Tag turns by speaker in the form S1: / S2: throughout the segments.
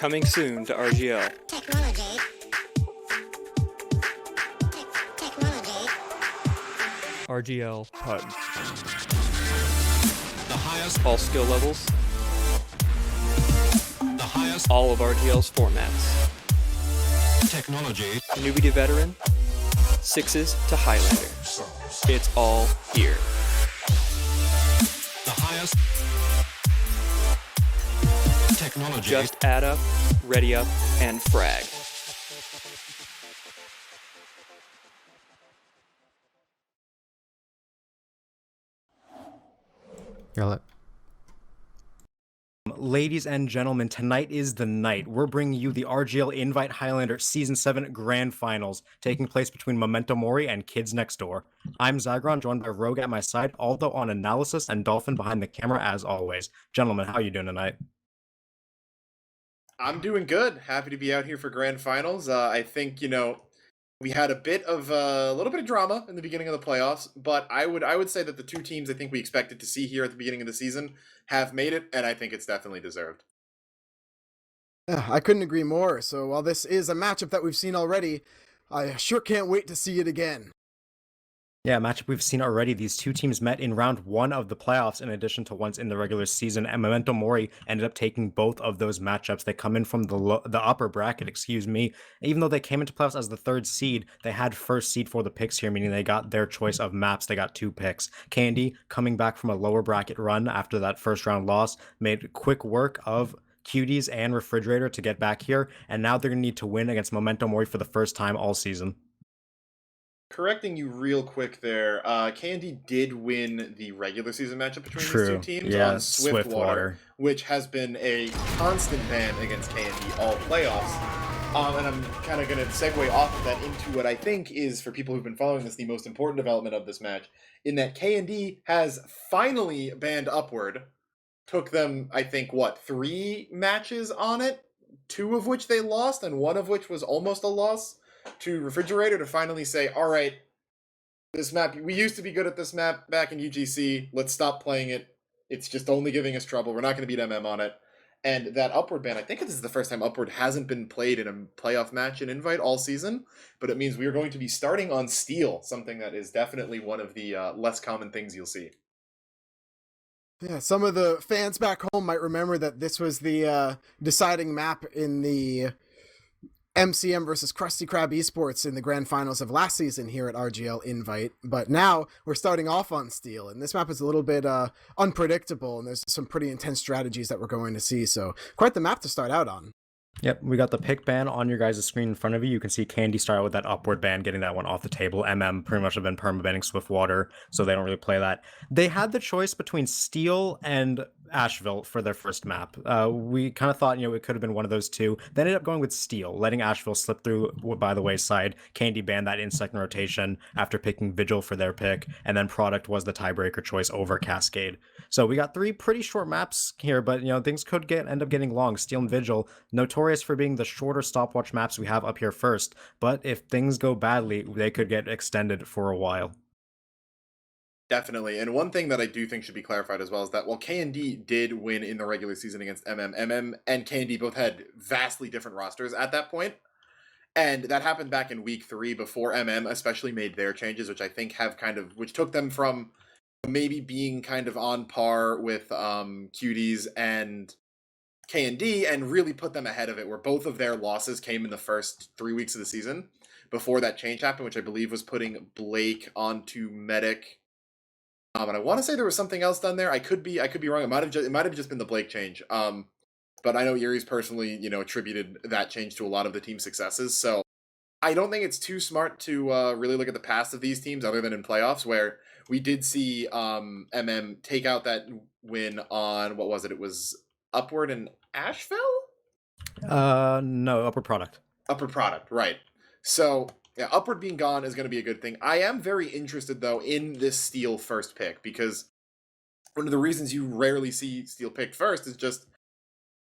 S1: Coming soon to RGL.
S2: Technology.
S1: RGL HUD.
S3: The highest,
S1: All skill levels,
S3: the highest
S1: all of RGL's formats.
S3: technology,
S1: Newbie to veteran, sixes to Highlander. It's all here.
S3: the highest technology,
S1: Just add up, ready up, and frag.
S4: Ladies and gentlemen, tonight is the night. We're bringing you the RGL Invite Highlander Season 7 Grand Finals, taking place between Memento Mori and Kids Next Door. I'm Zygron, joined by Rogue at my side, Aldo on analysis, and Dolphin behind the camera as always. Gentlemen, how are you doing tonight?
S5: I'm doing good. Happy to be out here for Grand Finals. I think, we had a little bit of drama in the beginning of the playoffs, but I would say that the two teams I think we expected to see here at the beginning of the season have made it, and I think it's definitely deserved.
S6: Yeah, I couldn't agree more. So while this is a matchup that we've seen already, I sure can't wait to see it again.
S4: Yeah, matchup we've seen already. These two teams met in round one of the playoffs in addition to once in the regular season, and Memento Mori ended up taking both of those matchups. They come in from the upper bracket, even though they came into playoffs as the third seed, they had first seed for the picks here, meaning they got their choice of maps. They got two picks. Candy, coming back from a lower bracket run after that first round loss, made quick work of Cuties and Refrigerator to get back here, and now they're going to need to win against Memento Mori for the first time all season.
S5: Correcting you real quick there, Candy did win the regular season matchup between these two teams
S4: Yeah,
S5: on Swiftwater, which has been a constant ban against Candy all playoffs. And I'm kind of going to segue off of that into what I think is, for people who've been following this, the most important development of this match, in that K&D has finally banned Upward. Took them, I think, 3 matches on it, 2 of which they lost, and 1 of which was almost a loss to Refrigerator to finally say, all right, this map, we used to be good at this map back in UGC, let's stop playing it, it's just only giving us trouble, we're not going to beat MM on it. And that Upward ban, I think this is the first time Upward hasn't been played in a playoff match in Invite all season, but it means we are going to be starting on Steel, something that is definitely one of the less common things you'll see.
S6: Yeah, some of the fans back home might remember that this was the deciding map in the MCM versus Krusty Krab Esports in the grand finals of last season here at RGL Invite. But now we're starting off on Steel, and this map is a little bit unpredictable, and there's some pretty intense strategies that we're going to see. So quite the map to start out on.
S4: Yep, we got the pick ban on your guys' screen in front of you. You can see Candy start out with that Upward ban, getting that one off the table. MM pretty much have been perma-banning Swiftwater, so they don't really play that. They had the choice between Steel and Asheville for their first map. We kind of thought, it could have been one of those two. They ended up going with Steel, letting Asheville slip through by the wayside. Candy banned that in second rotation after picking Vigil for their pick, and then Product was the tiebreaker choice over Cascade. So we got 3 pretty short maps here, but things could end up getting long. Steel and Vigil, notorious for being the shorter stopwatch maps we have up here first, but if things go badly, they could get extended for a while.
S5: Definitely, and one thing that I do think should be clarified as well is that while K&D did win in the regular season against MM and K&D both had vastly different rosters at that point, and that happened back in week 3 before MM especially made their changes, which I think which took them from maybe being kind of on par with Cuties and K&D and really put them ahead of it, where both of their losses came in the first 3 weeks of the season before that change happened, which I believe was putting Blake onto Medic. And I want to say there was something else done there. I could be wrong. It might have just been the Blake change. But I know Yuri's personally, attributed that change to a lot of the team's successes. So I don't think it's too smart to really look at the past of these teams, other than in playoffs, where we did see MM take out that win on, what was it? It was Upward and Asheville?
S4: No, Upper Product.
S5: Upper Product, right. So yeah, Upward being gone is going to be a good thing. I am very interested, though, in this Steel first pick, because one of the reasons you rarely see Steel picked first is just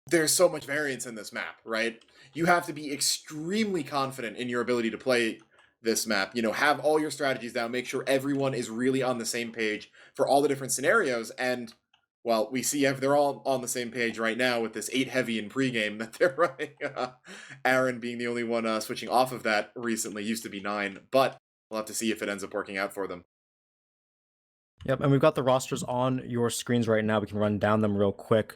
S5: there's so much variance in this map, right? You have to be extremely confident in your ability to play this map, have all your strategies down, make sure everyone is really on the same page for all the different scenarios, and well, we see if they're all on the same page right now with this 8 heavy in pregame that they're running. Aaron being the only one switching off of that recently, used to be 9, but we'll have to see if it ends up working out for them.
S4: Yep, and we've got the rosters on your screens right now. We can run down them real quick.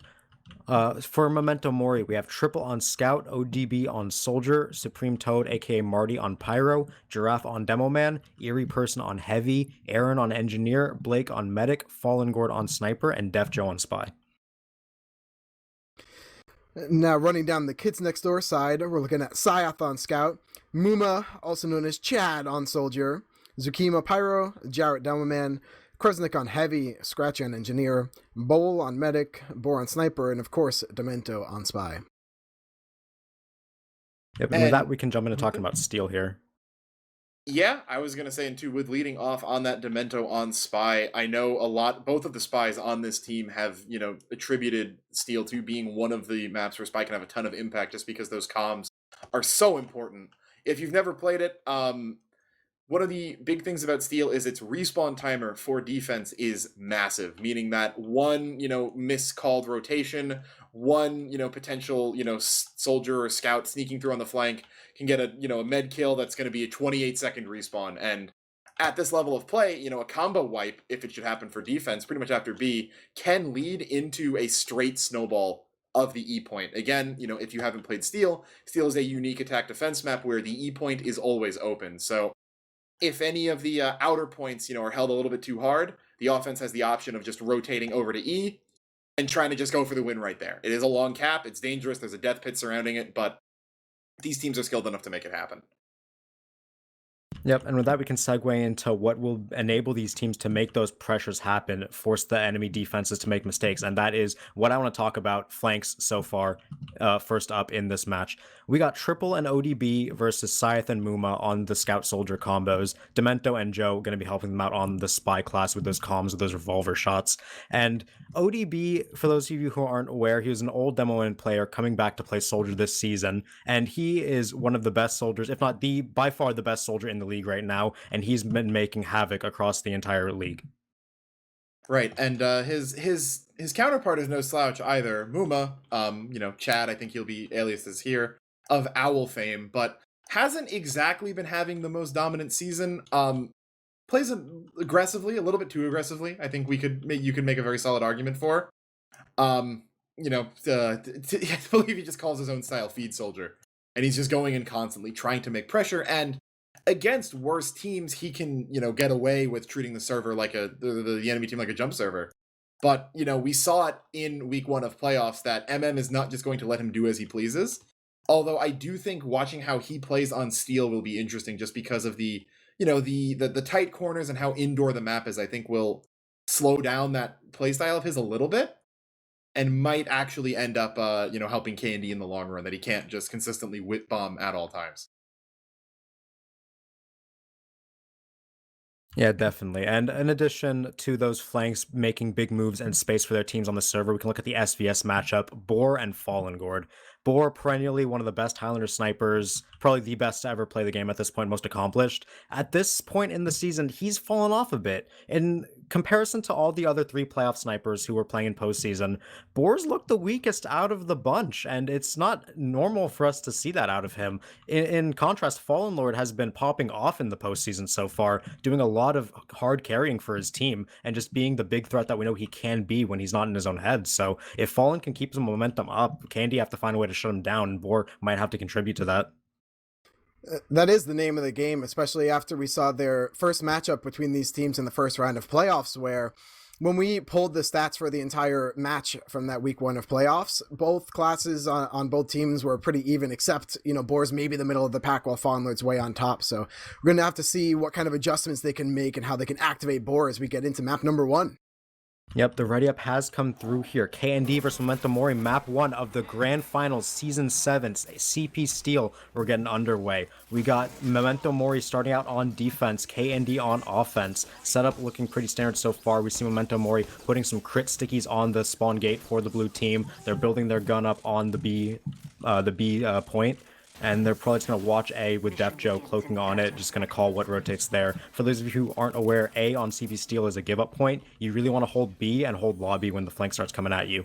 S4: For Memento Mori, we have Triple on Scout, ODB on Soldier, Supreme Toad, aka Marty on Pyro, Giraffe on Demo Man, Eerie Person on Heavy, Aaron on Engineer, Blake on Medic, Fallen Gord on Sniper, and Def Joe on Spy.
S6: Now, running down the Kids Next Door side, we're looking at Syath on Scout, Muma, also known as Chad, on Soldier, Zukima Pyro, Jarrett Demoman, Kresnik on Heavy, Scratch on Engineer, Bowl on Medic, Boar on Sniper, and of course, Demento on Spy.
S4: Yep, and with that, we can jump into talking about Steel here.
S5: Yeah, I was going to say, and too, with leading off on that Demento on Spy, I know both of the spies on this team have, attributed Steel to being one of the maps where Spy can have a ton of impact just because those comms are so important. If you've never played it, one of the big things about Steel is its respawn timer for defense is massive, meaning that one, miscalled rotation, one, potential, soldier or scout sneaking through on the flank can get a med kill that's going to be a 28-second respawn. And at this level of play, a combo wipe, if it should happen for defense, pretty much after B, can lead into a straight snowball of the E point. Again, if you haven't played Steel, Steel is a unique attack defense map where the E point is always open. So if any of the outer points, are held a little bit too hard, the offense has the option of just rotating over to E and trying to just go for the win right there. It is a long cap, it's dangerous, there's a death pit surrounding it, but these teams are skilled enough to make it happen.
S4: Yep, and with that, we can segue into what will enable these teams to make those pressures happen, force the enemy defenses to make mistakes, and that is what I want to talk about flanks so far. First up in this match, we got Triple and ODB versus Scythe and Muma on the Scout Soldier combos. Demento and Joe going to be helping them out on the Spy class with those comms, with those revolver shots. And ODB, for those of you who aren't aware, he was an old Demo-In player coming back to play Soldier this season, and he is one of the best soldiers, if not by far the best soldier in the league right now, and he's been making havoc across the entire league.
S5: Right, and his counterpart is no slouch either. Muma, Chad, I think he'll be aliases here, of Owl fame, but hasn't exactly been having the most dominant season. Plays aggressively, a little bit too aggressively. I think you could make a very solid argument for. I believe he just calls his own style Feed Soldier, and he's just going in constantly trying to make pressure, and against worse teams, he can, get away with treating the server like the enemy team like a jump server. But, we saw it in week 1 of playoffs that MM is not just going to let him do as he pleases. Although I do think watching how he plays on Steel will be interesting just because of the tight corners and how indoor the map is. I think will slow down that playstyle of his a little bit and might actually end up, helping K&D in the long run, that he can't just consistently whip bomb at all times.
S4: Yeah, definitely. And in addition to those flanks making big moves and space for their teams on the server, we can look at the SVS matchup, Boar and Fallen Gord. Boar, perennially one of the best Highlander snipers, probably the best to ever play the game at this point, most accomplished. At this point in the season, he's fallen off a bit. In comparison to all the other 3 playoff snipers who were playing in postseason, Boar's looked the weakest out of the bunch, and it's not normal for us to see that out of him. In contrast, Fallen Lord has been popping off in the postseason so far, doing a lot of hard carrying for his team, and just being the big threat that we know he can be when he's not in his own head. So if Fallen can keep some momentum up, Candy have to find a way to shut him down, and Boar might have to contribute to that.
S6: That is the name of the game, especially after we saw their first matchup between these teams in the first round of playoffs, where when we pulled the stats for the entire match from that week 1 of playoffs, both classes on both teams were pretty even, except, Boar's maybe the middle of the pack while Fallen Lord's way on top. So we're going to have to see what kind of adjustments they can make and how they can activate Boar as we get into map number 1.
S4: Yep, the ready up has come through here. K&D versus Memento Mori, map 1 of the Grand Finals, Season 7, CP Steel. We're getting underway. We got Memento Mori starting out on defense, K&D on offense. Setup looking pretty standard so far. We see Memento Mori putting some crit stickies on the spawn gate for the blue team. They're building their gun up on the B point. And they're probably just going to watch A with Def Joe cloaking on it, just going to call what rotates there. For those of you who aren't aware, A on CV Steel is a give-up point. You really want to hold B and hold lobby when the flank starts coming at you.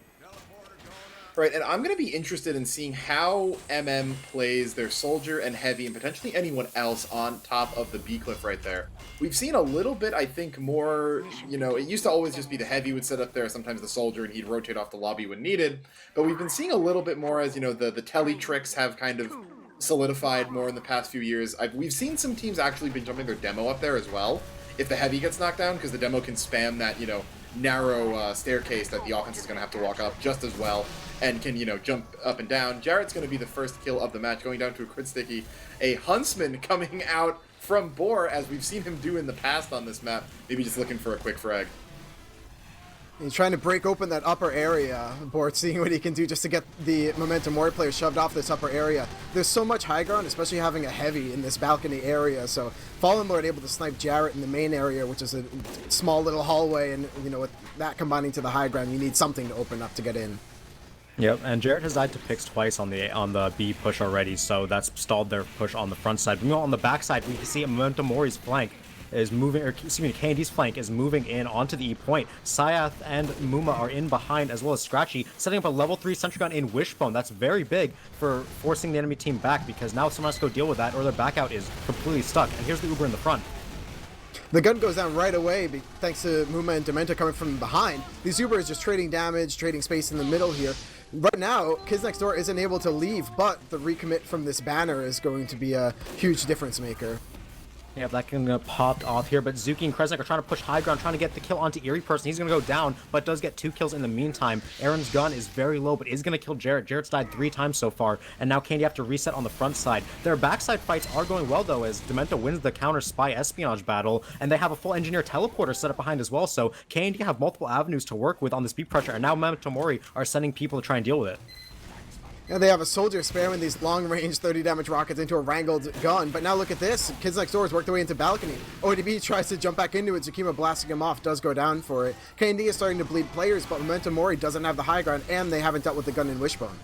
S5: Right, and I'm going to be interested in seeing how MM plays their Soldier and Heavy and potentially anyone else on top of the B cliff right there. We've seen a little bit, I think, more, you know, it used to always just be the Heavy would sit up there, sometimes the Soldier, and he'd rotate off the lobby when needed. But we've been seeing a little bit more as, you know, the telly tricks have kind of solidified more in the past few years. We've seen some teams actually been jumping their demo up there as well, if the Heavy gets knocked down, because the demo can spam that, you know, narrow staircase that the offense is going to have to walk up just as well, and can, you know, jump up and down. Jarrett's going to be the first kill of the match, going down to a crit sticky. A Huntsman coming out from Boar, as we've seen him do in the past on this map, maybe just looking for a quick frag.
S6: He's trying to break open that upper area. Board seeing what he can do just to get the Memento Mori player shoved off this upper area. There's so much high ground, especially having a Heavy in this balcony area. So Fallen Lord able to snipe Jarrett in the main area, which is a small little hallway. And, you know, with that combining to the high ground, you need something to open up to get in.
S4: Yep, and Jarrett has died to picks twice on the B push already, so that's stalled their push on the front side. But on the back side, we see Memento Mori's flank is moving, or excuse me, Candy's flank is moving in onto the E point. Syath and Muma are in behind, as well as Scratchy, setting up a level 3 sentry gun in Wishbone. That's very big for forcing the enemy team back, because now someone has to go deal with that, or their back out is completely stuck. And here's the Uber in the front.
S6: The gun goes down right away thanks to Muma and Demento coming from behind. These Uber is just trading damage, trading space in the middle here. Right now, Kids Next Door isn't able to leave, but the recommit from this banner is going to be a huge difference maker.
S4: Yeah, that can popped off here, but Zuki and Kresnik are trying to push high ground, trying to get the kill onto Eerie Person. He's going to go down, but does get 2 kills in the meantime. Aaron's gun is very low, but is going to kill Jarrett. Jarrett's died 3 times so far, and now Candy have to reset on the front side. Their backside fights are going well, though, as Demento wins the counter spy espionage battle, and they have a full engineer teleporter set up behind as well, so Candy have multiple avenues to work with on this beat pressure, and now Memento Mori are sending people to try and deal with it.
S6: And they have a Soldier spamming these long-range 30 damage rockets into a wrangled gun. But now look at this. Kids Next Door has worked their way into balcony. ODB tries to jump back into it. Zakima blasting him off does go down for it. KND is starting to bleed players, but Memento Mori doesn't have the high ground, and they haven't dealt with the gun in Wishbone.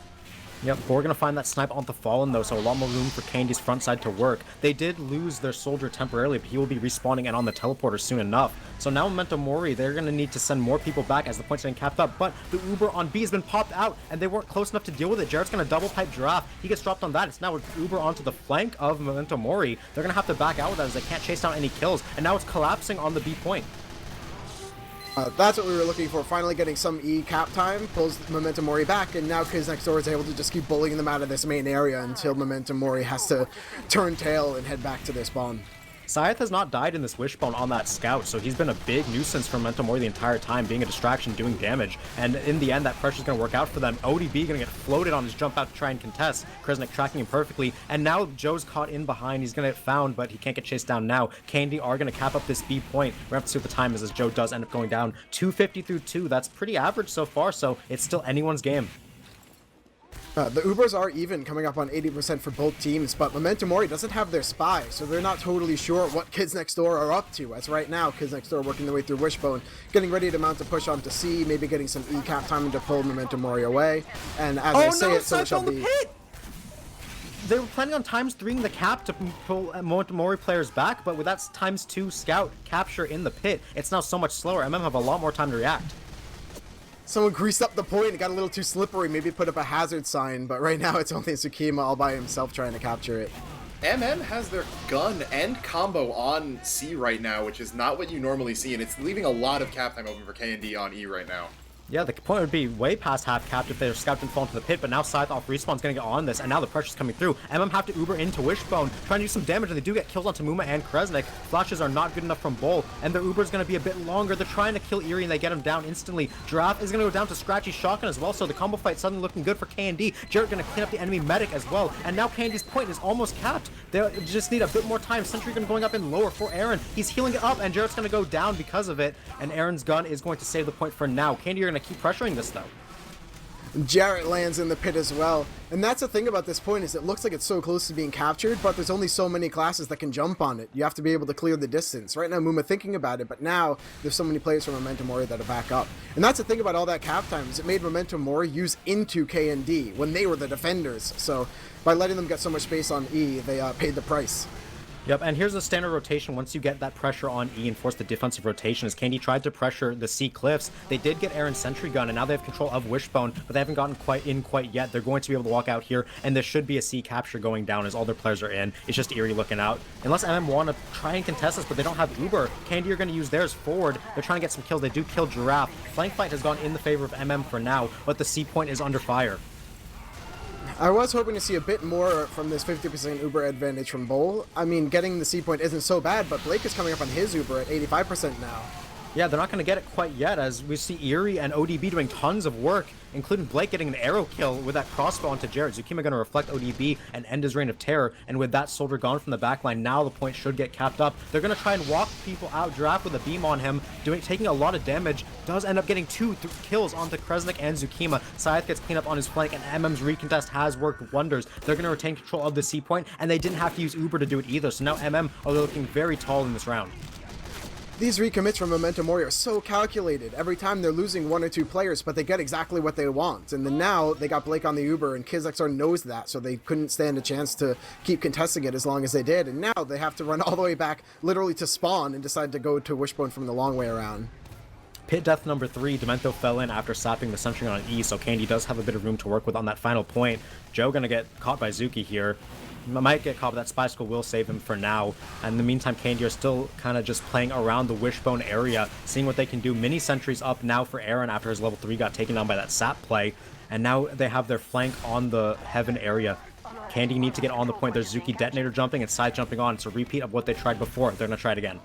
S4: Yep, we're going to find that snipe on the Fallen, though, so a lot more room for Candy's front side to work. They did lose their Soldier temporarily, but he will be respawning and on the teleporter soon enough. So now Memento Mori, they're going to need to send more people back as the point's getting capped up, but the Uber on B has been popped out, and they weren't close enough to deal with it. Jarrett's going to double pipe Giraffe. He gets dropped on that. It's now Uber onto the flank of Memento Mori. They're going to have to back out with that as they can't chase down any kills, and now it's collapsing on the B point.
S6: That's what we were looking for, finally getting some E cap time, pulls Memento Mori back, and now Kids Next Door is able to just keep bullying them out of this main area until Memento Mori has to turn tail and head back to their spawn.
S4: Syath has not died in this Wishbone on that scout, so he's been a big nuisance for Memento Mori the entire time, being a distraction, doing damage, and in the end that pressure's going to work out for them. ODB going to get floated on his jump out to try and contest, Kresnik tracking him perfectly, and now Joe's caught in behind. He's going to get found, but he can't get chased down now. Candy are going to cap up this B point. We're going to have to see what the time is, as Joe does end up going down 250 through 2. That's pretty average so far, so it's still anyone's game.
S6: The Ubers are even, coming up on 80% for both teams, but Memento Mori doesn't have their spy, so they're not totally sure what Kids Next Door are up to. As right now, Kids Next Door working their way through Wishbone, getting ready to mount a push onto C, maybe getting some E cap time to pull Memento Mori away. And as I say it, so shall be.
S4: They were planning on times 3ing the cap to pull Memento Mori players back, but with that times 2 scout capture in the pit, it's now so much slower. MM have a lot more time to react.
S6: Someone greased up the point, it got a little too slippery, maybe put up a hazard sign, but right now it's only Tsukima all by himself trying to capture it.
S5: MM has their gun and combo on C right now, which is not what you normally see, and it's leaving a lot of cap time open for K&D on E right now.
S4: Yeah, the point would be way past half capped if their scout didn't fall into the pit, but now Scythe off respawn's gonna get on this, and now the pressure's coming through. MM have to Uber into Wishbone, trying to do some damage, and they do get kills onto Muma and Kresnik. Flashes are not good enough from Bull, and their Uber's gonna be a bit longer. They're trying to kill Eerie, and they get him down instantly. Giraffe is gonna go down to Scratchy Shotgun as well, so the combo fight suddenly looking good for K&D. Jarrett gonna clean up the enemy medic as well, and now K&D's point is almost capped. They just need a bit more time. Sentry gun going up in lower for Aaron. He's healing it up, and Jarrett's gonna go down because of it, and Aaron's gun is going to save the point for now. K&D are gonna keep pressuring this though.
S6: Jarrett lands in the pit as well. And that's the thing about this point is it looks like it's so close to being captured, but there's only so many classes that can jump on it. You have to be able to clear the distance. Right now, Muma thinking about it, but now there's so many players from Memento Mori that are back up. And that's the thing about all that cap time is it made Memento Mori use into K&D when they were the defenders. So by letting them get so much space on E, they paid the price.
S4: Yep, and here's the standard rotation. Once you get that pressure on E and force the defensive rotation, as Candy tried to pressure the C cliffs, they did get Aaron's Sentry Gun, and now they have control of Wishbone, but they haven't gotten quite yet. They're going to be able to walk out here, and there should be a C capture going down as all their players are in. It's just Eerie looking out. Unless MM want to try and contest this, but they don't have Uber. Candy are going to use theirs forward. They're trying to get some kills. They do kill Giraffe. Flank fight has gone in the favor of MM for now, but the C point is under fire.
S6: I was hoping to see a bit more from this 50% Uber advantage from Bowl. I mean, getting the C point isn't so bad, but Blake is coming up on his Uber at 85% now.
S4: Yeah, they're not going to get it quite yet, as we see Eerie and ODB doing tons of work, including Blake getting an arrow kill with that crossbow onto Jared. Zukima going to reflect ODB and end his reign of terror, and with that soldier gone from the backline, now the point should get capped up. They're going to try and walk people out. Giraffe with a beam on him, taking a lot of damage, does end up getting two kills onto Kresnik and Zukima. Scythe gets cleaned up on his flank, and MM's recontest has worked wonders. They're going to retain control of the C point, and they didn't have to use Uber to do it either, so now MM are looking very tall in this round.
S6: These recommits from Memento Mori are so calculated. Every time they're losing one or two players, but they get exactly what they want. And then now they got Blake on the Uber, and KizXR knows that, so they couldn't stand a chance to keep contesting it as long as they did. And now they have to run all the way back, literally to spawn, and decide to go to Wishbone from the long way around.
S4: Pit death number 3, Demento fell in after sapping the sentry on E, so Candy does have a bit of room to work with on that final point. Joe gonna get caught by Zuki here. Might get caught, but that Spy Skull will save him for now. And in the meantime, Candy are still kind of just playing around the Wishbone area, seeing what they can do. Mini sentries up now for Aaron after his level 3 got taken down by that sap play. And now they have their flank on the Heaven area. Candy need to get on the point. There's Zuki Detonator jumping and side jumping on. It's a repeat of what they tried before. They're going to try it again.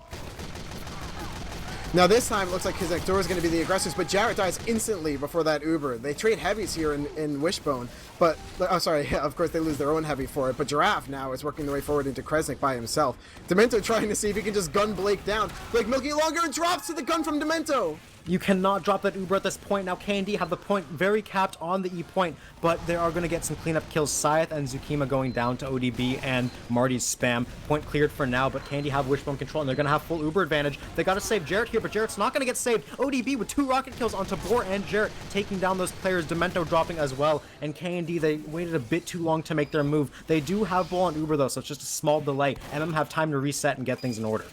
S6: Now this time it looks like KizXR is going to be the aggressors, but Jarrett dies instantly before that Uber. They trade heavies here in Wishbone, but, oh sorry, of course they lose their own heavy for it, but Giraffe now is working their way forward into Kresnik by himself. Demento trying to see if he can just gun Blake down. Blake milking longer and drops to the gun from Demento!
S4: You cannot drop that Uber at this point. Now Candy have the point very capped on the E point, but they are going to get some cleanup kills. Scythe and Zukima going down to ODB and Marty's spam. Point cleared for now, but Candy have Wishbone control, and they're going to have full Uber advantage. They got to save Jarrett here, but Jarrett's not going to get saved. ODB with 2 rocket kills onto Boar and Jarrett, taking down those players. Demento dropping as well, and K&D, they waited a bit too long to make their move. They do have Bull on Uber though, so it's just a small delay. MM have time to reset and get things in order.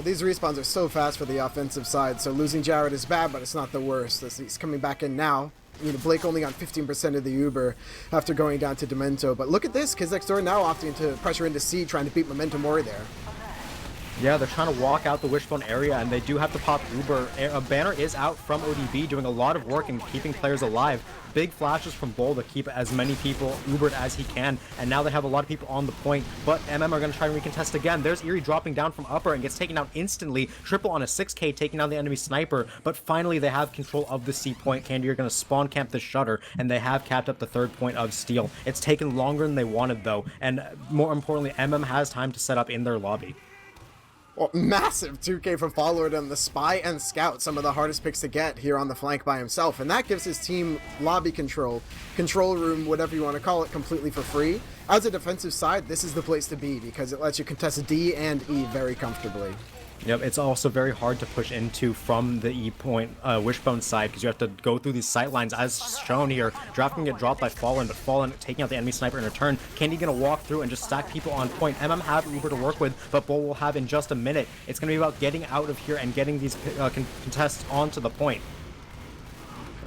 S6: These respawns are so fast for the offensive side, so losing Jarrett is bad, but it's not the worst. As he's coming back in now. You know, Blake only got 15% of the Uber after going down to Demento. But look at this, KizXR now opting to pressure into C, trying to beat Memento Mori there.
S4: Yeah, they're trying to walk out the Wishbone area, and they do have to pop Uber. A banner is out from ODB, doing a lot of work in keeping players alive. Big flashes from Bull to keep as many people Ubered as he can, and now they have a lot of people on the point, but MM are going to try and recontest again. There's Eerie dropping down from upper and gets taken out instantly. Triple on a 6k, taking down the enemy sniper, but finally they have control of the C point. Candy are going to spawn camp the Shutter, and they have capped up the 3rd point of Steel. It's taken longer than they wanted, though, and more importantly, MM has time to set up in their lobby.
S6: Well, massive 2k from Follower on the Spy and Scout, some of the hardest picks to get here on the flank by himself, and that gives his team lobby control room, whatever you want to call it, completely for free. As a defensive side, this is the place to be because it lets you contest D and E very comfortably.
S4: Yep, it's also very hard to push into from the E point Wishbone side because you have to go through these sight lines as shown here. Draft can get dropped by Fallen, but Fallen taking out the enemy sniper in return. Candy gonna walk through and just stack people on point. MM have Uber to work with, but Bull will have in just a minute. It's gonna be about getting out of here and getting these contests onto the point.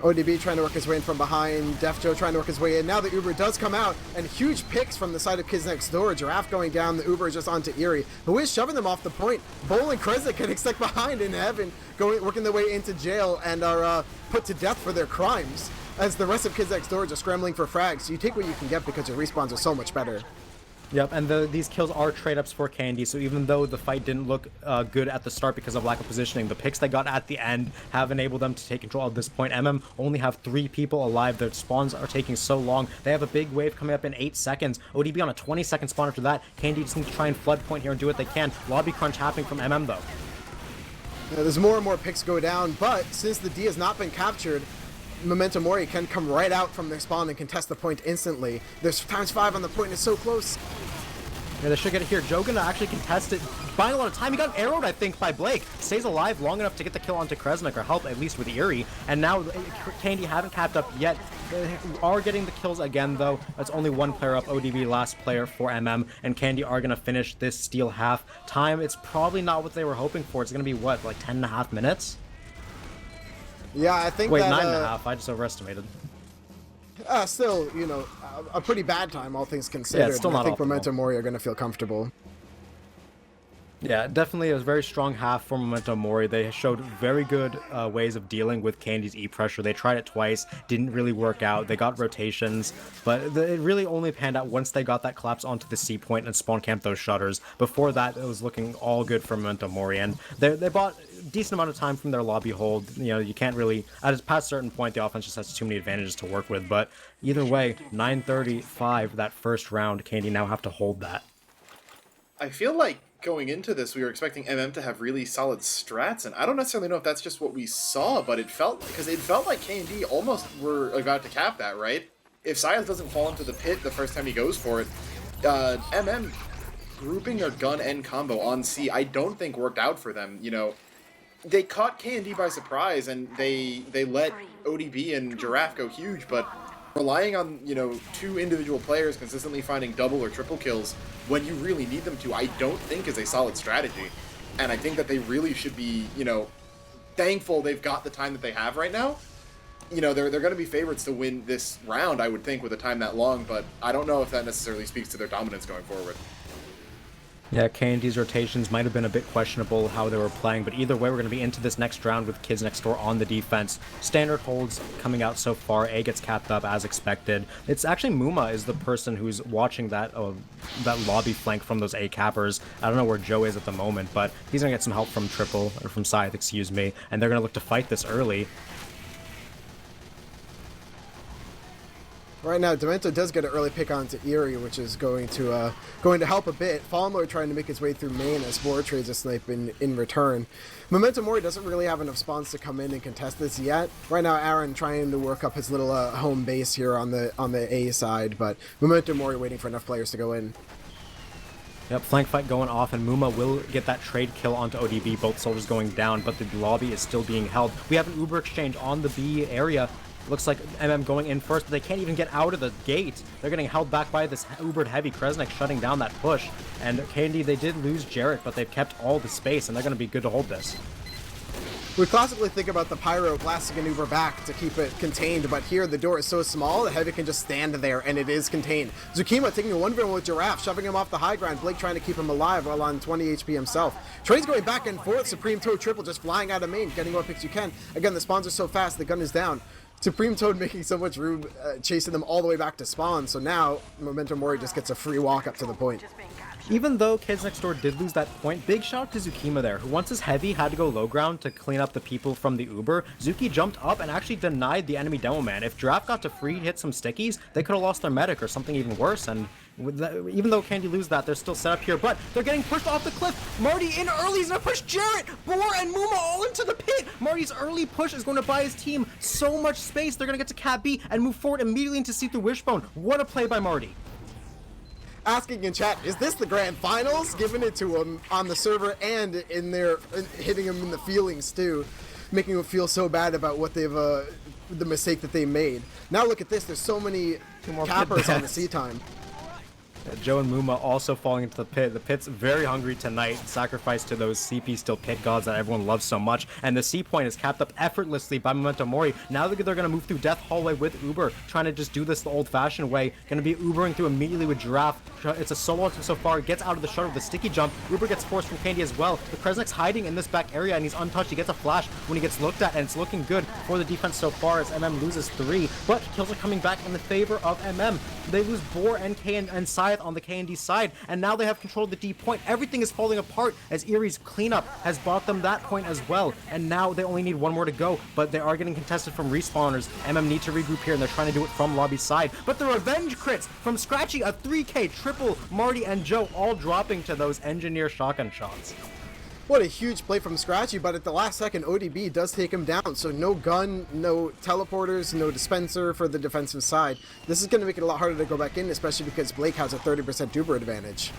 S6: ODB trying to work his way in from behind, Def Joe trying to work his way in. Now the Uber does come out, and huge picks from the side of KizXR. Giraffe going down, the Uber just onto Eerie, who is shoving them off the point. Bull and Kresnik getting stuck behind in Heaven, working their way into jail, and are put to death for their crimes, as the rest of KizXR just scrambling for frags. So you take what you can get because your respawns are so much better.
S4: Yep, and these kills are trade-ups for Candy, so even though the fight didn't look good at the start because of lack of positioning, the picks they got at the end have enabled them to take control at this point. MM only have 3 people alive. Their spawns are taking so long. They have a big wave coming up in 8 seconds. ODB on a 20-second spawn after that. Candy just needs to try and flood point here and do what they can. Lobby crunch happening from MM, though.
S6: There's more and more picks go down, but since the D has not been captured, Memento Mori can come right out from their spawn and contest the point instantly. There's ×5 on the point, it's so close.
S4: Yeah, they should get it here. Joe gonna actually contest it, buying a lot of time. He got arrowed, I think, by Blake. Stays alive long enough to get the kill onto Kresnik, or help at least with Eerie. And now Candy haven't capped up yet. They are getting the kills again, though. That's only one player up. ODB, last player for MM, and Candy are gonna finish this steal half. Time, it's probably not what they were hoping for. It's gonna be, what, like 10.5 minutes?
S6: Yeah, I think
S4: Wait,
S6: that,
S4: 9.5. I just overestimated.
S6: Still, you know, a pretty bad time, all things considered.
S4: Yeah, it's still not
S6: I think
S4: optimal.
S6: Memento Mori are going to feel comfortable.
S4: Yeah, definitely a very strong half for Memento Mori. They showed very good ways of dealing with Candy's E pressure. They tried it twice, didn't really work out. They got rotations, but it really only panned out once they got that collapse onto the C point and spawn camped those shutters. Before that, it was looking all good for Memento Mori, and they bought a decent amount of time from their lobby hold. You know, you can't really, at past a certain point, the offense just has too many advantages to work with, but either way, 9:35 that first round, Candy now have to hold that.
S5: I feel like going into this, we were expecting MM to have really solid strats, and I don't necessarily know if that's just what we saw, but it felt like K&D almost were about to cap that, right? If Syaz doesn't fall into the pit the first time he goes for it, MM grouping their gun and combo on C, I don't think worked out for them. You know, they caught K&D by surprise, and they let ODB and Giraffe go huge, but relying on, you know, two individual players consistently finding double or triple kills when you really need them to, I don't think is a solid strategy. And I think that they really should be, you know, thankful they've got the time that they have right now. You know, they're going to be favorites to win this round, I would think, with a time that long, but I don't know if that necessarily speaks to their dominance going forward.
S4: Yeah, K&D's rotations might have been a bit questionable how they were playing, but either way, we're going to be into this next round with Kids Next Door on the defense. Standard holds coming out so far. A gets capped up as expected. It's actually Muma is the person who's watching that lobby flank from those A cappers. I don't know where Joe is at the moment, but he's going to get some help from Triple, or from Scythe, excuse me, and they're going to look to fight this early.
S6: Right now, Demento does get an early pick onto Eerie, which is going to help a bit. Fallenlord trying to make his way through main as Boar trades a snipe in return. Memento Mori doesn't really have enough spawns to come in and contest this yet. Right now, Aaron trying to work up his little home base here on the A side, but Memento Mori waiting for enough players to go in.
S4: Yep, flank fight going off, and Muma will get that trade kill onto ODB, both soldiers going down, but the lobby is still being held. We have an Uber exchange on the B area. Looks like MM going in first, but they can't even get out of the gate. They're getting held back by this Ubered heavy. Kresnik shutting down that push. And Candy, they did lose Jarrett, but they've kept all the space, and they're going to be good to hold this.
S6: We classically think about the Pyro blasting an Uber back to keep it contained, but here the door is so small, the Heavy can just stand there, and it is contained. Zukima taking a 1v1 with Giraffe, shoving him off the high ground, Blake trying to keep him alive while on 20 HP himself. Trade's going back and forth, Supreme Toad Triple just flying out of main, getting what picks you can. Again, the spawns are so fast, the gun is down. Supreme Toad making so much room, chasing them all the way back to spawn, so now Memento Mori just gets a free walk up to the point.
S4: Even though Kids Next Door did lose that point, big shout out to Zukima there, who once his heavy had to go low ground to clean up the people from the Uber. Zuki jumped up and actually denied the enemy demo man. If Giraffe got to free hit some stickies, they could have lost their medic or something even worse, and with that, even though Candy lose that, they're still set up here, but they're getting pushed off the cliff. Marty in early, he's gonna push Jarrett, Boar, and Muma all into the pit. Marty's early push is going to buy his team so much space. They're gonna get to Cat B and move forward immediately into See Through Wishbone. What a play by Marty.
S6: Asking in chat, is this the grand finals? Giving it to him on the server and in there, hitting him in the feelings too, making him feel so bad about what they've, the mistake that they made. Now look at this, there's so many cappers on the C time.
S4: Joe and Muma also falling into the pit. The pit's very hungry tonight, sacrifice to those CP still pit gods that everyone loves so much, and the C point is capped up effortlessly by Memento Mori. Now they're going to move through Death Hallway with Uber, trying to just do this the old-fashioned way. Going to be Ubering through immediately with Giraffe. It's a solo so far, gets out of the shutter with the sticky jump. Uber gets forced from Candy as well. The Kresnik's hiding in this back area, and he's untouched. He gets a flash when he gets looked at, and it's looking good for the defense so far as MM loses 3, but kills are coming back in the favor of MM. They lose Boar and K and Scythe on the K&D side, and now they have control of the D point. Everything is falling apart as Erie's cleanup has bought them that point as well, and now they only need one more to go, but they are getting contested from respawners. MM need to regroup here, and they're trying to do it from lobby side, but the revenge crits from Scratchy, a 3k triple, Marty and Joe all dropping to those engineer shotgun shots.
S6: What a huge play from Scratchy, but at the last second, ODB does take him down. So no gun, no teleporters, no dispenser for the defensive side. This is going to make it a lot harder to go back in, especially because Blake has a 30% Uber advantage.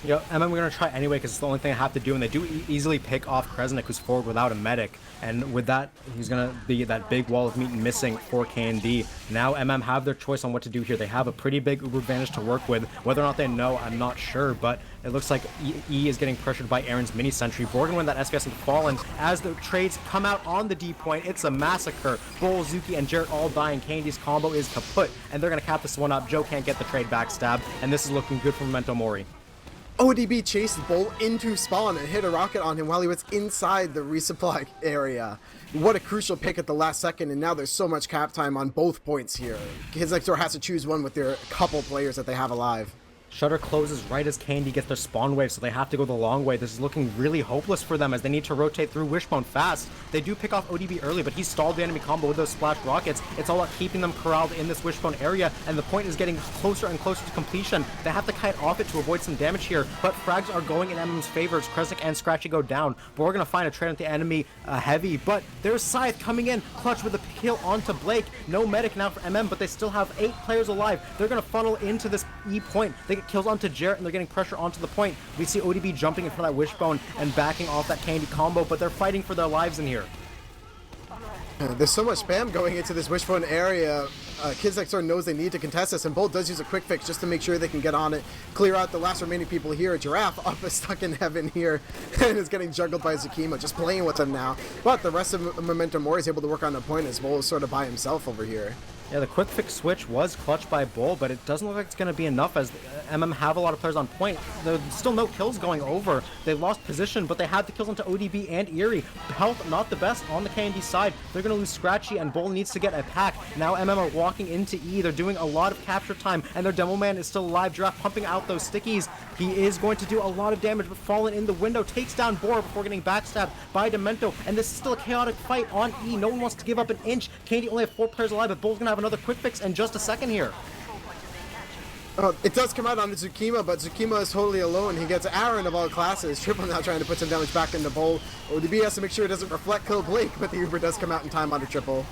S4: Yep, and then we're going to try anyway because it's the only thing I have to do, and they do easily pick off Kresnik, who's forward without a medic, and with that, he's going to be that big wall of meat missing for KND. Now have their choice on what to do here. They have a pretty big Uber advantage to work with. Whether or not they know, I'm not sure, but it looks like E is getting pressured by Aaron's mini sentry. Borg win that SVS and Fallen. As the trades come out on the D point, it's a massacre. Bull, Zuki, and Jarrett all dying. KND's combo is kaput, and they're going to cap this one up. Joe can't get the trade backstab, and this is looking good for Memento Mori.
S6: ODB chased Bull into spawn and hit a rocket on him while he was inside the resupply area. What a crucial pick at the last second, and now there's so much cap time on both points here. His next door has to choose one with their couple players that they have alive.
S4: Shutter closes right as KND gets their spawn wave, so they have to go the long way. This is looking really hopeless for them as they need to rotate through Wishbone fast. They do pick off ODB early, but he stalled the enemy combo with those splash rockets. It's all about keeping them corralled in this Wishbone area, and the point is getting closer and closer to completion. They have to kite off it to avoid some damage here, but frags are going in MM's favor as Kresnik and Scratchy go down. But we're going to find a trade with the enemy heavy, but there's Scythe coming in, clutch with a kill onto Blake. No medic now for MM, but they still have 8 players alive. They're going to funnel into this E point. They get kills onto Jarrett, and they're getting pressure onto the point. We see ODB jumping in front of that Wishbone and backing off that KND combo, but they're fighting for their lives in here.
S6: There's so much spam going into this Wishbone area. Kids Next Door knows they need to contest this, and Bolt does use a quick fix just to make sure they can get on it, clear out the last remaining people here. Giraffe up is stuck in heaven here and is getting juggled by Zukima, just playing with him now. But the rest of Memento Mori is able to work on the point as Bull is sort of by himself over here.
S4: Yeah, the quick fix switch was clutched by Bull, but it doesn't look like it's going to be enough as MM have a lot of players on point. There's still no kills going over. They lost position, but they had the kills onto ODB and Eerie. Health not the best on the KND side. They're going to lose Scratchy, and Bull needs to get a pack. Now MM are walking into E. They're doing a lot of capture time, and their Demo Man is still alive. Giraffe pumping out those stickies. He is going to do a lot of damage, but Fallen in the window takes down Bor before getting backstabbed by Demento, and this is still a chaotic fight on E. No one wants to give up an inch. KND only have 4 players alive, but Bull's going to have another quick fix in just a second here.
S6: It does come out on Zukima, but Zukima is totally alone. He gets Aaron of all classes. Triple now trying to put some damage back into Bull. ODB has to make sure it doesn't reflect kill Blake, but the Uber does come out in time onto Triple.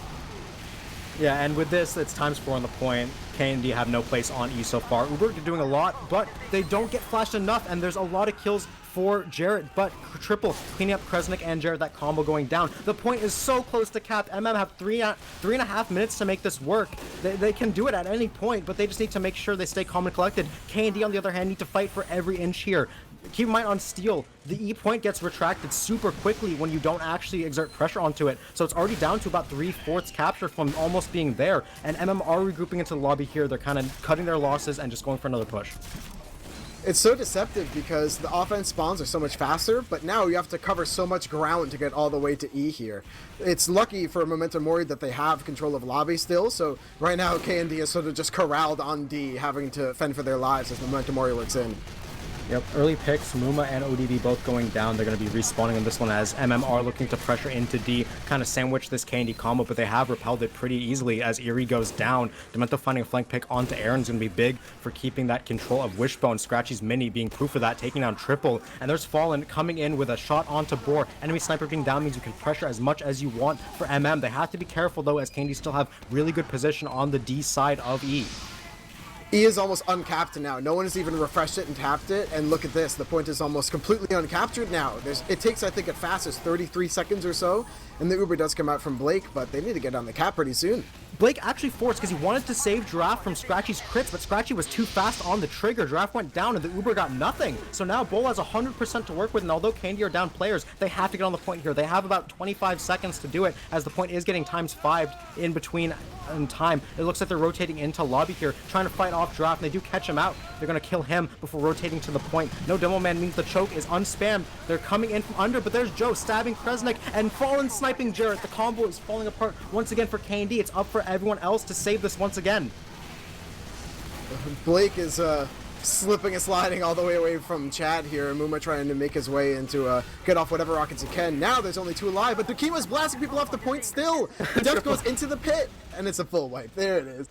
S4: Yeah, and with this, it's times 4 on the point. KND have no place on E so far. Uber doing a lot, but they don't get flashed enough, and there's a lot of kills for Jarrett, but Triple cleaning up Kresnik and Jarrett, that combo going down. The point is so close to cap. MM have 3.5 minutes to make this work. They can do it at any point, but they just need to make sure they stay calm and collected. KND, on the other hand, need to fight for every inch here. Keep in mind on Steel, the E point gets retracted super quickly when you don't actually exert pressure onto it. So it's already down to about 3/4 capture from almost being there. And MM are regrouping into the lobby here. They're kind of cutting their losses and just going for another push.
S6: It's so deceptive because the offense spawns are so much faster, but now you have to cover so much ground to get all the way to E here. It's lucky for Memento Mori that they have control of lobby still, so right now KND is sort of just corralled on D, having to fend for their lives as Memento Mori works in.
S4: Yep, early picks, Muma and ODB both going down. They're going to be respawning on this one as MM are looking to pressure into D, kind of sandwich this KND combo, but they have repelled it pretty easily as Eerie goes down. Demento finding a flank pick onto Aaron is going to be big for keeping that control of Wishbone. Scratchy's mini being proof of that, taking down Triple, and there's Fallen coming in with a shot onto Bor. Enemy sniper being down means you can pressure as much as you want for MM. They have to be careful though as KND still have really good position on the D side of E.
S6: E is almost uncapped now. No one has even refreshed it and tapped it. And look at this. The point is almost completely uncaptured now. It takes, I think, at fastest 33 seconds or so. And the Uber does come out from Blake, but they need to get on the cap pretty soon.
S4: Blake actually forced because he wanted to save Giraffe from Scratchy's crits, but Scratchy was too fast on the trigger. Giraffe went down and the Uber got nothing. So now Bull has 100% to work with, and although KND are down players, they have to get on the point here. They have about 25 seconds to do it as the point is getting ×5 in between in time. It looks like they're rotating into lobby here, trying to fight off Giraffe, and they do catch him out. They're going to kill him before rotating to the point. No Demo Man means the choke is unspammed. They're coming in from under, but there's Joe stabbing Kresnik and Fallen sniping Jarrett. The combo is falling apart once again for KND. It's up for everyone else to save this once again.
S6: Blake is slipping and sliding all the way away from Chad here. Muma trying to make his way into get off whatever rockets he can. Now there's only 2 alive, but Dukima's blasting people off the point still. The death goes into the pit, and it's a full wipe. There it is.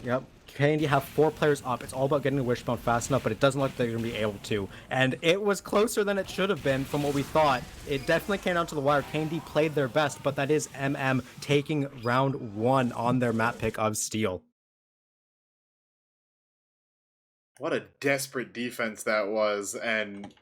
S4: Yep. Candy have 4 players up. It's all about getting the wishbone fast enough, but it doesn't look like they're going to be able to. And it was closer than it should have been from what we thought. It definitely came down to the wire. Candy played their best, but that is MM taking round 1 on their map pick of Steel.
S5: What a desperate defense that was, and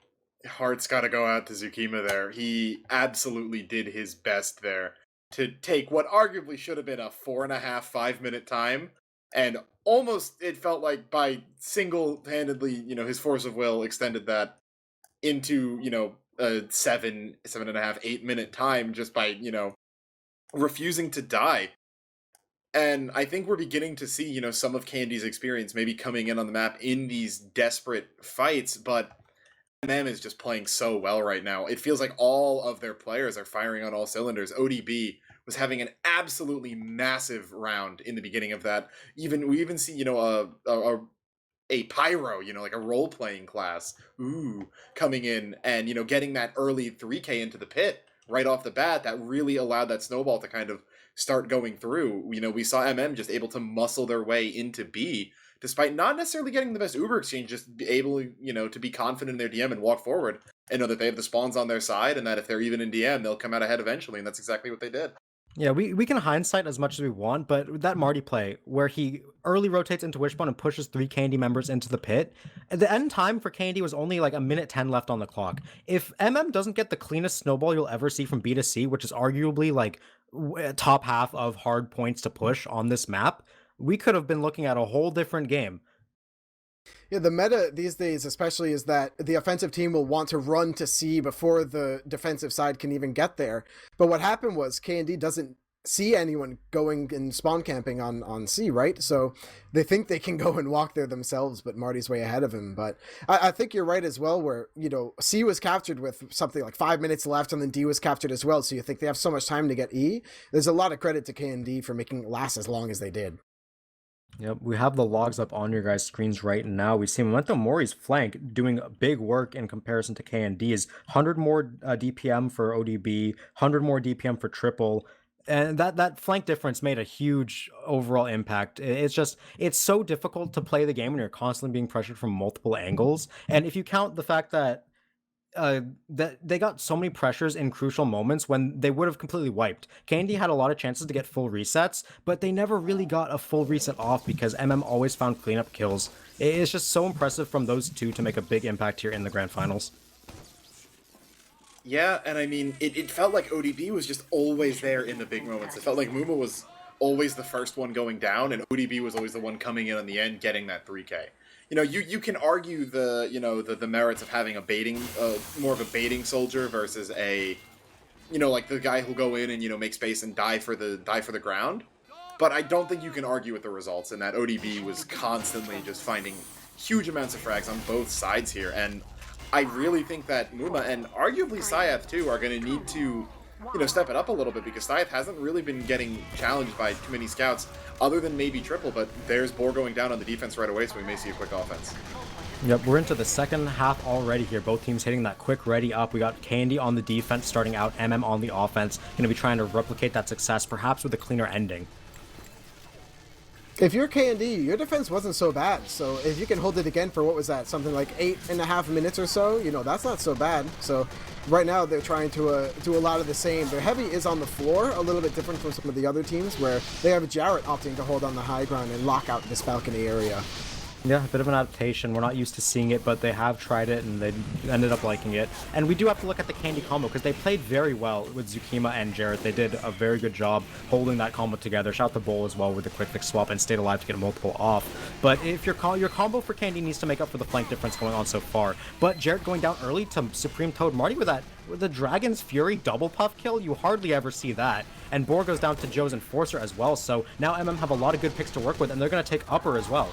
S5: Heart's got to go out to Zukima there. He absolutely did his best there to take what arguably should have been a 4.5, 5-minute time, and almost it felt like by single-handedly, his force of will extended that into, a 7.5, 8-minute time just by, refusing to die. And I think we're beginning to see, some of Candy's experience maybe coming in on the map in these desperate fights, but MM is just playing so well right now. It feels like all of their players are firing on all cylinders. ODB was having an absolutely massive round in the beginning of that. We even see, a pyro, like a role-playing class, coming in and, getting that early 3K into the pit right off the bat. That really allowed that snowball to kind of start going through. We saw MM just able to muscle their way into B, despite not necessarily getting the best Uber exchange, just be able, to be confident in their DM and walk forward and know that they have the spawns on their side and that if they're even in DM, they'll come out ahead eventually, and that's exactly what they did.
S4: Yeah, we can hindsight as much as we want, but that Marty play where he early rotates into Wishbone and pushes 3 Candy members into the pit, the end time for Candy was only like 1:10 left on the clock. If MM doesn't get the cleanest snowball you'll ever see from B to C, which is arguably like top half of hard points to push on this map, we could have been looking at a whole different game.
S6: Yeah, the meta these days especially is that the offensive team will want to run to C before the defensive side can even get there. But what happened was KND doesn't see anyone going and spawn camping on C, right? So they think they can go and walk there themselves, but Marty's way ahead of him. But I think you're right as well, where, C was captured with something like 5 minutes left, and then D was captured as well. So you think they have so much time to get E. There's a lot of credit to KND for making it last as long as they did.
S4: Yep, we have the logs up on your guys' screens right now. We see Memento Mori's flank doing big work in comparison to K&D's. 100 more DPM for ODB, 100 more DPM for Triple. And that flank difference made a huge overall impact. It's so difficult to play the game when you're constantly being pressured from multiple angles. And if you count the fact that they got so many pressures in crucial moments when they would have completely wiped. Candy had a lot of chances to get full resets, but they never really got a full reset off because MM always found cleanup kills. It's just so impressive from those two to make a big impact here in the grand finals.
S5: Yeah, and I mean, it felt like ODB was just always there in the big moments. It felt like Muma was always the first one going down, and ODB was always the one coming in on the end, getting that 3K. You can argue the merits of having a baiting, more of a baiting soldier versus a, like the guy who'll go in and make space and die for the ground. But I don't think you can argue with the results, and that ODB was constantly just finding huge amounts of frags on both sides here, and I really think that Muma and arguably Syath too are going to need to, step it up a little bit, because Syath hasn't really been getting challenged by too many scouts, other than maybe Triple, but there's Boar going down on the defense right away, so we may see a quick offense.
S4: Yep, we're into the second half already here. Both teams hitting that quick ready up. We got Candy on the defense starting out, MM on the offense. Going to be trying to replicate that success, perhaps with a cleaner ending.
S6: If you're KND, your defense wasn't so bad. So if you can hold it again for, what was that, something like 8.5 minutes or so, that's not so bad. So right now they're trying to do a lot of the same. Their heavy is on the floor, a little bit different from some of the other teams, where they have Jarrett opting to hold on the high ground and lock out this balcony area.
S4: Yeah, a bit of an adaptation. We're not used to seeing it, but they have tried it and they ended up liking it. And we do have to look at the Candy combo because they played very well with Zukima and Jarrett. They did a very good job holding that combo together. Shout out to Bull as well with the quick fix swap and stayed alive to get multiple off. But if your combo for Candy needs to make up for the flank difference going on so far. But Jarrett going down early to Supreme Toad Marty with the Dragon's Fury double puff kill, you hardly ever see that. And Boar goes down to Joe's Enforcer as well. So now MM have a lot of good picks to work with, and they're going to take upper as well.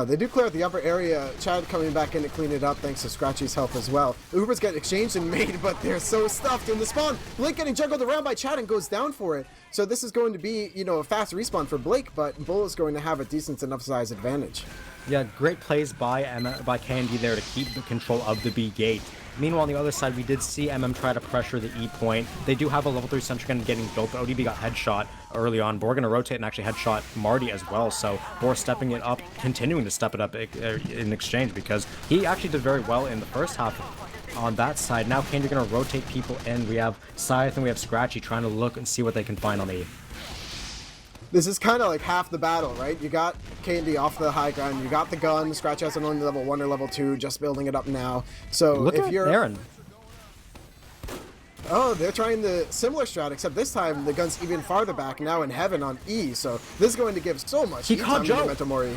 S6: They do clear out the upper area. Chad coming back in to clean it up thanks to Scratchy's help as well. Ubers get exchanged and made, but they're so stuffed in the spawn. Blake getting juggled around by Chad and goes down for it. So this is going to be, a fast respawn for Blake, but Bull is going to have a decent enough size advantage.
S4: Yeah, great plays by Candy there to keep the control of the B gate. Meanwhile, on the other side, we did see try to pressure the E point. They do have a level 3 sentry gun getting built, but ODB got headshot early on. Boar going to rotate and actually headshot Marty as well, so Boar stepping it up, continuing to step it up in exchange, because he actually did very well in the first half on that side. Now Candy going to rotate people in. We have Scythe and we have Scratchy trying to look and see what they can find on the E.
S6: This is kind of like half the battle, right? You got Candy off the high ground, you got the gun, Scratch has only level 1 or level 2, just building it up now. So
S4: Look
S6: if
S4: at
S6: you're...
S4: Aaron.
S6: Oh, they're trying the similar strat, except this time the gun's even farther back, now in heaven on E, so this is going to give so much
S4: He caught Joe!
S6: Memento Mori.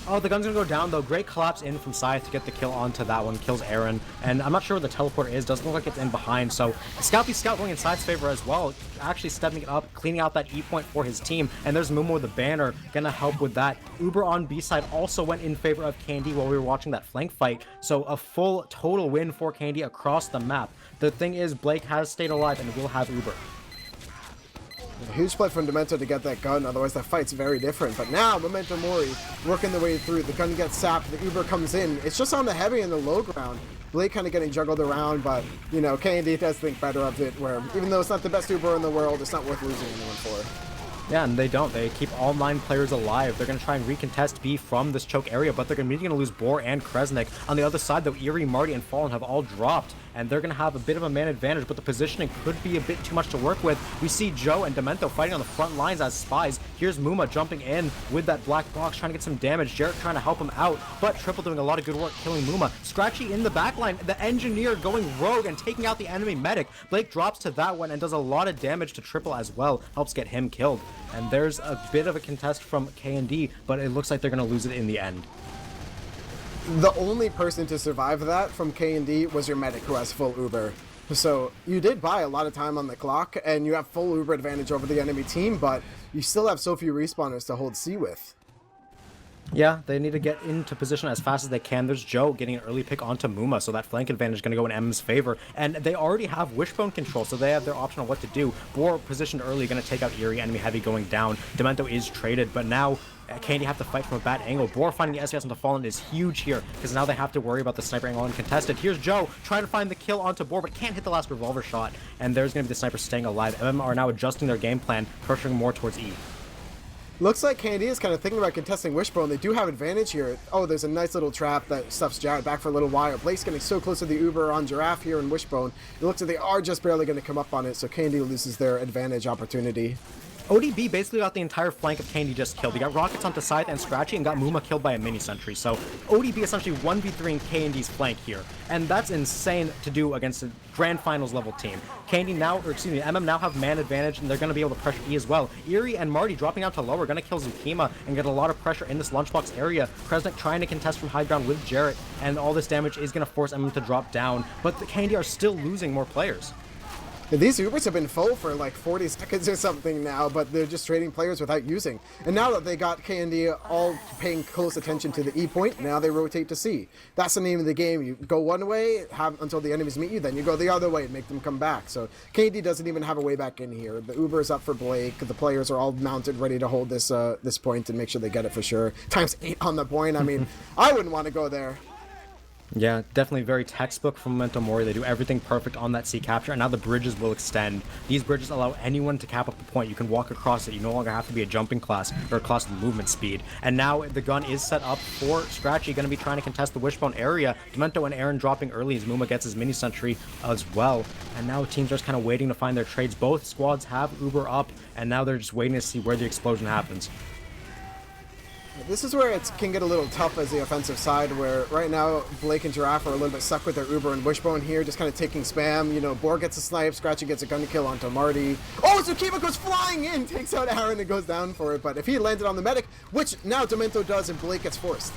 S4: Oh, the gun's gonna go down though. Great collapse in from Scythe to get the kill onto that one. Kills Aaron. And I'm not sure where the teleport is. Doesn't look like it's in behind. So Scout going in Scythe's favor as well. Actually stepping it up, cleaning out that E point for his team. And there's Mumo with the banner. Gonna help with that. Uber on B side also went in favor of Candy while we were watching that flank fight. So a full total win for Candy across the map. The thing is, Blake has stayed alive and will have Uber.
S6: A huge play from Demento to get that gun, otherwise that fight's very different. But now, Memento Mori working their way through. The gun gets sapped, the Uber comes in. It's just on the heavy and the low ground. Blake kind of getting juggled around, but, you know, Candy does think better of it, where even though it's not the best Uber in the world, it's not worth losing anyone for.
S4: Yeah, and they don't. They keep all 9 players alive. They're going to try and recontest B from this choke area, but they're immediately going to lose Boar and Kresnik. On the other side, though, Eerie, Marty, and Fallen have all dropped, and they're going to have a bit of a man advantage, but the positioning could be a bit too much to work with. We see Joe and Demento fighting on the front lines as spies. Here's Muma jumping in with that black box, trying to get some damage. Jarrett trying to help him out, but Triple doing a lot of good work killing Muma. Scratchy in the backline, the engineer going rogue and taking out the enemy medic. Blake drops to that one and does a lot of damage to Triple as well, helps get him killed. And there's a bit of a contest from K&D, but it looks like they're going to lose it in the end.
S6: The only person to survive that from K&D was your medic, who has full Uber. So you did buy a lot of time on the clock, and you have full Uber advantage over the enemy team, but you still have so few respawners to hold C with.
S4: Yeah, they need to get into position as fast as they can. There's Joe getting an early pick onto Muma, so that flank advantage is going to go in M's favor. And they already have Wishbone control, so they have their option on what to do. Boar positioned early, going to take out Eerie, enemy heavy going down. Demento is traded, but now Candy have to fight from a bad angle. Boar finding the SVS onto Fallen is huge here, because now they have to worry about the sniper angle uncontested. Here's Joe trying to find the kill onto Boar, but can't hit the last revolver shot. And there's going to be the sniper staying alive. MM are now adjusting their game plan, pressuring more towards E.
S6: Looks like Candy is kind of thinking about contesting Wishbone. They do have advantage here. Oh, there's a nice little trap that stuffs Jarrett back for a little while. Blake's getting so close to the Uber on Giraffe here in Wishbone. It looks like they are just barely going to come up on it, so Candy loses their advantage opportunity.
S4: ODB basically got the entire flank of Candy just killed. He got rockets onto Scythe and Scratchy and got Muma killed by a mini sentry. So ODB essentially 1v3 in K&D's flank here. And that's insane to do against a grand finals level team. Candy now, or excuse me, MM now have man advantage, and they're going to be able to pressure E as well. Eerie and Marty dropping out to lower, going to kill Zukima and get a lot of pressure in this lunchbox area. Kresnik trying to contest from high ground with Jarrett, and all this damage is going to force MM to drop down. But the Candy are still losing more players.
S6: These Ubers have been full for like 40 seconds or something now, but they're just trading players without using. And now that they got K&D all paying close attention to the E point, now they rotate to C. That's the name of the game. You go one way until the enemies meet you, then you go the other way and make them come back. So K&D doesn't even have a way back in here. The Uber is up for Blake. The players are all mounted, ready to hold this this point and make sure they get it for sure. ×8 on the point. I mean, I wouldn't want to go there.
S4: Yeah, definitely very textbook from Memento Mori. They do everything perfect on that C capture, and now the bridges will extend. These bridges allow anyone to cap up the point. You can walk across it. You no longer have to be a jumping class or a class with movement speed. And now the gun is set up for Scratchy, going to be trying to contest the Wishbone area. Demento and Aaron dropping early as Muma gets his mini sentry as well. And now teams are just kind of waiting to find their trades. Both squads have Uber up, and now they're just waiting to see where the explosion happens.
S6: This is where it can get a little tough as the offensive side, where right now Blake and Giraffe are a little bit stuck with their Uber and Wishbone here, just kind of taking spam. You know, Boar gets a snipe, Scratchy gets a gun kill onto Marty. Oh, Zukima goes flying in, takes out Aaron and goes down for it, but if he landed on the medic, which now Demento does, and Blake gets forced.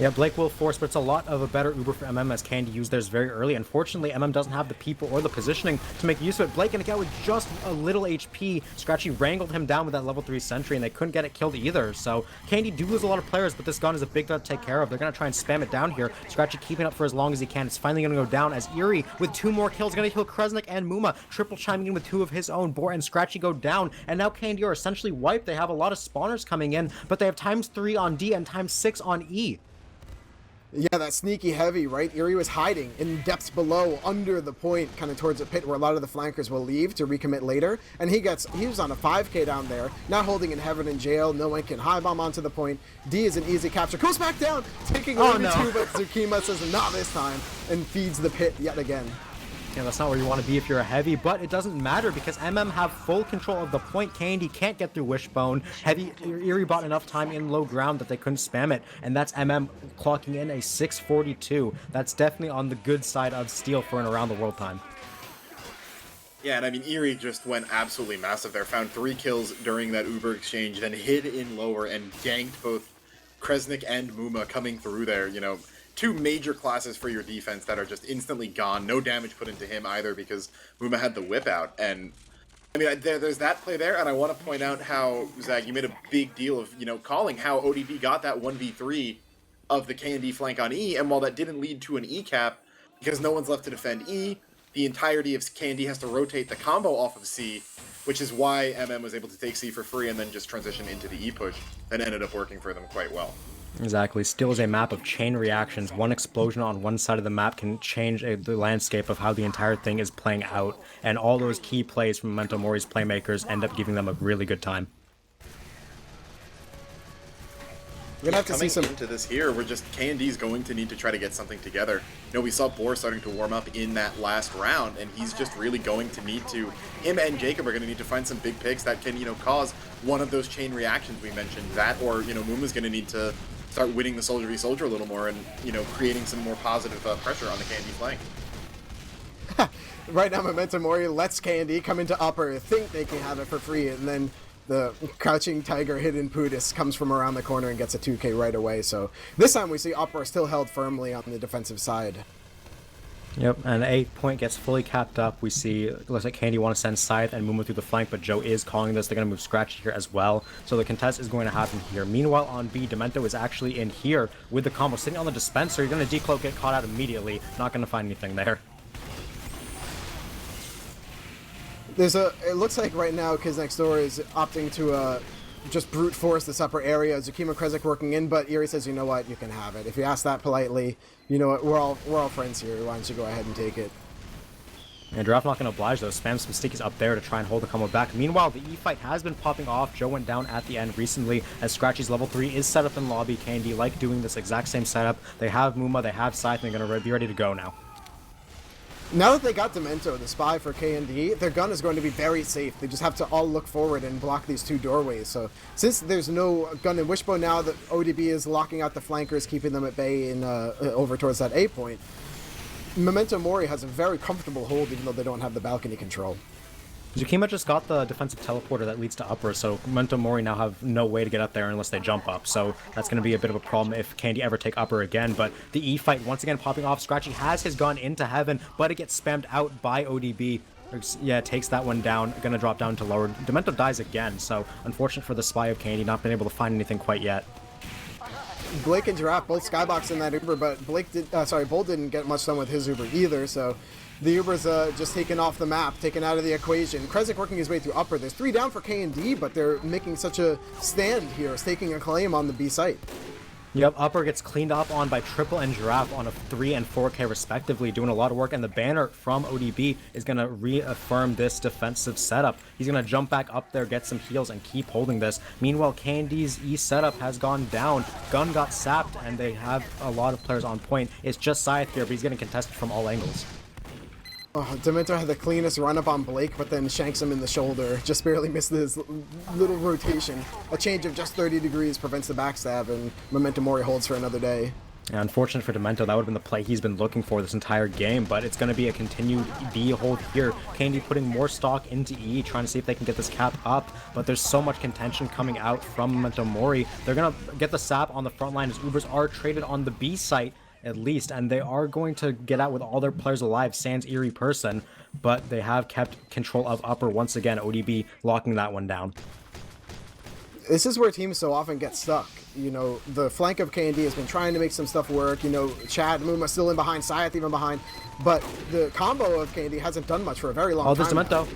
S4: Yeah, Blake will force, but it's a lot of a better Uber for MM as Candy used theirs very early. Unfortunately, MM doesn't have the people or the positioning to make use of it. Blake gonna get with just a little HP. Scratchy wrangled him down with that level 3 sentry, and they couldn't get it killed either. So Candy do lose a lot of players, but this gun is a big threat to take care of. They're gonna try and spam it down here. Scratchy keeping up for as long as he can. It's finally gonna go down as Eerie, with 2 more kills, gonna kill Kresnik and Muma. Triple chiming in with 2 of his own. Bor and Scratchy go down, and now Candy are essentially wiped. They have a lot of spawners coming in, but they have ×3 on D and ×6 on E.
S6: Yeah, that sneaky heavy, right? Eerie was hiding in depths below, under the point, kind of towards a pit where a lot of the flankers will leave to recommit later. And he was on a 5k down there, now holding in heaven and jail. No one can high bomb onto the point. D is an easy capture. Goes back down, taking over 2, but Zukima says not this time, and feeds the pit yet again.
S4: Yeah, that's not where you want to be if you're a heavy, but it doesn't matter because MM have full control of the point. Candy can't get through Wishbone. Heavy Eerie bought enough time in low ground that they couldn't spam it, and that's MM clocking in a 642. That's definitely on the good side of Steel for an around the world time.
S5: Yeah, and I mean, Eerie just went absolutely massive there. Found 3 kills during that Uber exchange, then hid in lower and ganked both Kresnik and Muma coming through there, you know. 2 major classes for your defense that are just instantly gone. No damage put into him either because Muma had the whip out. And I mean, there's that play there, and I want to point out how, Zag, you made a big deal of, you know, calling how ODB got that 1v3 of the K&D flank on E, and while that didn't lead to an E cap, because no one's left to defend E, the entirety of K&D has to rotate the combo off of C, which is why MM was able to take C for free and then just transition into the E push, that ended up working for them quite well.
S4: Exactly. Steel is a map of chain reactions. One explosion on one side of the map can change the landscape of how the entire thing is playing out, and all those key plays from Memento Mori's playmakers end up giving them a really good time.
S6: We're gonna have to see some
S5: into this here. We're just K&D's going to need to try to get something together. You know, we saw Bor starting to warm up in that last round, and he's just really going to need to. Him and Jacob are going to need to find some big picks that can, you know, cause one of those chain reactions we mentioned. That, or you know, Muma's going to need to start winning the soldier v soldier a little more, and you know, creating some more positive pressure on the K&D flank.
S6: Right now, Memento Mori lets K&D come into upper, think they can have it for free, and then the crouching tiger hidden Pudis comes from around the corner and gets a 2k right away. So this time we see upper still held firmly on the defensive side.
S4: Yep, and 8 point gets fully capped up. We see, it looks like Candy want to send Scythe and Mumu through the flank, but Joe is calling this. They're going to move Scratchy here as well. So the contest is going to happen here. Meanwhile, on B, Demento is actually in here with the combo. Sitting on the dispenser, you're going to decloak, get caught out immediately. Not going to find anything there.
S6: It looks like right now Kids Next Door is opting to just brute force this upper area. Zukima Kresnik working in, but Eerie says, you know what, you can have it. If you ask that politely, you know what, we're all friends here. Why don't you go ahead and take it?
S4: And Giraffe not going to oblige though. Spam some stickies up there to try and hold the combo back. Meanwhile, the E fight has been popping off. Joe went down at the end recently as Scratchy's level 3 is set up in lobby. Candy like doing this exact same setup. They have Muma, they have Scythe, and they're going to be ready to go now.
S6: Now that they got Demento, the spy for K&D, their gun is going to be very safe. They just have to all look forward and block these 2 doorways. So since there's no gun in Wishbone now, that ODB is locking out the flankers, keeping them at bay in over towards that A point. Memento Mori has a very comfortable hold, even though they don't have the balcony control.
S4: Zukima just got the defensive teleporter that leads to upper, so Memento Mori now have no way to get up there unless they jump up, so that's going to be a bit of a problem if Candy ever take upper again. But the E fight once again popping off. Scratchy has his gun into heaven, but it gets spammed out by ODB. Yeah, takes that one down, gonna drop down to lower. Demento dies again, so unfortunate for the spy of Candy, not been able to find anything quite yet.
S6: Blake and Giraffe both skyboxed in that Uber, but Bull didn't get much done with his Uber either, so the Uber's just taken off the map, taken out of the equation. Kresnik working his way through upper. There's 3 down for K&D, but they're making such a stand here, staking a claim on the B site.
S4: Yep, upper gets cleaned up on by Triple and Giraffe on a 3 and 4k respectively, doing a lot of work, and the banner from ODB is going to reaffirm this defensive setup. He's going to jump back up there, get some heals, and keep holding this. Meanwhile, Candy's E setup has gone down. Gun got sapped, and they have a lot of players on point. It's just Scythe here, but he's getting contested from all angles.
S6: Oh, Demento had the cleanest run up on Blake, but then shanks him in the shoulder. Just barely missed his little rotation. A change of just 30 degrees prevents the backstab, and Memento Mori holds for another day.
S4: Yeah, unfortunate for Demento, that would have been the play he's been looking for this entire game, but it's going to be a continued B hold here. KD putting more stock into E, trying to see if they can get this cap up, but there's so much contention coming out from Memento Mori. They're going to get the sap on the front line as Ubers are traded on the B site, at least, and they are going to get out with all their players alive, sans Eerie Person, but they have kept control of upper once again, ODB locking that one down.
S6: This is where teams so often get stuck. You know, the flank of K&D has been trying to make some stuff work. You know, Chad, Muma still in behind, Syath even behind. But the combo of K&D hasn't done much for a very long time.
S4: Oh, there's Demento.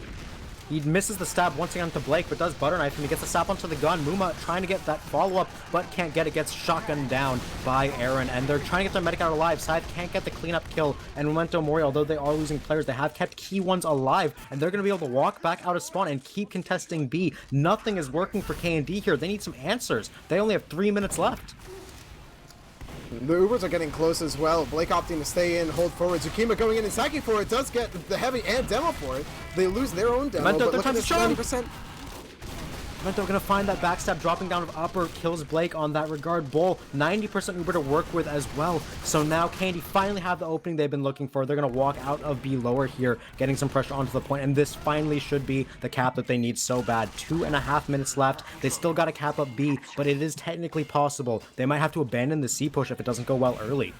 S4: He misses the stab once again to Blake, but does butter knife him. He gets the sap onto the gun. Muma trying to get that follow-up, but can't get it. Gets shotgunned down by Aaron, and they're trying to get their medic out alive. Side can't get the cleanup kill, and Memento Mori, although they are losing players, they have kept key ones alive, and they're going to be able to walk back out of spawn and keep contesting B. Nothing is working for K&D here. They need some answers. They only have 3 minutes left.
S6: The Ubers are getting close as well. Blake opting to stay in, hold forward. Zukima going in and Saki for it. Does get the heavy and demo for it. They lose their own demo,
S4: Memento,
S6: but look at this 90%.
S4: Memento gonna find that backstab, dropping down of upper, kills Blake on that regard. Bull, 90% Uber to work with as well. So now Candy finally have the opening they've been looking for. They're gonna walk out of B lower here, getting some pressure onto the point, and this finally should be the cap that they need so bad. 2.5 minutes left. They still gotta cap up B, but it is technically possible. They might have to abandon the C push if it doesn't go well early.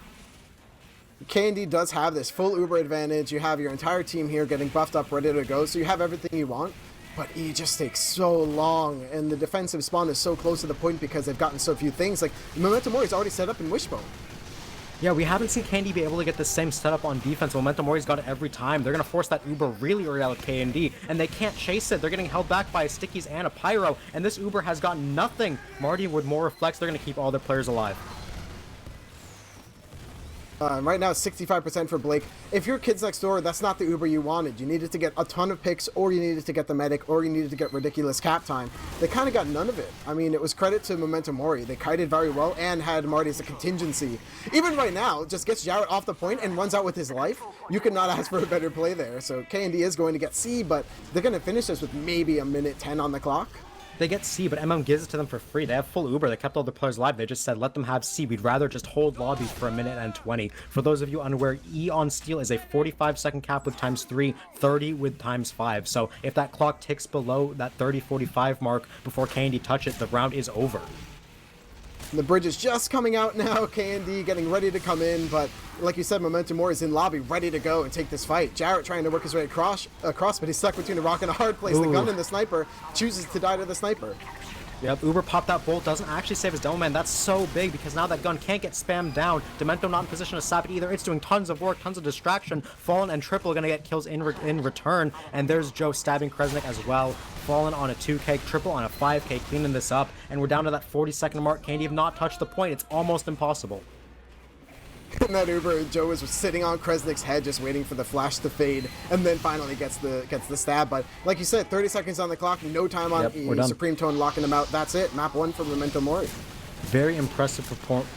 S6: K&D does have this full Uber advantage. You have your entire team here getting buffed up, ready to go, so you have everything you want. But E just takes so long, and the defensive spawn is so close to the point because they've gotten so few things. Like, Memento Mori is already set up in Wishbone.
S4: Yeah, we haven't seen Candy be able to get the same setup on defense. Memento Mori's got it every time. They're going to force that Uber really early out with K&D, and they can't chase it. They're getting held back by Stickies and a Pyro, and this Uber has got nothing. Marty with more reflex, they're going to keep all their players alive.
S6: Right now, 65% for Blake. If you're Kids Next Door, that's not the Uber you wanted. You needed to get a ton of picks, or you needed to get the medic, or you needed to get ridiculous cap time. They kind of got none of it. I mean, it was credit to Memento Mori. They kited very well and had Marty as a contingency. Even right now, just gets Jarrett off the point and runs out with his life. You could not ask for a better play there. So K&D is going to get C, but they're going to finish this with maybe a minute 10 on the clock.
S4: They get C, but MM gives it to them for free. They have full Uber. They kept all their players alive. They just said, let them have C. We'd rather just hold lobbies for a minute and 20. For those of you unaware, E on Steel is a 45-second cap with ×3, 30 with ×5. So if that clock ticks below that 30-45 mark before Candy touch it, the round is over.
S6: The bridge is just coming out now. K&D getting ready to come in, but like you said, Memento Mori is in lobby, ready to go and take this fight. Jarrett trying to work his way across, but he's stuck between a rock and a hard place. The gun and the sniper, chooses to die to the sniper.
S4: Yep, Uber popped that bolt, doesn't actually save his demo man. That's so big because now that gun can't get spammed down. Demento not in position to stop it either. It's doing tons of work, tons of distraction. Fallen and Triple gonna get kills in return, and there's Joe stabbing Kresnik as well. Fallen on a 2k, Triple on a 5k, cleaning this up, and we're down to that 40-second mark. Candy have not touched the point. It's almost impossible.
S6: And that Uber, Joe was sitting on Kresnik's head, just waiting for the flash to fade, and then finally gets the stab. But like you said, 30 seconds on the clock, no time on E. Supreme Tone locking them out. That's it. Map 1 for Memento Mori.
S4: Very impressive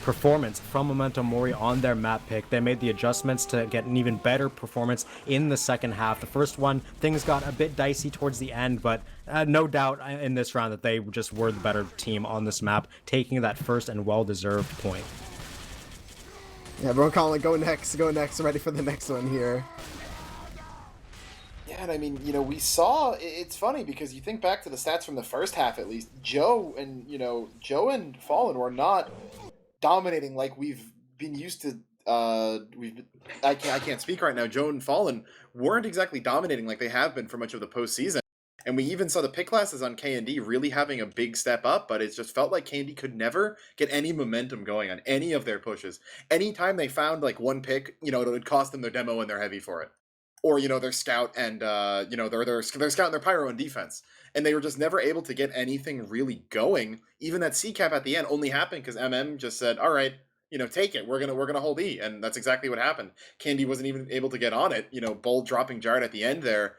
S4: performance from Memento Mori on their map pick. They made the adjustments to get an even better performance in the second half. The first one, things got a bit dicey towards the end, but no doubt in this round that they just were the better team on this map, taking that first and well-deserved point.
S6: Yeah, everyone calling, go next, ready for the next one here.
S5: Yeah, and I mean, you know, we saw, it's funny because you think back to the stats from the first half at least, Joe and Fallen were not dominating like we've been used to. I can't speak right now. Joe and Fallen weren't exactly dominating like they have been for much of the postseason. And we even saw the pick classes on K&D really having a big step up, but it just felt like K&D could never get any momentum going on any of their pushes. Anytime they found like one pick, you know, it would cost them their demo and they're heavy for it. Or, you know, their scout and, their scout and their pyro on defense. And they were just never able to get anything really going. Even that C cap at the end only happened because MM just said, all right, you know, take it. We're gonna hold E. And that's exactly what happened. Candy wasn't even able to get on it. You know, Bold dropping Jarrett at the end there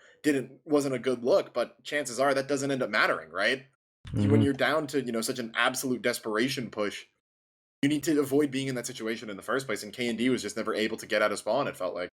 S5: wasn't a good look, but chances are that doesn't end up mattering, right? Mm-hmm. When you're down to, you know, such an absolute desperation push, you need to avoid being in that situation in the first place, and K&D was just never able to get out of spawn, it felt like.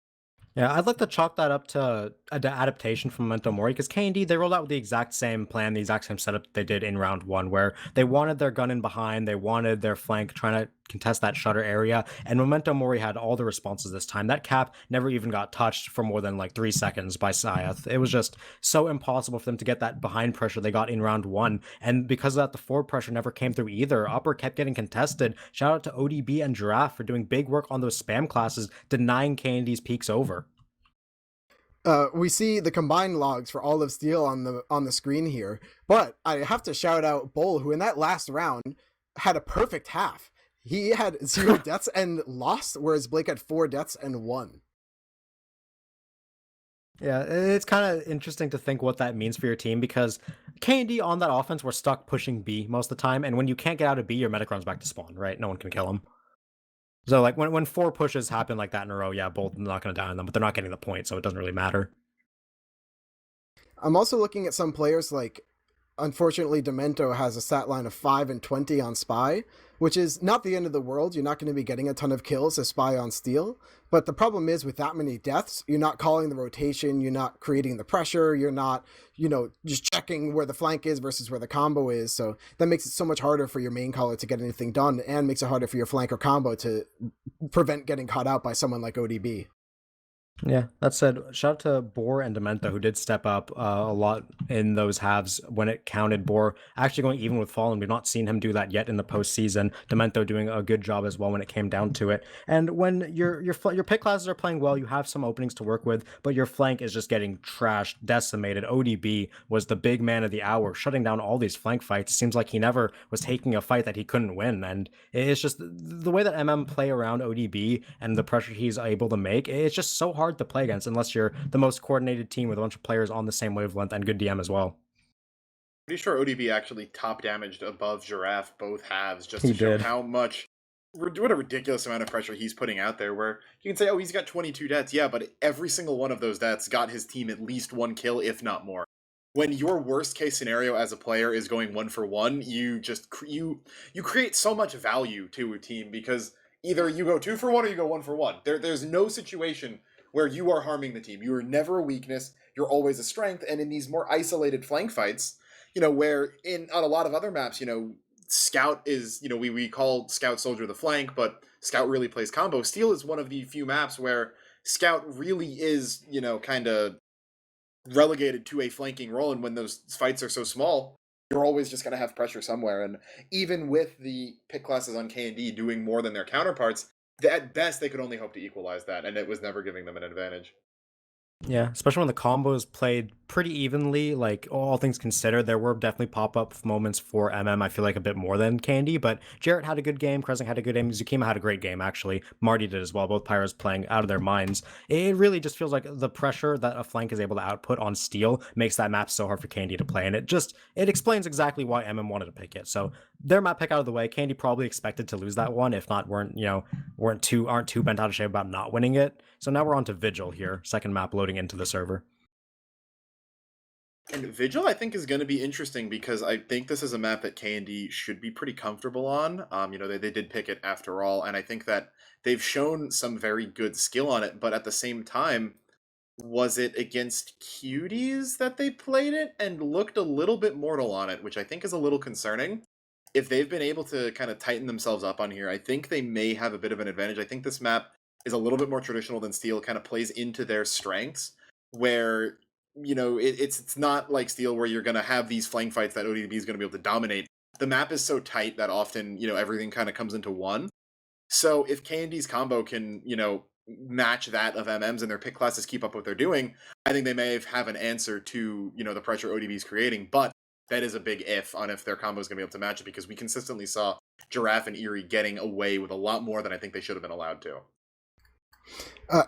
S4: Yeah, I'd like to chalk that up to an adaptation from Memento Mori, because K&D, they rolled out with the exact same plan, the exact same setup they did in round one, where they wanted their gun in behind, they wanted their flank trying to contest that shutter area, and Memento Mori had all the responses this time. That cap never even got touched for more than like 3 seconds by Scythe. It was just so impossible for them to get that behind pressure they got in round 1, and because of that, the forward pressure never came through either. Upper kept getting contested. Shout out to ODB and Giraffe for doing big work on those spam classes, denying K&D's peaks over.
S6: We see the combined logs for all of Steel on the screen here, but I have to shout out Bull, who in that last round had a perfect half. He had 0 deaths and lost, whereas Blake had 4 deaths and 1.
S4: Yeah, it's kind of interesting to think what that means for your team, because K&D on that offense were stuck pushing B most of the time, and when you can't get out of B, your medic runs back to spawn, right? No one can kill him. So like when 4 pushes happen like that in a row, yeah, Bolt not going to die on them, but they're not getting the point, so it doesn't really matter.
S6: I'm also looking at some players like, unfortunately, Demento has a stat line of 5 and 20 on Spy, which is not the end of the world. You're not going to be getting a ton of kills as Spy on Steel, but the problem is with that many deaths, you're not calling the rotation, you're not creating the pressure, you're not, just checking where the flank is versus where the combo is, so that makes it so much harder for your main caller to get anything done, and makes it harder for your flank or combo to prevent getting caught out by someone like ODB.
S4: Yeah, that said, shout out to Boar and Demento, who did step up a lot in those halves when it counted. Boar actually going even with Fallen. We've not seen him do that yet in the postseason. Demento doing a good job as well when it came down to it. And when your pick classes are playing well, you have some openings to work with, but your flank is just getting trashed, decimated. ODB was the big man of the hour, shutting down all these flank fights. It seems like he never was taking a fight that he couldn't win. And it's just the way that MM play around ODB and the pressure he's able to make, it's just so hard to play against unless you're the most coordinated team with a bunch of players on the same wavelength and good DM as well.
S5: Pretty sure ODB actually top damaged above Giraffe both halves, just to
S4: He
S5: show
S4: did.
S5: how much, what a ridiculous amount of pressure he's putting out there, where you can say, oh, he's got 22 deaths. Yeah, but every single one of those deaths got his team at least 1 kill, if not more. When your worst case scenario as a player is going 1 for 1, you just you create so much value to a team, because either you go 2 for 1 or you go 1 for 1. There's no situation where you are harming the team. You are never a weakness. You're always a strength. And in these more isolated flank fights, where on a lot of other maps, Scout is, we call Scout Soldier the flank, but Scout really plays combo. Steel is one of the few maps where Scout really is, kind of relegated to a flanking role. And when those fights are so small, you're always just going to have pressure somewhere. And even with the pick classes on K&D doing more than their counterparts, at best, they could only hope to equalize that, and it was never giving them an advantage.
S4: Yeah, especially when the combos played pretty evenly, like all things considered, there were definitely pop-up moments for MM, I feel like a bit more than Candy, but Jarrett had a good game, Kresnik had a good game, Zukima had a great game, actually. Marty did as well, both Pyros playing out of their minds. It really just feels like the pressure that a flank is able to output on Steel makes that map so hard for Candy to play, and it explains exactly why MM wanted to pick it. So their map pick out of the way, Candy probably expected to lose that one, if not aren't too bent out of shape about not winning it. So now we're on to Vigil here, second map loading into the server.
S5: And Vigil, I think, is going to be interesting because I think this is a map that K&D should be pretty comfortable on. They did pick it after all, and I think that they've shown some very good skill on it, but at the same time, was it against Cuties that they played it and looked a little bit mortal on it, which I think is a little concerning. If they've been able to kind of tighten themselves up on here, I think they may have a bit of an advantage. I think this map is a little bit more traditional than Steel, kind of plays into their strengths, where, it's not like Steel where you're going to have these flank fights that ODB is going to be able to dominate. The map is so tight that often, everything kind of comes into one. So if K&D's combo can, match that of MM's and their pick classes keep up what they're doing, I think they may have an answer to, the pressure ODB is creating, but that is a big if on if their combo is going to be able to match it, because we consistently saw Giraffe and Eerie getting away with a lot more than I think they should have been allowed to.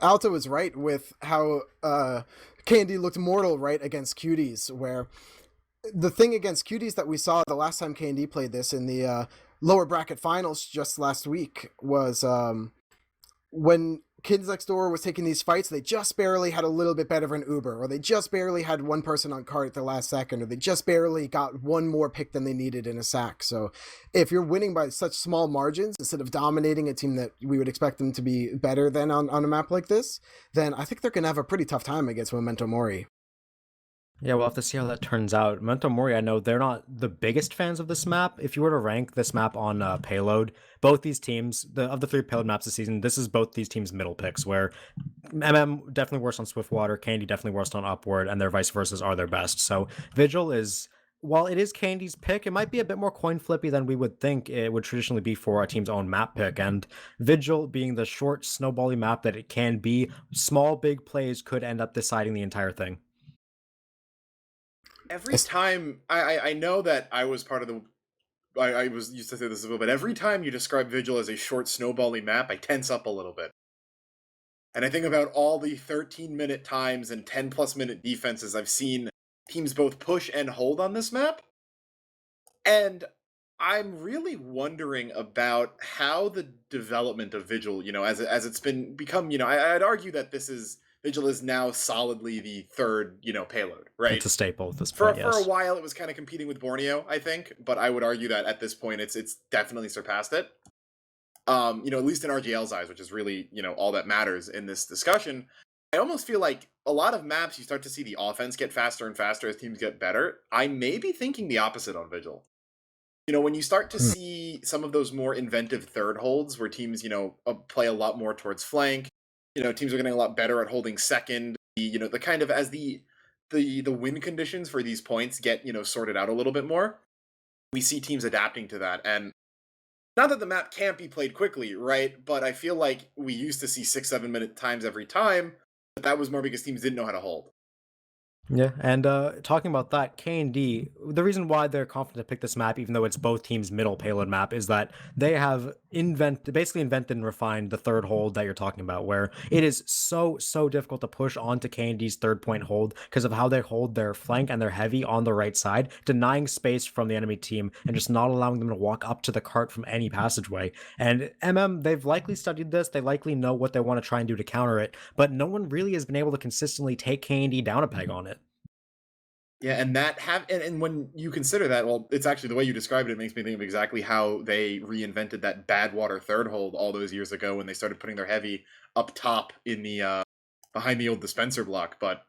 S6: Alto was right with how Candy looked mortal right against Cuties, where the thing against Cuties that we saw the last time Candy played this in the lower bracket finals just last week was when Kids Next Door was taking these fights, they just barely had a little bit better of an Uber, or they just barely had one person on cart at the last second, or they just barely got one more pick than they needed in a sack. So if you're winning by such small margins, instead of dominating a team that we would expect them to be better than on a map like this, then I think they're going to have a pretty tough time against Memento Mori.
S4: Yeah, we'll have to see how that turns out. Memento Mori, I know they're not the biggest fans of this map. If you were to rank this map on payload, both these teams, of the three payload maps this season, this is both these teams' middle picks, where MM definitely worse on Swiftwater, Candy definitely worse on Upward, and their vice versa are their best. So Vigil is, while it is Candy's pick, it might be a bit more coin flippy than we would think it would traditionally be for a team's own map pick. And Vigil being the short, snowbally map that it can be, small, big plays could end up deciding the entire thing.
S5: Every time I know that I was part of the I was used to say this as well, but every time you describe Vigil as a short snowbally map, I tense up a little bit. And I think about all the 13-minute times and 10+ minute defenses I've seen teams both push and hold on this map. And I'm really wondering about how the development of Vigil, as it's become, I'd argue that Vigil is now solidly the third, payload, right?
S4: It's a staple at this
S5: For
S4: point, yes.
S5: a while, it was kind of competing with Borneo, I think, but I would argue that at this point, it's definitely surpassed it. At least in RGL's eyes, which is really, all that matters in this discussion. I almost feel like a lot of maps, you start to see the offense get faster and faster as teams get better. I may be thinking the opposite on Vigil. When you start to see some of those more inventive third holds where teams, play a lot more towards flank, teams are getting a lot better at holding second, the kind of as the win conditions for these points get, sorted out a little bit more, we see teams adapting to that. And not that the map can't be played quickly, right? But I feel like we used to see 6-7 minute times every time, but that was more because teams didn't know how to hold.
S4: Yeah, and talking about that, K&D, the reason why they're confident to pick this map, even though it's both teams' middle payload map, is that they have basically invented and refined the third hold that you're talking about, where it is so difficult to push onto K&D's third point hold because of how they hold their flank and their heavy on the right side, denying space from the enemy team and just not allowing them to walk up to the cart from any passageway. And they've likely studied this, they likely know what they want to try and do to counter it, but no one really has been able to consistently take K&D down a peg on it.
S5: Yeah, and when you consider that, well, it's actually the way you described it makes me think of exactly how they reinvented that Badwater third hold all those years ago when they started putting their heavy up top in the behind the old dispenser block. But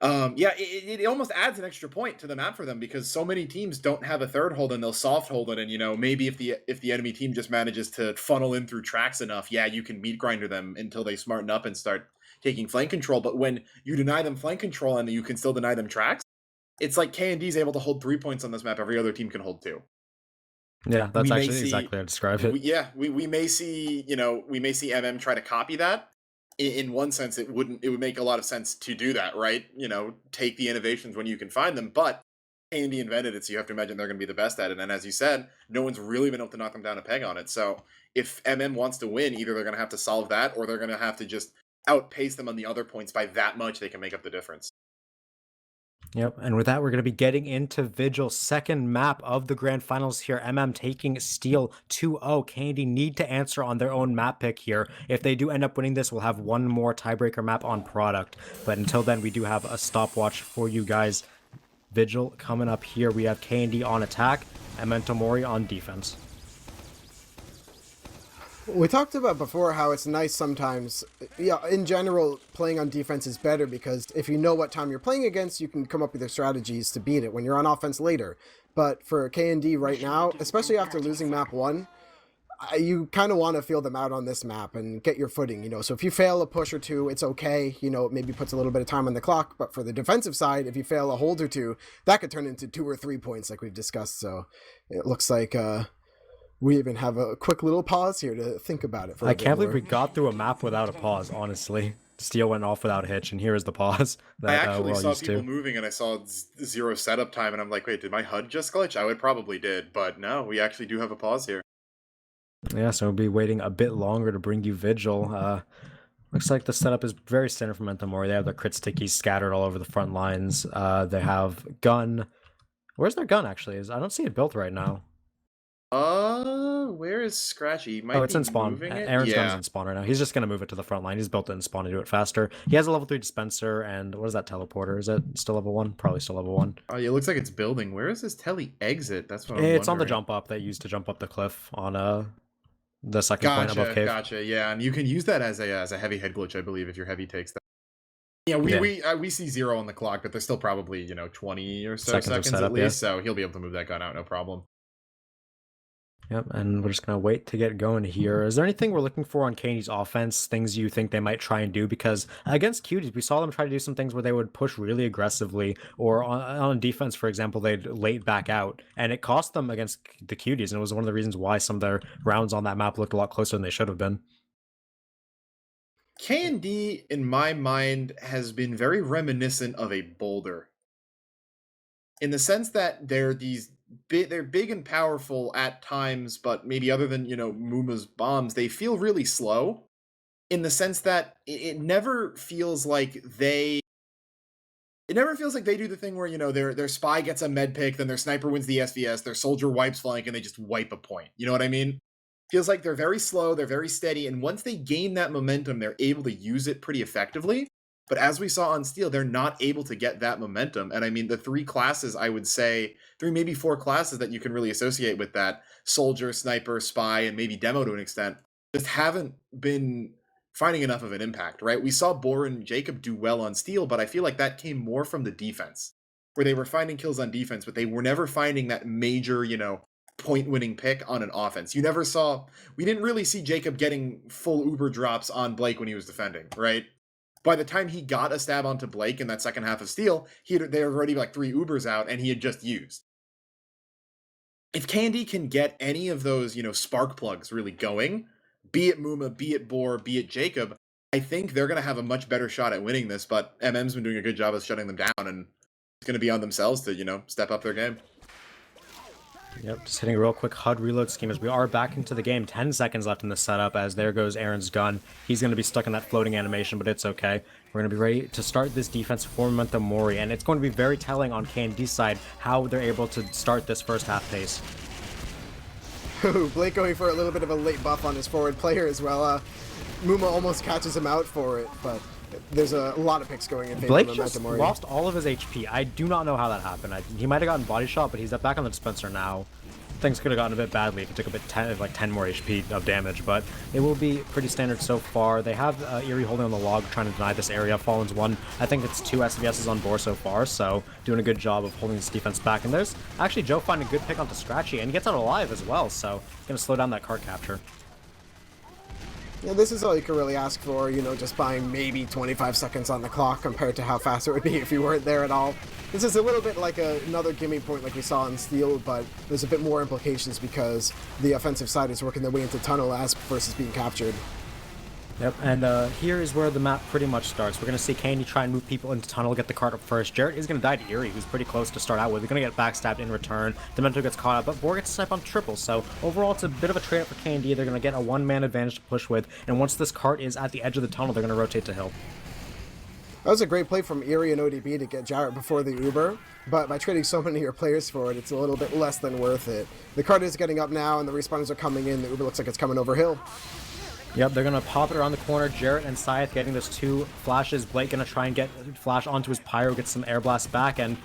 S5: it almost adds an extra point to the map for them because so many teams don't have a third hold and they'll soft hold it, and maybe if the enemy team just manages to funnel in through tracks enough, yeah, you can meat grinder them until they smarten up and start taking flank control. But when you deny them flank control and you can still deny them tracks, it's like K&D is able to hold 3 points on this map. Every other team can hold 2.
S4: Yeah, that's actually exactly how to describe it.
S5: We may see MM try to copy that. In one sense, it would make a lot of sense to do that, right? Take the innovations when you can find them. But K&D invented it, so you have to imagine they're going to be the best at it. And as you said, no one's really been able to knock them down a peg on it. So if MM wants to win, either they're going to have to solve that, or they're going to have to just outpace them on the other points by that much. They can make up the difference.
S4: Yep, and with that, we're going to be getting into Vigil's second map of the grand finals here. taking Steel 2-0. K&D need to answer on their own map pick here. If they do end up winning this, we'll have one more tiebreaker map on product. But until then, we do have a stopwatch for you guys. Vigil coming up here. We have K&D on attack and Memento Mori on defense.
S6: We talked about before how it's nice sometimes, in general, playing on defense is better because if you know what time you're playing against, you can come up with your strategies to beat it when you're on offense later. But for K&D right now, especially after losing map 1, you kind of want to feel them out on this map and get your footing, So if you fail a push or two, it's okay, it maybe puts a little bit of time on the clock. But for the defensive side, if you fail a hold or two, that could turn into 2 or 3 points like we've discussed. So it looks like we even have a quick little pause here to think about it.
S4: I can't believe we got through a map without a pause, honestly. Steel went off without a hitch, and here is the pause that
S5: I actually saw
S4: used
S5: people
S4: to.
S5: moving, and I saw 0 setup time, and I'm like, wait, did my HUD just glitch? I would probably did, but no, we actually do have a pause here.
S4: Yeah, so we'll be waiting a bit longer to bring you Vigil. Looks like the setup is very standard for Memento Mori. They have the crit stickies scattered all over the front lines. They have gun. Where's their gun, actually? I don't see it built right now.
S5: Where is Scratchy?
S4: It's in spawn. Aaron's gun's in spawn right now. He's just gonna move it to the front line. He's built it in spawn to do it faster. He has a level 3 dispenser, and what is that teleporter? Is it still level 1? Probably still level 1.
S5: Oh, yeah, it looks like it's building. Where is this tele exit? That's what I'm
S4: It's on the
S5: wondering.
S4: jump up that you used to jump up the cliff on the second point above cave.
S5: Gotcha, yeah, and you can use that as a heavy head glitch, I believe, if your heavy takes that. Yeah,
S4: Yeah.
S5: we see 0 on the clock, but there's still probably 20 or so
S4: Seconds of
S5: seconds
S4: setup,
S5: at least, so he'll be able to move that gun out, no problem.
S4: Yep, and we're just gonna wait to get going here. Is there anything we're looking for on Kaney's offense? Things you think they might try and do? Because against Cuties, we saw them try to do some things where they would push really aggressively, or on defense, for example, they'd late back out, and it cost them against the Cuties, and it was one of the reasons why some of their rounds on that map looked a lot closer than they should have been.
S5: K&D, in my mind, has been very reminiscent of a boulder. In the sense that they're big and powerful at times, but maybe other than, Muma's bombs, they feel really slow. In the sense that it never feels like they do the thing where, their spy gets a med pick, then their sniper wins the SVS, their soldier wipes flank, and they just wipe a point. You know what I mean? Feels like they're very slow, they're very steady, and once they gain that momentum, they're able to use it pretty effectively. But as we saw on Steel, they're not able to get that momentum. And I mean, the 3 classes, I would say, 3, maybe 4 classes that you can really associate with that, soldier, sniper, spy, and maybe demo to an extent, just haven't been finding enough of an impact, right? We saw Bor and Jacob do well on Steel, but I feel like that came more from the defense, where they were finding kills on defense, but they were never finding that major, point-winning pick on an offense. We didn't really see Jacob getting full Uber drops on Blake when he was defending, right? By the time he got a stab onto Blake in that second half of Steel, they were already like 3 Ubers out, and he had just used. If Candy can get any of those, spark plugs really going, be it Muma, be it Bor, be it Jacob, I think they're going to have a much better shot at winning this, but MM's been doing a good job of shutting them down, and it's going to be on themselves to, step up their game.
S4: Yep, just hitting a real quick HUD reload scheme as we are back into the game. 10 seconds left in the setup as there goes Aaron's gun. He's going to be stuck in that floating animation, but it's okay. We're going to be ready to start this defense for Memento Mori, and it's going to be very telling on K&D's side how they're able to start this first half pace.
S6: Blake going for a little bit of a late buff on his forward player as well. Muma almost catches him out for it, but there's a lot of picks going in favor
S4: Blake
S6: of
S4: just
S6: Memento Mori.
S4: lost all of his HP. I do not know how that happened. He might have gotten body shot, but he's back on the dispenser now. Things could have gotten a bit badly if it took a bit 10 more HP of damage, but it will be pretty standard so far. They have Eerie holding on the log, trying to deny this area. Fallen's 1. I think it's 2 SVSs on board so far, so doing a good job of holding this defense back. And there's actually Joe finding a good pick onto Scratchy, and he gets out alive as well, so going to slow down that card capture.
S6: Yeah, this is all you can really ask for, just buying maybe 25 seconds on the clock compared to how fast it would be if you weren't there at all. This is a little bit like another gimme point like we saw in Steel, but there's a bit more implications because the offensive side is working their way into tunnel as versus being captured.
S4: Yep, and here is where the map pretty much starts. We're going to see Candy try and move people into tunnel, get the cart up first. Jarrett is going to die to Eerie, who's pretty close to start out with. They're going to get backstabbed in return. Demento gets caught up, but Bor gets sniped on triple. So overall, it's a bit of a trade-up for Candy. They're going to get a one-man advantage to push with, and once this cart is at the edge of the tunnel, they're going to rotate to hill.
S6: That was a great play from Eerie and ODB to get Jarrett before the Uber, but by trading so many of your players for it, it's a little bit less than worth it. The cart is getting up now, and the respawners are coming in. The Uber looks like it's coming over hill.
S4: Yep, they're going to pop it around the corner. Jarrett and Scythe getting those 2 flashes. Blake going to try and get Flash onto his Pyro, get some air blast back, and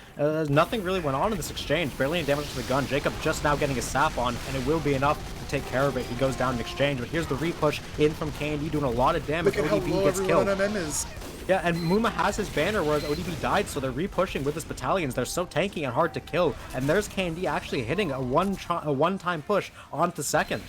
S4: nothing really went on in this exchange. Barely any damage to the gun. Jacob just now getting his sap on, and it will be enough to take care of it. He goes down in exchange, but here's the repush in from Candy, doing a lot of damage.
S5: Look at how
S4: ODB
S5: low
S4: gets killed.
S5: everyone on MM is.
S4: Yeah, and Muma has his banner, whereas ODB died, so they're repushing with his battalions. They're so tanky and hard to kill, and there's Candy actually hitting a one-time push onto second.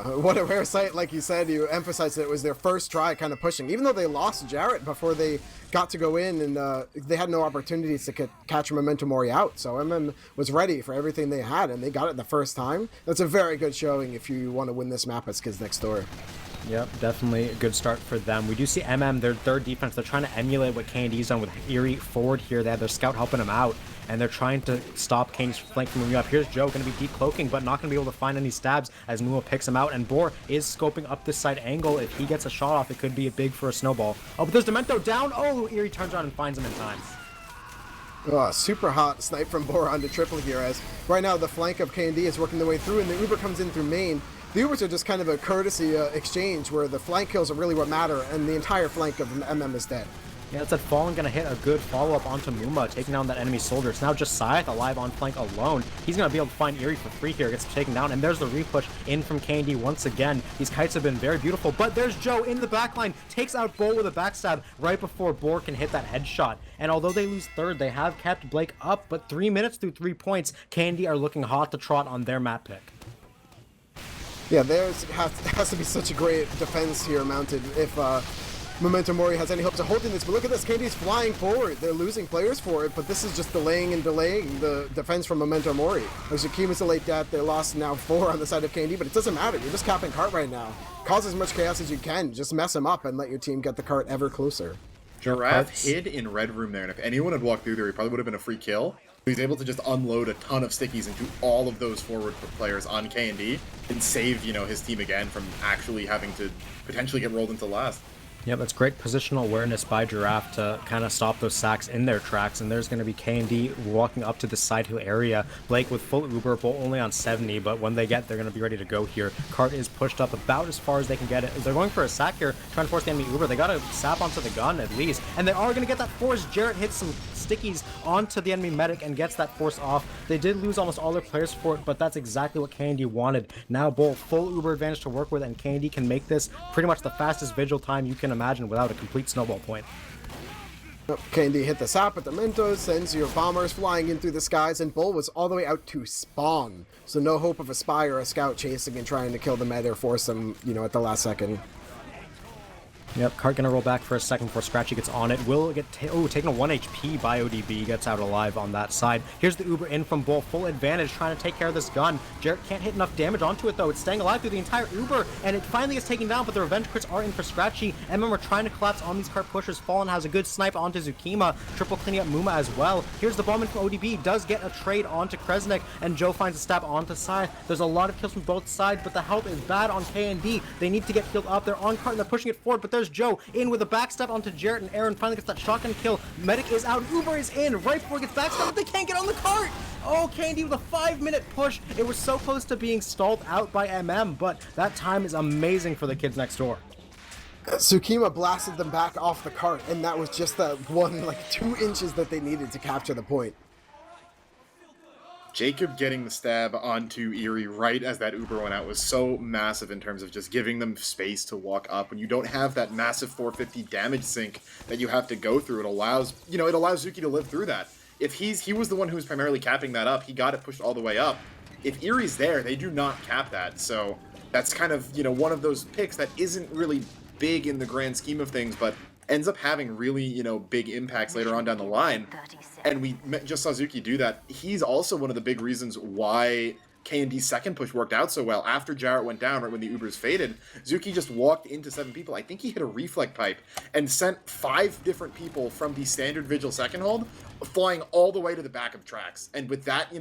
S6: What a rare sight, like you said. You emphasized that it was their first try kind of pushing. Even though they lost Jarrett before they got to go in, and they had no opportunities to catch Memento Mori out. So MM was ready for everything they had, and they got it the first time. That's a very good showing if you want to win this map as Kids Next Door.
S4: Yep, definitely a good start for them. We do see MM, their third defense. They're trying to emulate what Candy's done with Eerie forward here. They have their scout helping them out, and they're trying to stop Candy's flank from moving up. Here's Joe going to be deep cloaking, but not going to be able to find any stabs as Muma picks him out, and Bor is scoping up this side angle. If he gets a shot off, it could be big for a snowball. Oh, but there's Demento down. Oh, Eerie turns around and finds him in time.
S6: Oh, super hot snipe from Bor onto triple here, as right now the flank of K&D is working their way through, and the Uber comes in through main. The Ubers are just kind of a courtesy exchange where the flank kills are really what matter, and the entire flank of MM is dead.
S4: Yeah, that's that Fallen gonna hit a good follow-up onto Muma, taking down that enemy soldier. It's now just Scythe alive on flank alone. He's gonna be able to find Eerie for free here, gets taken down, and there's the repush in from K&D once again. These kites have been very beautiful, but there's Joe in the backline, takes out Bull with a backstab right before Boar can hit that headshot. And although they lose third, they have kept Blake up, but 3 minutes through 3 points, K&D are looking hot to trot on their map pick.
S6: Yeah, has to be such a great defense here mounted if Memento Mori has any hopes of holding this. But look at this, KD's flying forward. They're losing players for it, but this is just delaying and delaying the defense from Memento Mori. Zukima's a late death. They lost now 4 on the side of KD, but it doesn't matter. You're just capping cart right now. Cause as much chaos as you can. Just mess him up and let your team get the cart ever closer.
S5: Giraffe hid in red room there, and if anyone had walked through there, he probably would have been a free kill. He's able to just unload a ton of stickies into all of those forward players on K&D and save, you know, his team again from actually having to potentially get rolled into last.
S4: Yep, that's great positional awareness by Giraffe to kind of stop those sacks in their tracks, and there's going to be K&D walking up to the side hill area. Blake with full Uber, Bull only on 70, but when they get, they're going to be ready to go here. Cart is pushed up about as far as they can get it. They're going for a sack here, trying to force the enemy Uber. They got to sap onto the gun at least, and they are going to get that force. Jarrett hits some stickies onto the enemy medic and gets that force off. They did lose almost all their players for it, but that's exactly what K&D wanted. Now Bull, full Uber advantage to work with, and K&D can make this pretty much the fastest vigil time you can imagine without a complete snowball point.
S6: K&D hit the sap, but the Mentos sends your bombers flying in through the skies, and Bull was all the way out to spawn. So no hope of a spy or a scout chasing and trying to kill the med or force them, you know, at the last second.
S4: Yep, Cart gonna roll back for a second before Scratchy gets on it. Will get taking a 1 HP by ODB, gets out alive on that side. Here's the Uber in from Bull, full advantage, trying to take care of this gun. Jarrett can't hit enough damage onto it though. It's staying alive through the entire Uber, and it finally gets taken down, but the revenge crits are in for Scratchy. MM are trying to collapse on these Cart pushers. Fallen has a good snipe onto Zukima, triple cleaning up Muma as well. Here's the bomb in from ODB, does get a trade onto Kresnik, and Joe finds a stab onto Scythe. There's a lot of kills from both sides, but the health is bad on K&D. They need to get healed up. They're on Cart and they're pushing it forward, but there's Joe in with a backstep onto Jarrett, and Aaron finally gets that shotgun kill. Medic is out, Uber is in right before he gets backstep, but they can't get on the cart. Oh, K&D with a 5-minute push. It was so close to being stalled out by MM, but that time is amazing for the kids next door.
S6: Tsukima blasted them back off the cart, and that was just that 2 inches that they needed to capture the point.
S5: Jacob getting the stab onto Eerie right as that Uber went out was so massive in terms of just giving them space to walk up. When you don't have that massive 450 damage sink that you have to go through, it allows Zuki to live through that. If he was the one who was primarily capping that up, he got it pushed all the way up. If Eerie's there, they do not cap that. So that's kind of, one of those picks that isn't really big in the grand scheme of things, but ends up having really, big impacts later on down the line. And we just saw Zuki do that. He's also one of the big reasons why K&D's second push worked out so well. After Jarrett went down, right when the Ubers faded, Zuki just walked into 7 people. I think he hit a reflect pipe and sent 5 different people from the standard Vigil second hold flying all the way to the back of tracks. And with that,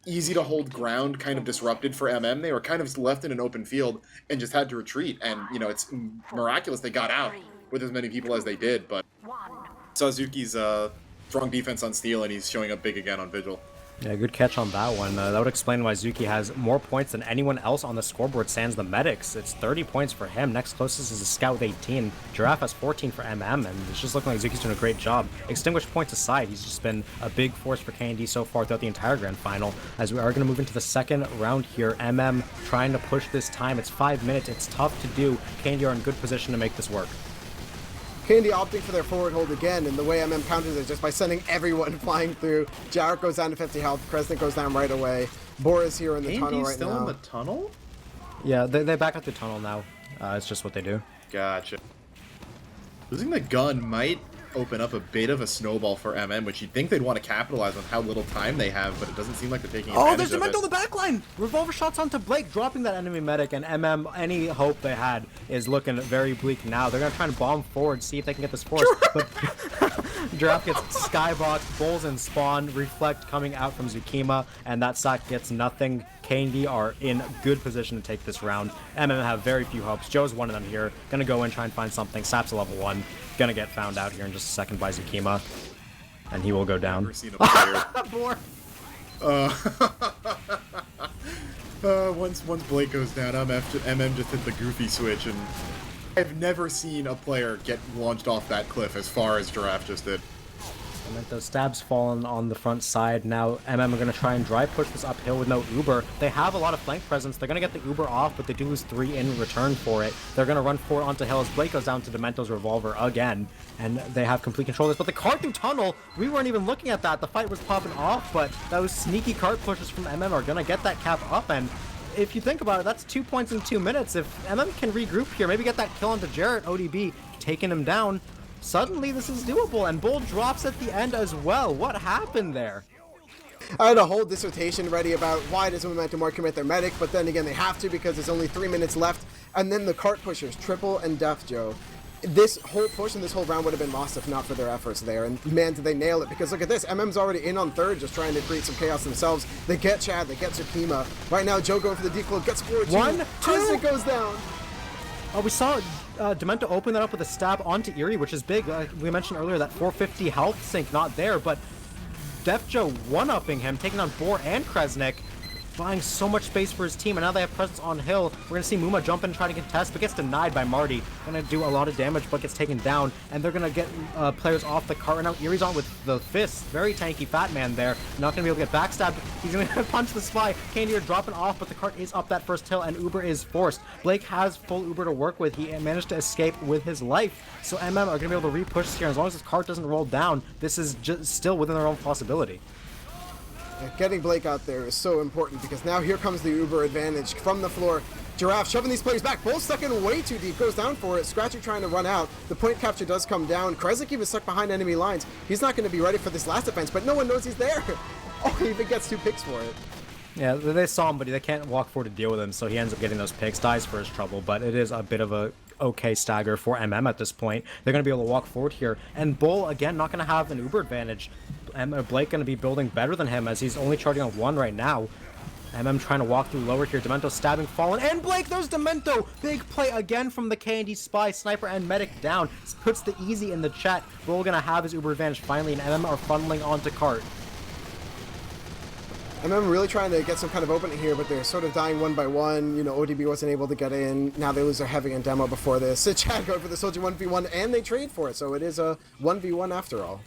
S5: easy to hold ground kind of disrupted for MM, they were kind of left in an open field and just had to retreat. And, it's miraculous they got out with as many people as they did. But saw Zuki's strong defense on Steel, and he's showing up big again on Vigil.
S4: Yeah, good catch on that one. That would explain why Zuki has more points than anyone else on the scoreboard, sans the medics. It's 30 points for him. Next closest is a Scout with 18. Giraffe has 14 for MM, and it's just looking like Zuki's doing a great job. Extinguished points aside, he's just been a big force for K&D so far throughout the entire grand final. As we are going to move into the second round here, MM trying to push this time. It's 5 minutes. It's tough to do. K&D are in good position to make this work.
S6: K&D opting for their forward hold again, and the way MM counters it just by sending everyone flying through. Jarrett goes down to 50 health, Kresnik goes down right away. Boris here in the tunnel right
S5: still
S6: now.
S5: in the tunnel?
S4: Yeah, they back up the tunnel now. It's just what they do.
S5: Gotcha. Losing the gun might open up a bit of a snowball for MM, which you'd think they'd want to capitalize on how little time they have, but it doesn't seem like they're taking advantage of it.
S4: Oh, there's Memento on the backline! Revolver shots onto Blake, dropping that enemy medic, and MM, any hope they had is looking very bleak now. They're going to try and bomb forward, see if they can get this force, but Giraffe gets skybox, Bulls and Spawn, Reflect coming out from Zukima, and that sack gets nothing. K&D are in good position to take this round. MM have very few hopes. Joe's one of them here. Gonna go in, try and find something. Sap's a level 1. Gonna get found out here in just a second by Zukima. And he will go down.
S5: Never seen a player.
S4: Boar.
S5: Once Blake goes down, MM just hit the goofy switch, and I've never seen a player get launched off that cliff as far as Giraffe just did.
S4: Those stabs falling on the front side. Now MM are going to try and dry push this uphill with no Uber. They have a lot of flank presence. They're going to get the Uber off, but they do lose 3 in return for it. They're going to run 4 onto hill as Blake goes down to Demento's revolver again, and they have complete control of this. But the cart through tunnel, we weren't even looking at that. The fight was popping off, but those sneaky cart pushes from MM are going to get that cap up, and if you think about it, that's 2 points in 2 minutes. If MM can regroup here, maybe get that kill onto Jarrett, ODB, taking him down, suddenly this is doable, and Bull drops at the end as well. What happened there?
S6: I had a whole dissertation ready about why does Memento Mori commit their medic, but then again they have to because there's only 3 minutes left, and then the cart pushers, Triple and Def Joe. This whole push and this whole round would have been lost if not for their efforts there, and man did they nail it, because look at this, MM's already in on third, just trying to create some chaos themselves. They get Chad, they get Tsukima. Right now Joe going for the decloak, gets 4-2.
S4: 1, 2.
S6: It goes down.
S4: Oh, we saw Demento open that up with a stab onto Eerie, which is big. We mentioned earlier that 450 health sink not there, but Def Joe one-upping him, taking on Boar and Kresnik, buying so much space for his team, and now they have presence on hill. We're going to see Muma jump in and try to contest, but gets denied by Marty. Going to do a lot of damage, but gets taken down, and they're going to get players off the cart. And now Erie's on with the fist. Very tanky Fat Man there. Not going to be able to get backstabbed. He's going to punch the spy. Candy are dropping off, but the cart is up that first hill, and Uber is forced. Blake has full Uber to work with. He managed to escape with his life. So MM are going to be able to re-push this here. As long as this cart doesn't roll down, this is just still within their own possibility.
S6: Getting Blake out there is so important because now here comes the Uber advantage from the floor. Giraffe shoving these players back. Bull stuck in way too deep. Goes down for it. Scratchy trying to run out. The point capture does come down. Kresnik even stuck behind enemy lines. He's not going to be ready for this last defense, but no one knows he's there. Oh, he even gets 2 picks for it.
S4: Yeah, they saw him, but they can't walk forward to deal with him, so he ends up getting those picks, dies for his trouble, but it is a bit of a okay stagger for MM at this point. They're going to be able to walk forward here, and Bull, again, not going to have an Uber advantage. Blake going to be building better than him, as he's only charging on 1 right now. MM trying to walk through lower here. Demento stabbing, fallen, and Blake, there's Demento! Big play again from the K&D Spy, Sniper and Medic down. Puts the easy in the chat. Bull going to have his Uber advantage finally, and MM are funneling onto cart.
S6: MM really trying to get some kind of opening here, but they're sort of dying one by one. You know, ODB wasn't able to get in. Now they lose their heavy and demo before this. So Chad going for the Soldier 1v1, and they trade for it, so it is a 1v1 after all.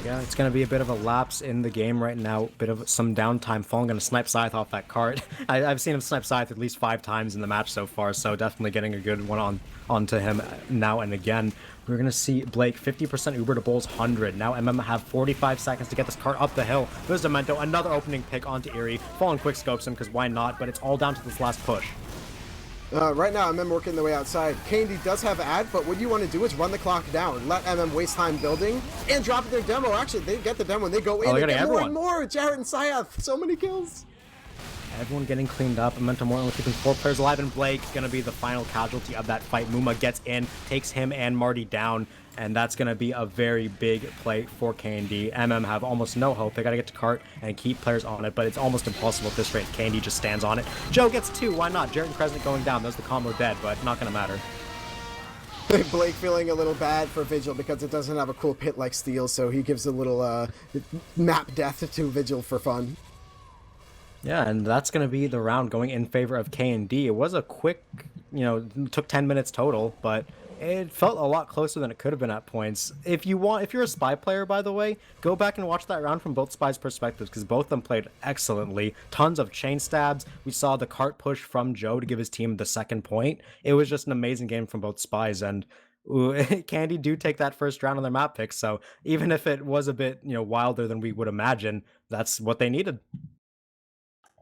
S4: Yeah, it's going to be a bit of a lapse in the game right now. Bit of some downtime. Fallen going to snipe Scythe off that cart. I've seen him snipe Scythe at least 5 times in the match so far, so definitely getting a good one onto him now and again. We're going to see Blake 50% Uber to Bull's 100. Now MM have 45 seconds to get this cart up the hill. There's Demento, another opening pick onto Eerie. Fallen quick scopes him, because why not? But it's all down to this last push.
S6: Right now, MM working their way outside. Candy does have ad, but what you want to do is run the clock down. Let MM waste time building and drop their demo. Actually, they get the demo and they go in.
S4: They
S6: get more
S4: everyone.
S6: and more. Jarrett and Syath, so many kills.
S4: Everyone getting cleaned up. Memento Mori only keeping 4 players alive, and Blake going to be the final casualty of that fight. Muma gets in, takes him and Marty down, and that's going to be a very big play for K&D. MM have almost no hope. They got to get to cart and keep players on it, but it's almost impossible at this rate. K&D just stands on it. Joe gets 2. Why not? Jarrett and Kresnik going down. There's the combo dead, but not going to matter.
S6: Blake feeling a little bad for Vigil because it doesn't have a cool pit like Steel, so he gives a little map death to Vigil for fun.
S4: Yeah, and that's going to be the round going in favor of K&D. It was a quick, it took 10 minutes total, but it felt a lot closer than it could have been at points. If you're a Spy player, by the way, go back and watch that round from both Spies' perspectives, because both of them played excellently. Tons of chain stabs. We saw the cart push from Joe to give his team the 2nd point. It was just an amazing game from both Spies, and Candy do take that first round on their map picks, so even if it was a bit, wilder than we would imagine, that's what they needed.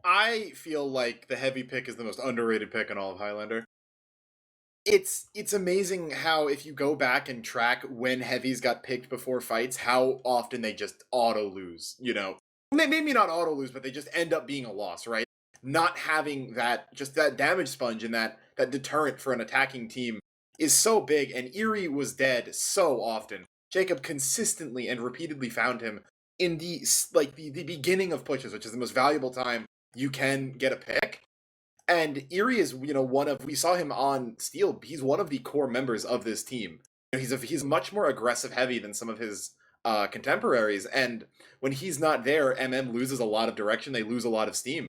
S5: I feel like the heavy pick is the most underrated pick in all of Highlander. It's amazing how, if you go back and track when heavies got picked before fights, how often they just auto lose, Maybe not auto lose, but they just end up being a loss, right? Not having that damage sponge and that deterrent for an attacking team is so big, and Eerie was dead so often. Jacob consistently and repeatedly found him in the beginning of pushes, which is the most valuable time you can get a pick. And Eerie is, we saw him on Steel. He's one of the core members of this team. He's much more aggressive heavy than some of his contemporaries. And when he's not there, MM loses a lot of direction. They lose a lot of steam.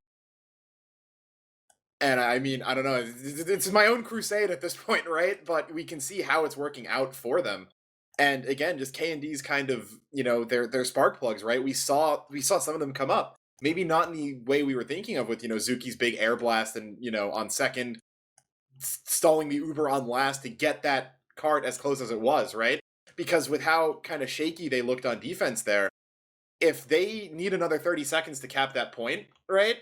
S5: And I mean, I don't know, it's my own crusade at this point, right? But we can see how it's working out for them. And again, just K&D's kind of, their spark plugs, right? We saw some of them come up. Maybe not in the way we were thinking of with, Zuki's big air blast and, on second, stalling the Uber on last to get that cart as close as it was, right? Because with how kind of shaky they looked on defense there, if they need another 30 seconds to cap that point, right?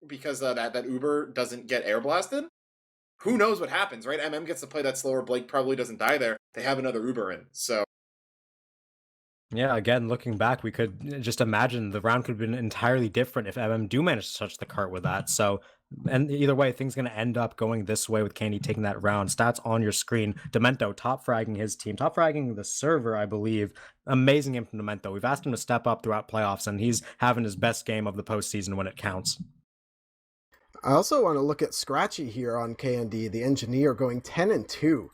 S5: Because that Uber doesn't get air blasted, who knows what happens, right? Gets to play that slower. Blake probably doesn't die there. They have another Uber in, so.
S4: Yeah, again, looking back, we could just imagine the round could have been entirely different if do manage to touch the cart with that. So, and either way, things going to end up going this way with Candy taking that round. Stats on your screen. Demento top fragging his team, top fragging the server, I believe. Amazing game from Demento. We've asked him to step up throughout playoffs, and he's having his best game of the postseason when it counts.
S6: I also want to look at Scratchy here on K&D, the engineer, going 10-2.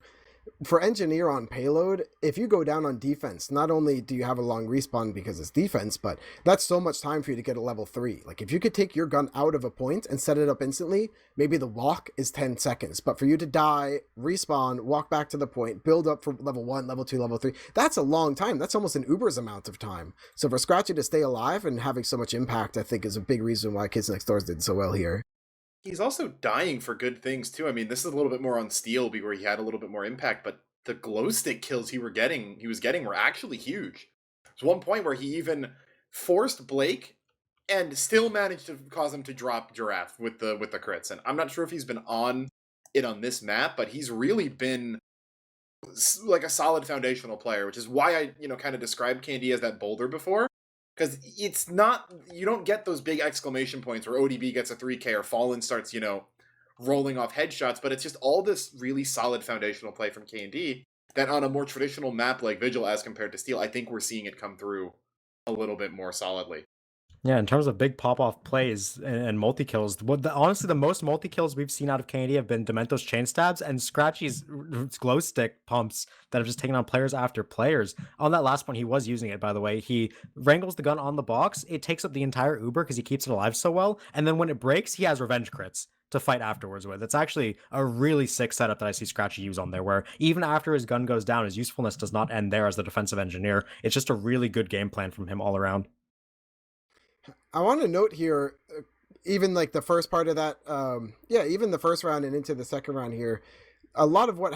S6: For engineer on payload, if you go down on defense, not only do you have a long respawn because it's defense, but that's so much time for you to get a level 3. Like, if you could take your gun out of a point and set it up instantly, maybe the walk is 10 seconds. But for you to die, respawn, walk back to the point, build up for level 1, level 2, level 3, that's a long time. That's almost an Uber's amount of time. So for Scratchy to stay alive and having so much impact, I think is a big reason why Kids Next Door did so well here.
S5: He's also dying for good things, too. I mean, this is a little bit more on Steel, where he had a little bit more impact, but the glow stick kills he was getting were actually huge. There's one point where he even forced Blake and still managed to cause him to drop Giraffe with the crits. And I'm not sure if he's been on it on this map, but he's really been like a solid foundational player, which is why I, kind of described Candy as that boulder before. Because it's not, you don't get those big exclamation points where ODB gets a 3K or Fallen starts, rolling off headshots, but it's just all this really solid foundational play from K&D that on a more traditional map like Vigil as compared to Steel, I think we're seeing it come through a little bit more solidly.
S4: Yeah, in terms of big pop-off plays and multi-kills, honestly, the most multi-kills we've seen out of Candy have been Demento's chain stabs and Scratchy's glow stick pumps that have just taken on players after players. On that last one, he was using it, by the way. He wrangles the gun on the box, it takes up the entire Uber because he keeps it alive so well, and then when it breaks, he has revenge crits to fight afterwards with. It's actually a really sick setup that I see Scratchy use on there, where even after his gun goes down, his usefulness does not end there as the defensive engineer. It's just a really good game plan from him all around.
S6: I want to note here, even like the first part of that, even the first round and into the second round here, a lot of what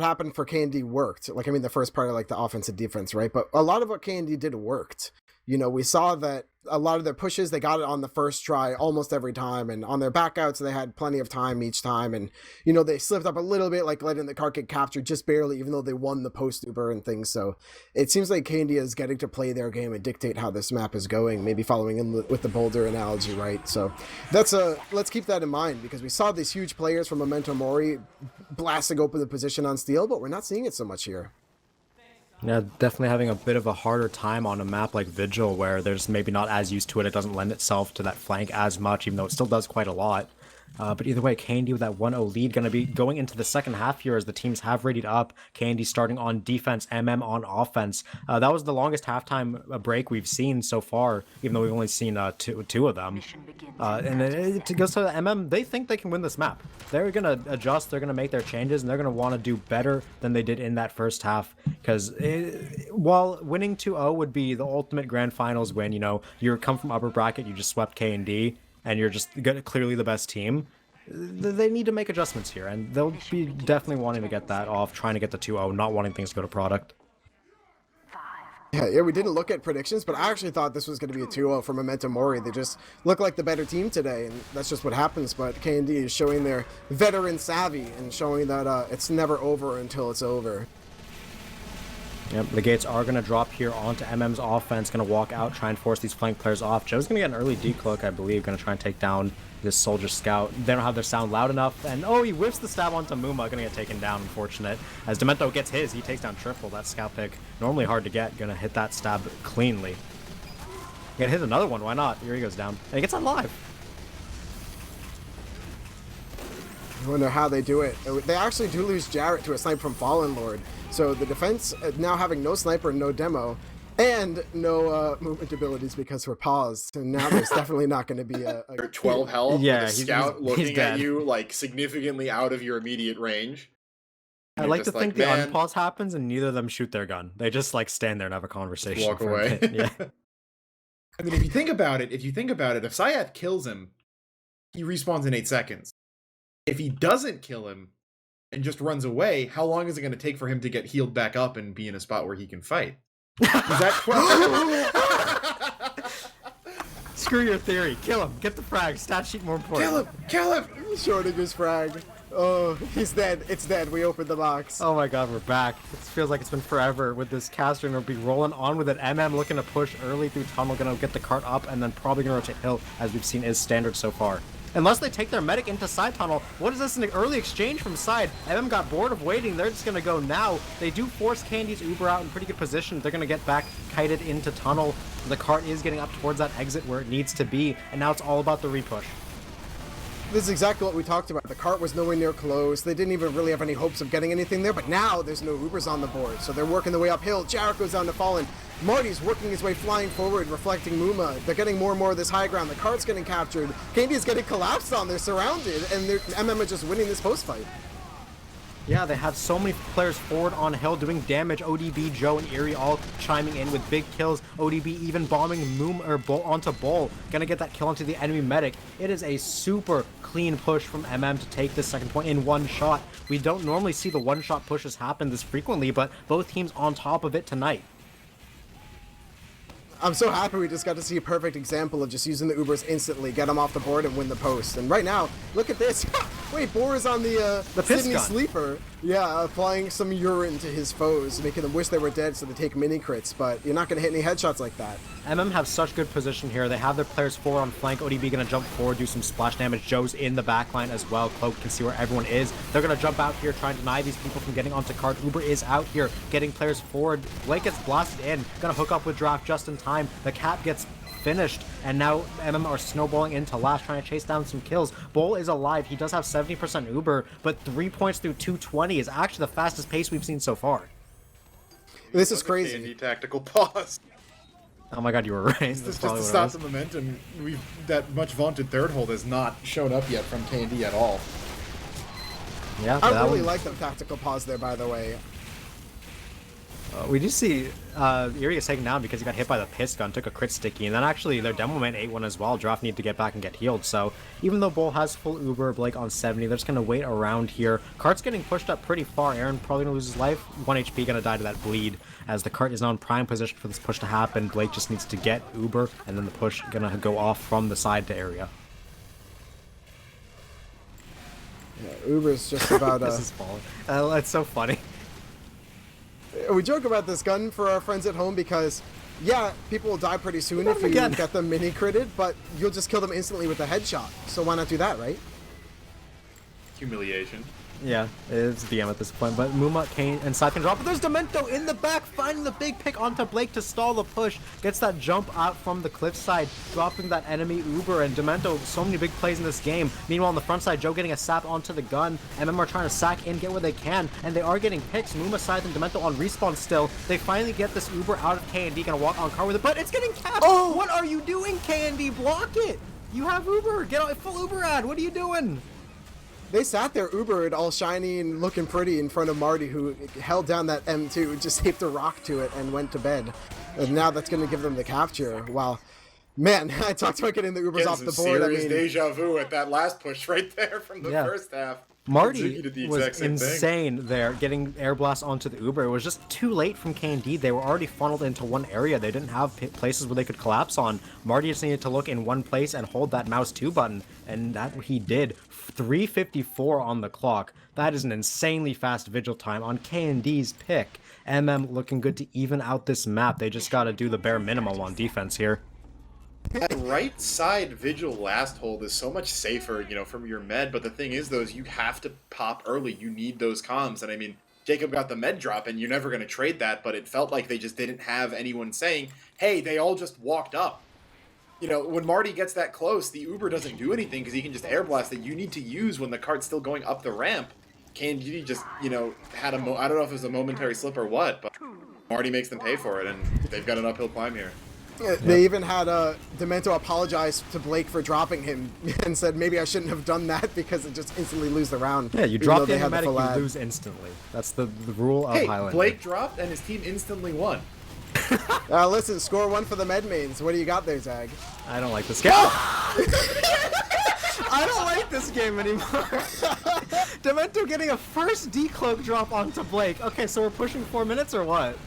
S6: happened for K&D worked. Like, I mean, the first part of like the offensive defense, right? But a lot of what K&D did worked. We saw that a lot of their pushes, they got it on the first try almost every time, and on their backouts, they had plenty of time each time, and, they slipped up a little bit, like letting the cart get captured just barely, even though they won the post-Uber and things, so it seems like K&D is getting to play their game and dictate how this map is going, maybe following in with the boulder analogy, right? So let's keep that in mind, because we saw these huge players from Memento Mori blasting open the position on Steel, but we're not seeing it so much here.
S4: Yeah, definitely having a bit of a harder time on a map like Vigil, where there's maybe not as used to it. It doesn't lend itself to that flank as much, even though it still does quite a lot. But either way, K&D with that 1-0 lead going to be going into the second half here as the teams have readied up. K&D starting on defense, on offense. That was the longest halftime break we've seen so far, even though we've only seen two of them. And it goes to the they think they can win this map. They're going to adjust, they're going to make their changes, and they're going to want to do better than they did in that first half. Because while winning 2-0 would be the ultimate grand finals win, you come from upper bracket, you just swept K&D, and you're just clearly the best team, they need to make adjustments here, and they'll be definitely wanting to get that off, trying to get the 2-0, not wanting things to go to product.
S6: Yeah, we didn't look at predictions, but I actually thought this was going to be a 2-0 for Memento Mori. They just look like the better team today, and that's just what happens, but K&D is showing their veteran savvy and showing that it's never over until it's over.
S4: Yep, the gates are going to drop here onto MM's offense, going to walk out, try and force these flank players off. Joe's going to get an early decloak, I believe, going to try and take down this soldier scout. They don't have their sound loud enough, and he whips the stab onto Muma, going to get taken down, unfortunate. As Demento gets his, he takes down Triple. That scout pick, normally hard to get, going to hit that stab cleanly. Gonna hit another one, why not? Here he goes down, and he gets alive.
S6: I wonder how they do it. They actually do lose Jarrett to a snipe from Fallen Lord. So the defense, now having no sniper and no demo, And no movement abilities because we're paused, and now there's definitely not going to be a
S5: 12 health
S4: Yeah,
S5: with a
S4: he's-
S5: scout
S4: he's
S5: looking
S4: dead.
S5: at you like significantly out of your immediate range.
S4: I
S5: You're
S4: like to
S5: just
S4: think
S5: "Man,
S4: the unpause happens and neither of them shoot their gun. They just like stand there and have a conversation.
S5: walk
S4: for a
S5: away.
S4: bit. Yeah.
S5: I mean, if you think about it, if Syath kills him, he respawns in 8 seconds. If he doesn't kill him and just runs away, how long is it going to take for him to get healed back up and be in a spot where he can fight? Is that 12?
S4: Screw your theory. Kill him. Get the frag. Stat sheet more important.
S5: Kill him!
S6: Schrodinger's frag. Oh, he's dead. It's dead. We opened the box.
S4: Oh my god, we're back. It feels like it's been forever with this caster, and we'll be rolling on with it. MM looking to push early through tunnel, gonna get the cart up, and then probably gonna rotate hill, as we've seen is standard so far. Unless they take their medic into side tunnel. What is this, an early exchange from side? MM got bored of waiting. They're just gonna go now. They do force Candy's Uber out in pretty good position. They're gonna get back kited into tunnel. The cart is getting up towards that exit where it needs to be, and now it's all about the repush.
S6: This is exactly what we talked about. The cart was nowhere near close. They didn't even really have any hopes of getting anything there, but now there's no Ubers on the board, so they're working their way uphill. Jarek goes down to Fallen. Marty's working his way flying forward, reflecting Muma. They're getting more and more of this high ground. The cart's getting captured. Candy is getting collapsed on. They're surrounded, and MM are just winning this post fight.
S4: Yeah, they have so many players forward on hill doing damage. ODB, Joe, and Erie all chiming in with big kills. ODB even bombing Moom or Bull onto Bull. Gonna get that kill onto the enemy medic. It is a super clean push from MM to take this second point in one shot. We don't normally see the one-shot pushes happen this frequently, but both teams on top of it tonight.
S6: I'm so happy we just got to see a perfect example of just using the Ubers instantly, get them off the board, and win the post. And right now, look at this. Wait, Boar is on the
S4: piss
S6: Sydney
S4: gun.
S6: Sleeper. Yeah, applying some urine to his foes, making them wish they were dead so they take mini crits, but you're not going to hit any headshots like that.
S4: MM have such good position here. They have their players forward on flank. ODB gonna jump forward, do some splash damage. Joe's in the back line as well. Cloak can see where everyone is. They're gonna jump out here, try and deny these people from getting onto cart. Uber is out here, getting players forward. Blake gets blasted in. Gonna hook up with Draft just in time. The cap gets finished, and now MM are snowballing into last, trying to chase down some kills. Bull is alive. He does have 70% Uber, but 3 points through 220 is actually the fastest pace we've seen so far.
S6: This is crazy.
S5: Candy tactical pause.
S4: Oh my god, you were right.
S5: This
S4: That's
S5: is just
S4: probably
S5: to
S4: what it
S5: stop
S4: was.
S5: the momentum. That much vaunted third hold has not shown up yet from Candy at all.
S4: Yeah,
S6: I
S4: that
S6: really
S4: one-
S6: like the tactical pause there, by the way.
S4: We do see Erie is taken down because he got hit by the piss gun, took a crit sticky, and then actually their demo man ate one as well. Draft need to get back and get healed, so even though Bull has full Uber, Blake on 70, they're just going to wait around here. Cart's getting pushed up pretty far. Aaron probably going to lose his life. 1 HP going to die to that bleed, as the cart is now in prime position for this push to happen. Blake just needs to get Uber, and then the push going to go off from the side to area.
S6: Yeah, Uber's just about
S4: This is falling. It's so funny.
S6: We joke about this gun for our friends at home because, yeah, people will die pretty soon if you
S4: Again.
S6: get them mini critted, but you'll just kill them instantly with a headshot. So why not do that, right?
S5: Humiliation.
S4: Yeah, it's DM at this point, but Muma, Kane, and Scythe can drop. But there's Demento in the back, finding the big pick onto Blake to stall the push. Gets that jump out from the cliffside, dropping that enemy Uber, and Demento, so many big plays in this game. Meanwhile, on the front side, Joe getting a sap onto the gun. MM are trying to sack in, get where they can, and they are getting picks. Muma, Scythe, and Demento on respawn still. They finally get this Uber out of K&D, gonna walk on car with it, but it's getting capped! Oh! What are you doing, K&D? Block it! You have Uber! Get a full Uber ad! What are you doing?
S6: They sat there Ubered all shiny and looking pretty in front of Marty, who held down that M2, just taped a rock to it and went to bed. And now that's going to give them the capture. Wow. Man, I talked about getting the Ubers
S5: Getting
S6: off the
S5: some
S6: board. I
S5: serious
S6: mean,
S5: deja vu at that last push right there from the
S4: Yeah.
S5: first half.
S4: Marty
S5: Suzuki did the
S4: was
S5: exact same thing.
S4: insane there, getting air blast onto the Uber. It was just too late from K&D. They were already funneled into one area. They didn't have places where they could collapse on. Marty just needed to look in one place and hold that mouse 2 button, and that he did. 3:54 on the clock. That is an insanely fast vigil time on K&D's pick. MM looking good to even out this map. They just got to do the bare minimum on defense here.
S5: That right side vigil last hold is so much safer, from your med, but the thing is, though, is you have to pop early. You need those comms, and I mean, Jacob got the med drop, and you're never going to trade that, but it felt like they just didn't have anyone saying, hey, they all just walked up. When Marty gets that close, the Uber doesn't do anything because he can just air blast that you need to use when the cart's still going up the ramp. Candy just, had I don't know if it was a momentary slip or what, but Marty makes them pay for it, and they've got an uphill climb here.
S6: They even had Demento apologize to Blake for dropping him and said maybe I shouldn't have done that because it just instantly lose the round.
S4: Yeah, you drop the animatic, you lose instantly. That's the rule of Highlander.
S5: Blake dropped and his team instantly won.
S6: Listen, score 1 for the med mains. What do you got there, Zag?
S4: I don't like this game. I don't like this game anymore. Demento getting a first decloak drop onto Blake. Okay, so we're pushing 4 minutes or what?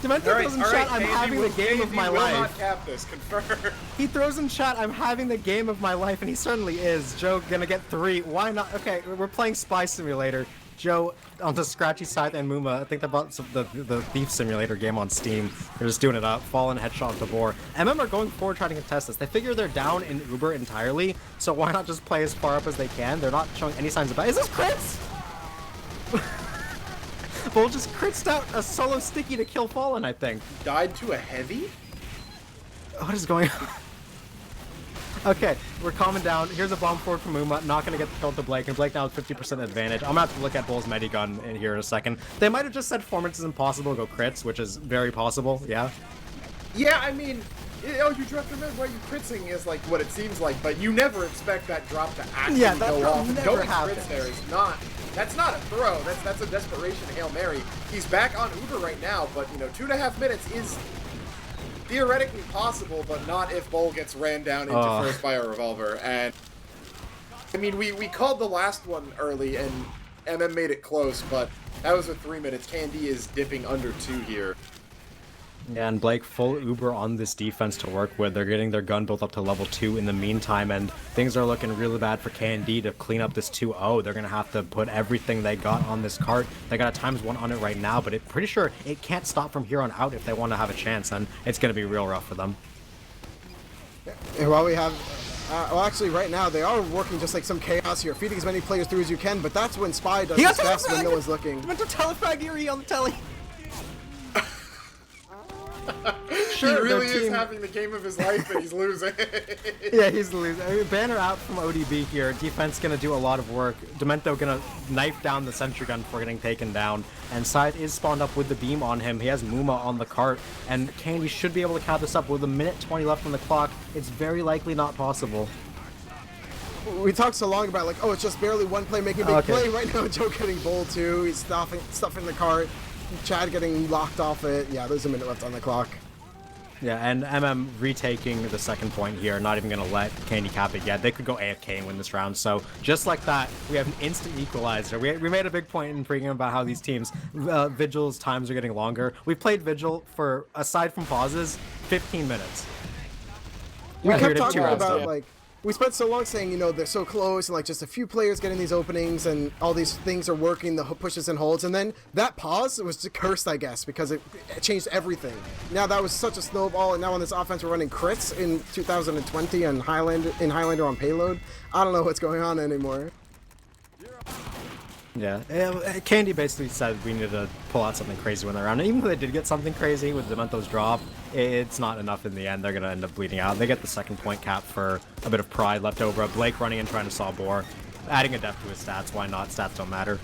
S4: Demento throws in chat, I'm having the game of my life.
S5: Not cap this, confirm.
S4: He throws in chat, I'm having the game of my life, and he certainly is. Joe gonna get 3. Why not? Okay, we're playing Spy Simulator. Joe on the Scratchy side and Muma. I think they bought the Thief Simulator game on Steam. They're just doing it up. Fallen headshot to Boar. MM are going forward trying to contest this. They figure they're down in Uber entirely, so why not just play as far up as they can? They're not showing any signs of that. Is this crits? Bull just crits out a solo sticky to kill Fallen, I think.
S5: Died to a heavy?
S4: What is going on? Okay, we're calming down. Here's a bomb forward from Muma. Not going to get the kill to Blake, and Blake now has 50% advantage. I'm going to have to look at Bull's Medigun in here in a second. They might have just said Formance is impossible to go crits, which is very possible, yeah?
S5: Yeah, I mean, oh, you dropped your mid, why are you critzing is like what it seems like, but you never expect that drop to actually go off.
S4: Never
S5: Going
S4: happens.
S5: crits there is not, that's not a throw, that's a desperation Hail Mary. He's back on Uber right now, but, you know, 2.5 minutes is theoretically possible, but not if Bull gets ran down into first by a revolver. And I mean, we called the last one early, and MM made it close, but that was with 3 minutes. Candy is dipping under 2 here.
S4: Yeah, and Blake full Uber on this defense to work with. They're getting their gun built up to level 2 in the meantime, and things are looking really bad for KND to clean up this 2-0. They're going to have to put everything they got on this cart. They got a ×1 on it right now, but it's pretty sure it can't stop from here on out if they want to have a chance, and it's going to be real rough for them.
S6: And while we have... well, actually, right now, they are working just like some chaos here, feeding as many players through as you can, but that's when Spy does his best when no one's looking.
S4: Mental telefrag Erie on the telly.
S5: Sure, he really is having the game of his life, and he's losing.
S4: Yeah, he's losing. I mean, Banner out from ODB here. Defense gonna do a lot of work. Demento gonna knife down the sentry gun before getting taken down. And Side is spawned up with the beam on him. He has Muma on the cart. And Candy should be able to cap this up with a minute 20 left on the clock. It's very likely not possible.
S6: We talked so long about, like, oh, it's just barely one play making a big play. Right now, Joe getting Bull too. He's stuffing the cart. Chad getting locked off it. Yeah, there's a minute left on the clock.
S4: Yeah, and MM retaking the second point here, not even going to let Candy cap it yet. They could go AFK and win this round. So just like that, we have an instant equalizer. We made a big point in pregame about how these teams, Vigil's times are getting longer. We've played Vigil for, aside from pauses, 15 minutes.
S6: We kept talking about, like, we spent so long saying, you know, they're so close, and like just a few players getting these openings, and all these things are working, the pushes and holds, and then that pause was cursed, I guess, because it changed everything. Now that was such a snowball, and now on this offense we're running crits in 2020 and Highlander on payload. I don't know what's going on anymore.
S4: Yeah, Candy basically said we need to pull out something crazy when they're around. And even though they did get something crazy with Demento's drop, it's not enough in the end. They're going to end up bleeding out. They get the second point cap for a bit of pride left over. Blake running in trying to saw Boar, adding a depth to his stats. Why not? Stats don't matter.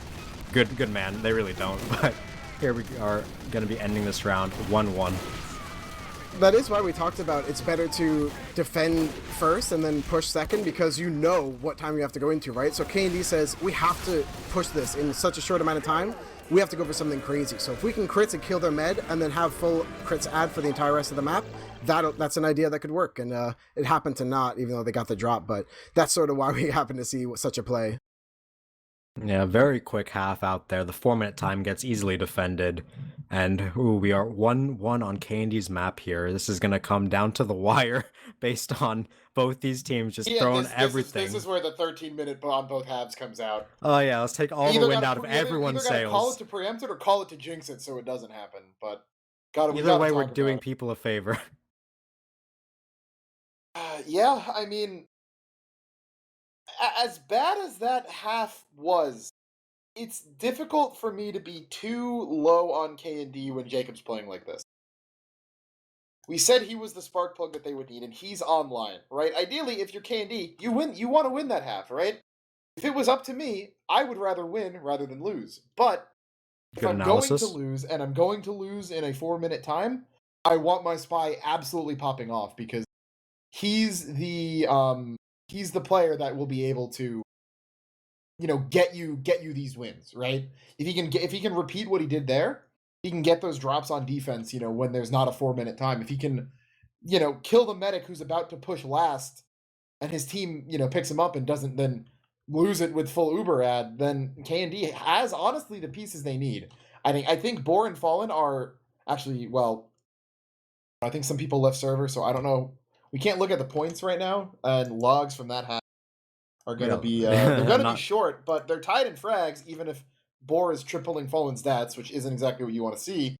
S4: Good man. They really don't. But here we are going to be ending this round 1-1.
S6: That is why we talked about it's better to defend first and then push second, because you know what time you have to go into, right? So K&D says we have to push this in such a short amount of time. We have to go for something crazy. So if we can crits and kill their med and then have full crits add for the entire rest of the map, that's an idea that could work. And it happened to not, even though they got the drop. But that's sort of why we happen to see such a play.
S4: Yeah, very quick half out there. The 4-minute time gets easily defended. And we are 1-1 on Candy's map here. This is going to come down to the wire based on both these teams just throwing everything.
S5: This is where the 13-minute on both halves comes out.
S4: Oh yeah, let's take all the wind out of everyone's sails.
S5: Call it to preempt it or call it to jinx it so it doesn't happen. But
S4: either way, we're doing people a favor.
S5: Yeah, I mean, as bad as that half was, it's difficult for me to be too low on K&D when Jacob's playing like this. We said he was the spark plug that they would need, and he's online, right? Ideally, if you're K&D, you want to win that half, right? If it was up to me, I would rather win rather than lose. But If
S4: Good
S5: I'm going to
S4: analysis.
S5: lose, and I'm going to lose in a 4-minute time, I want my spy absolutely popping off, because he's the player that will be able to, get you these wins, right? If he can repeat what he did there, he can get those drops on defense, when there's not a 4-minute time. If he can, kill the medic who's about to push last, and his team, picks him up and doesn't then lose it with full Uber ad, then K&D has honestly the pieces they need. I think Boar and Fallen are actually, well, I think some people left server, so I don't know. We can't look at the points right now, and logs from that half are going to be they're going to be short, but they're tied in frags, even if Boar is tripling Fallen's stats, which isn't exactly what you want to see.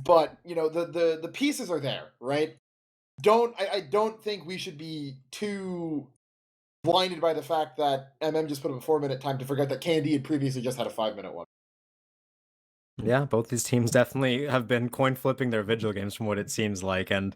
S5: But the pieces are there, right? I don't think we should be too blinded by the fact that just put up a 4-minute time to forget that K&D had previously just had a 5-minute one.
S4: Yeah, both these teams definitely have been coin flipping their Vigil games from what it seems like, and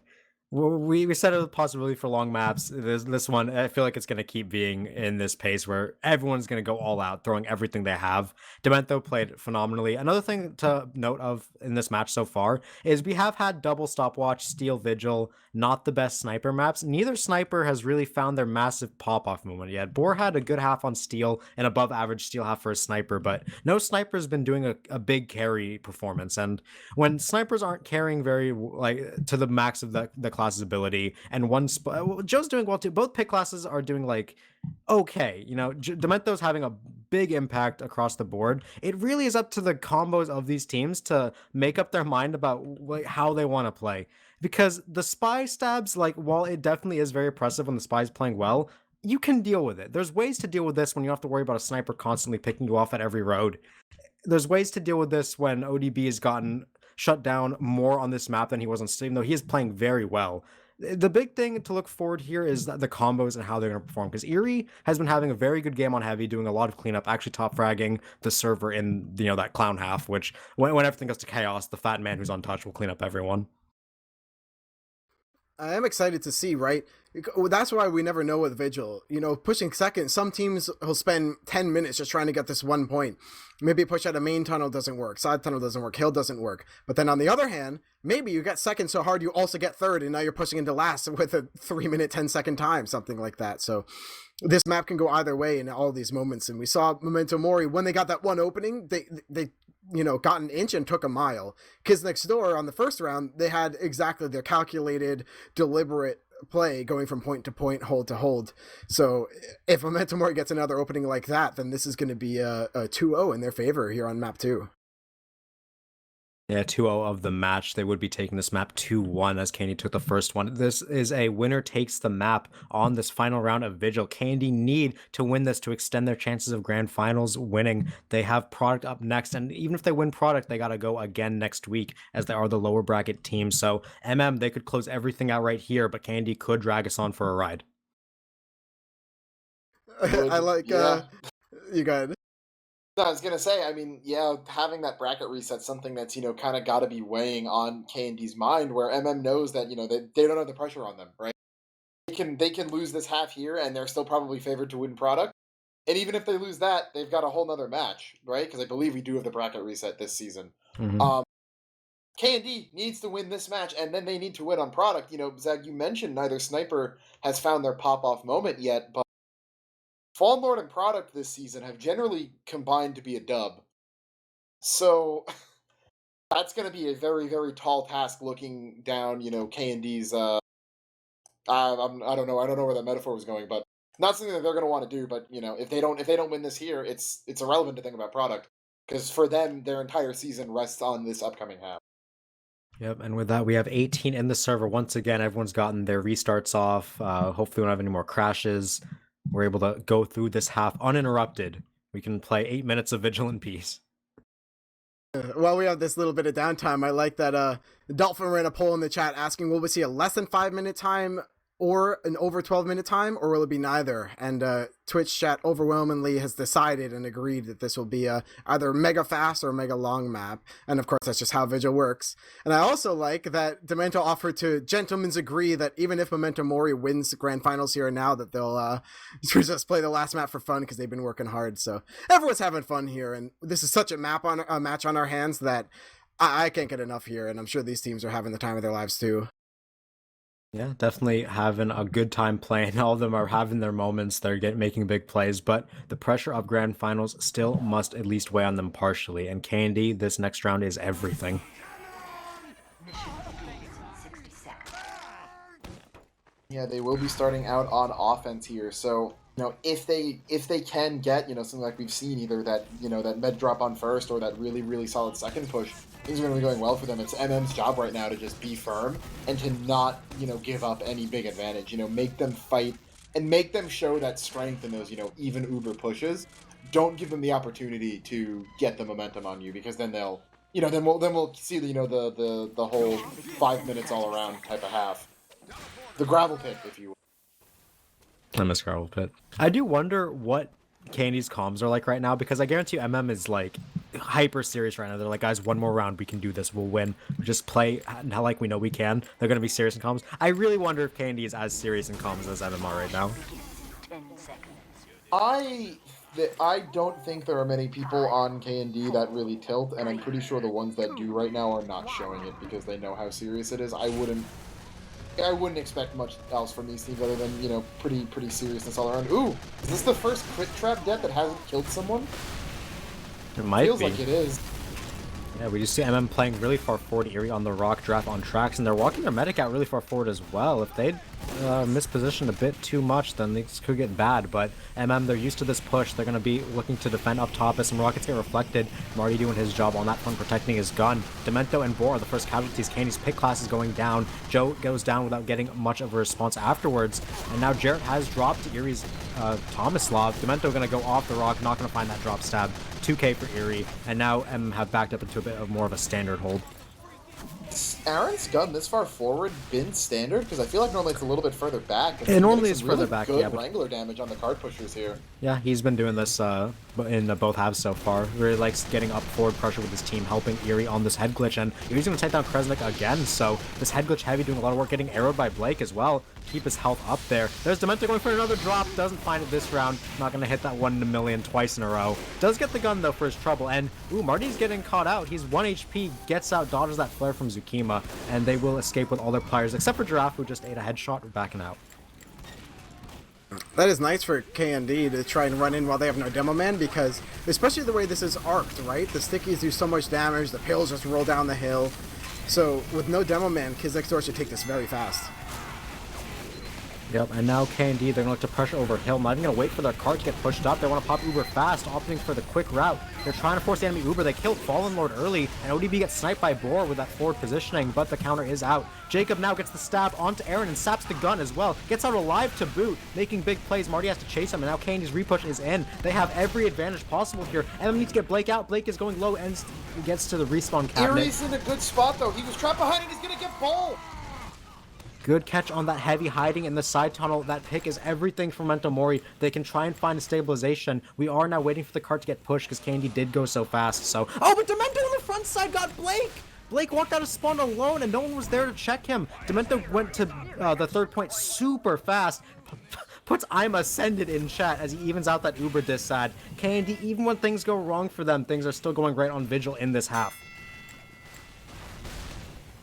S4: we said it was a possibility for long maps. This one, I feel like it's going to keep being in this pace where everyone's going to go all out, throwing everything they have. Demento played phenomenally. Another thing to note of in this match so far is we have had double stopwatch, Steel Vigil, not the best sniper maps. Neither sniper has really found their massive pop-off moment yet. Boar had a good half on Steel, and above average Steel half for a sniper, but no sniper's been doing a big carry performance, and when snipers aren't carrying very to the max of the class's ability, and Joe's doing well too. Both pick classes are doing okay. Demento's having a big impact across the board. It really is up to the combos of these teams to make up their mind about how they want to play. Because the spy stabs, while it definitely is very impressive when the spy's playing well, you can deal with it. There's ways to deal with this when you don't have to worry about a sniper constantly picking you off at every road. There's ways to deal with this when ODB has gotten shut down more on this map than he was on Steam, though he is playing very well. The big thing to look forward here is the combos and how they're going to perform, because Eerie has been having a very good game on Heavy, doing a lot of cleanup, actually top fragging the server in that clown half, which when everything goes to chaos, the fat man who's untouched will clean up everyone.
S6: I am excited to see, right? That's why we never know with Vigil. Pushing second, some teams will spend 10 minutes just trying to get this 1 point. Maybe push out a main tunnel doesn't work, side tunnel doesn't work, hill doesn't work. But then on the other hand, maybe you get second so hard you also get third, and now you're pushing into last with a 3-minute, 10-second time, something like that. So this map can go either way in all these moments. And we saw Memento Mori, when they got that one opening, they got an inch and took a mile. Kids Next Door on the first round, they had exactly their calculated, deliberate play going from point to point, hold to hold. So if Memento Mori gets another opening like that, then this is going to be a 2-0 in their favor here on map 2.
S4: Yeah, 2-0 of the match. They would be taking this map 2-1 as Candy took the first one. This is a winner takes the map on this final round of Vigil. Candy need to win this to extend their chances of grand finals winning. They have Product up next, and even if they win Product, they got to go again next week as they are the lower bracket team. So they could close everything out right here, but Candy could drag us on for a ride.
S6: I like you got it.
S5: No, I was gonna say, having that bracket reset, something that's kind of got to be weighing on K&D's mind, where knows that they don't have the pressure on them, right? They can lose this half here, and they're still probably favored to win Product. And even if they lose that, they've got a whole nother match, right? Because I believe we do have the bracket reset this season.
S4: Mm-hmm.
S5: K&D needs to win this match, and then they need to win on Product. Zag, you mentioned neither sniper has found their pop-off moment yet, but Fallen Lord and Product this season have generally combined to be a dub. So that's going to be a very, very tall task looking down, K&D's, I don't know where that metaphor was going, but not something that they're going to want to do. But, if they don't win this here, it's irrelevant to think about Product, because for them, their entire season rests on this upcoming half.
S4: Yep, and with that, we have 18 in the server. Once again, everyone's gotten their restarts off. Hopefully we don't have any more crashes. We're able to go through this half uninterrupted. We can play 8 minutes of Vigil in peace.
S6: While we have this little bit of downtime, I like that Dolphin ran a poll in the chat asking, will we see a less than 5-minute time or an over 12-minute time, or will it be neither? And Twitch chat overwhelmingly has decided and agreed that this will be either mega fast or mega long map. And of course, that's just how Vigil works. And I also like that Demento offered to gentlemen's agree that even if Memento Mori wins the grand finals here and now, that they'll just play the last map for fun because they've been working hard. So everyone's having fun here, and this is such a match on our hands that I can't get enough here, and I'm sure these teams are having the time of their lives too.
S4: Yeah, definitely having a good time playing. All of them are having their moments. They're making big plays, but the pressure of grand finals still must at least weigh on them partially. And Candy, this next round is everything.
S5: Yeah, they will be starting out on offense here. So, if they can get, something like we've seen, either that, that med drop on first or that really, really solid second push, things are going to be going well for them. It's MM's job right now to just be firm and to not, give up any big advantage. Make them fight and make them show that strength in those, even uber pushes. Don't give them the opportunity to get the momentum on you, because then they'll, then we'll see the, the whole 5 minutes all around type of half. The gravel pit, if you will.
S4: I miss gravel pit. I do wonder what Candy's comms are like right now, because I guarantee you MM is like hyper serious right now. They're like, guys, one more round, we can do this, we'll win. Just play how like we know we can. They're gonna be serious in comms. I really wonder if Candy is as serious in comms as MMR right now.
S5: I don't think there are many people on K&D that really tilt, and I'm pretty sure the ones that do right now are not showing it because they know how serious it is. I wouldn't expect much else from these teams other than, pretty seriousness all around. Ooh, is this the first crit trap death that hasn't killed someone?
S4: It might
S5: Feels
S4: be.
S5: like it is.
S4: Yeah, we just see MM playing really far forward, Eerie on the rock draft on tracks, and they're walking their medic out really far forward as well. If they'd mispositioned a bit too much, then this could get bad, but MM, they're used to this push. They're going to be looking to defend up top as some rockets get reflected. Marty doing his job on that front, protecting his gun. Demento and Boar are the first casualties. Candy's pick class is going down. Joe goes down without getting much of a response afterwards, and now Jarrett has dropped Eerie's Tomislav. Demento going to go off the rock, not going to find that drop stab. 2k for Eerie, and now M have backed up into a bit of more of a standard hold.
S5: Aaron's gun this far forward been standard? Because I feel like normally it's a little bit further back.
S4: It normally is further back,
S5: good
S4: yeah. But
S5: Wrangler damage on the card pushers here.
S4: yeah, he's been doing this in both halves so far. Really likes getting up forward pressure with his team, helping Eerie on this head glitch, and Eerie's going to take down Kresnik again, so this head glitch heavy doing a lot of work, getting arrowed by Blake as well. Keep his health up there. There's Demento going for another drop. Doesn't find it this round. Not going to hit that 1 in a million twice in a row. Does get the gun, though, for his trouble. And, ooh, Marty's getting caught out. He's 1 HP, gets out, dodges that flare from Zukima, and they will escape with all their players, except for Giraffe, who just ate a headshot. We're backing out.
S6: That is nice for K&D to try and run in while they have no demo man, because especially the way this is arced, right? The stickies do so much damage, the pills just roll down the hill. So with no demo man, Kids Next Door should take this very fast.
S4: Yep, and now K&D, they're going to look to pressure over Hill. Not even going to wait for their cart to get pushed up. They want to pop Uber fast, opting for the quick route. They're trying to force the enemy Uber. They killed Fallen Lord early, and ODB gets sniped by Boar with that forward positioning, but the counter is out. Jacob now gets the stab onto Aaron and saps the gun as well. Gets out alive to boot, making big plays. Marty has to chase him, and now K&D's repush is in. They have every advantage possible here. MM needs to get Blake out. Blake is going low and gets to the respawn cabinet.
S5: Erie's in a good spot, though. He was trapped behind it. He's going to get bowled.
S4: Good catch on that heavy hiding in the side tunnel. That pick is everything for Memento Mori. They can try and find a stabilization. We are now waiting for the cart to get pushed because Candy did go so fast. So, oh, but Demento on the front side got Blake. Blake walked out of spawn alone and no one was there to check him. Demento went to the third point super fast. Puts I'm Ascended in chat as he evens out that Uber diss ad. Candy, even when things go wrong for them, things are still going great on Vigil in this half.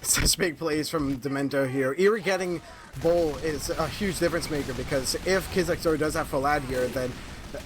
S6: Such big plays from Demento here. Eerie getting Bull is a huge difference maker, because if Kids Next Door does have full ad here, then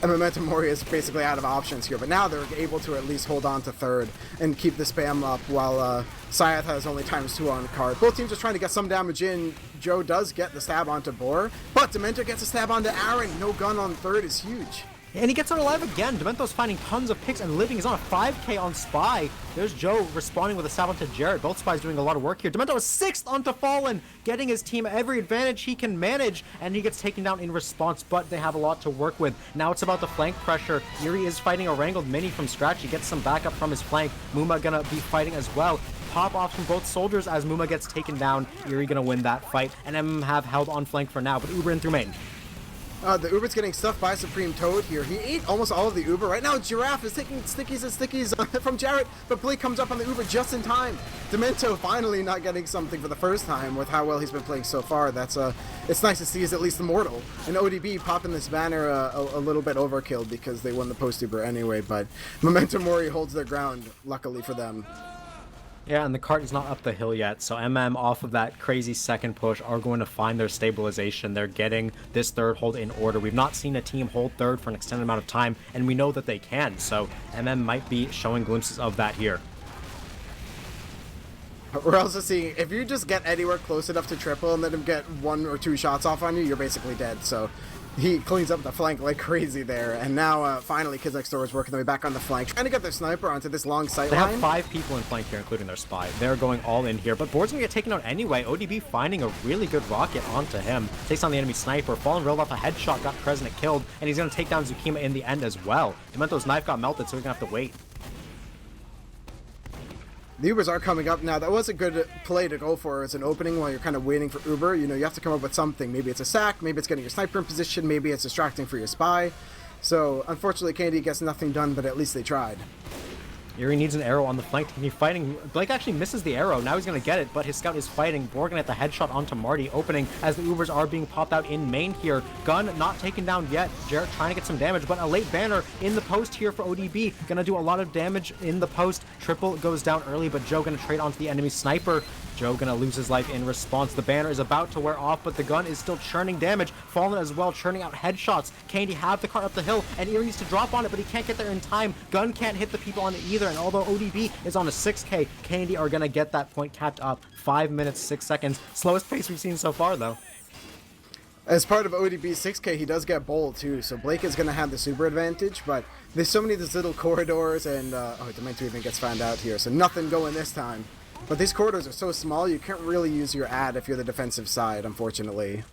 S6: Memento Mori is basically out of options here. But now they're able to at least hold on to third and keep the spam up, while Syath has only ×2 on the card. Both teams are trying to get some damage in. Joe does get the stab onto Boar, but Demento gets a stab onto Aaron. No gun on third is huge.
S4: And he gets out alive again. Demento's finding tons of picks and living. He's on a 5k on Spy. There's Joe responding with a stab onto Jarrett. Both Spies doing a lot of work here. Demento is 6th onto Fallen, getting his team every advantage he can manage, and he gets taken down in response, but they have a lot to work with. Now it's about the flank pressure. Eerie is fighting a wrangled mini from scratch. He gets some backup from his flank. Muma gonna be fighting as well. pop-offs from both soldiers as Muma gets taken down. Eerie gonna win that fight, and MM have held on flank for now, but Uber in through main.
S6: The Uber's getting stuffed by Supreme Toad here. He ate almost all of the Uber. Right now, Giraffe is taking stickies and stickies from Jarrett, but Blake comes up on the Uber just in time. Demento finally not getting something for the first time with how well he's been playing so far. It's nice to see he's at least immortal. And ODB popping this banner a little bit overkill because they won the post Uber anyway, but Memento Mori holds their ground, luckily for them.
S4: Yeah, and the cart is not up the hill yet, so MM off of that crazy second push are going to find their stabilization. They're getting this third hold in order. We've not seen a team hold third for an extended amount of time, and we know that they can, so MM might be showing glimpses of that here.
S6: We're also seeing, if you just get anywhere close enough to triple and let him get 1 or 2 shots off on you, you're basically dead, so he cleans up the flank like crazy there. And now, finally, Kids Next Door is working their way back on the flank, trying to get their sniper onto this long sight line.
S4: They have 5 people in flank here, including their spy. They're going all in here, but Board's gonna get taken out anyway. ODB finding a really good rocket onto him. Takes on the enemy sniper. Fallen rolled off a headshot, got Kresnik killed, and he's gonna take down Zukima in the end as well. Demento's knife got melted, so he's gonna have to wait.
S6: The Ubers are coming up now. That was a good play to go for as an opening while you're kind of waiting for Uber. You know, you have to come up with something. Maybe it's a sack, maybe it's getting your sniper in position, maybe it's distracting for your spy. So, unfortunately, Candy gets nothing done, but at least they tried.
S4: Eerie needs an arrow on the flank to continue fighting. Blake actually misses the arrow. Now he's going to get it, but his scout is fighting. Borg gonna get the headshot onto Marty, opening as the Ubers are being popped out in main here. Gun not taken down yet. Jarrett trying to get some damage, but a late banner in the post here for ODB. Gonna do a lot of damage in the post. Triple goes down early, but Joe gonna trade onto the enemy sniper. Joe gonna lose his life in response. The banner is about to wear off, but the gun is still churning damage. Fallen as well, churning out headshots. Candy have the cart up the hill, and Eerie needs to drop on it, but he can't get there in time. Gun can't hit the people on it either, and although ODB is on a 6k, Candy are gonna get that point capped up. 5 minutes, 6 seconds. Slowest pace we've seen so far, though.
S6: As part of ODB's 6k, he does get bold too, so Blake is going to have the super advantage, but there's so many of these little corridors, and Demento even gets found out here, so nothing going this time. But these corridors are so small, you can't really use your ad if you're the defensive side, unfortunately.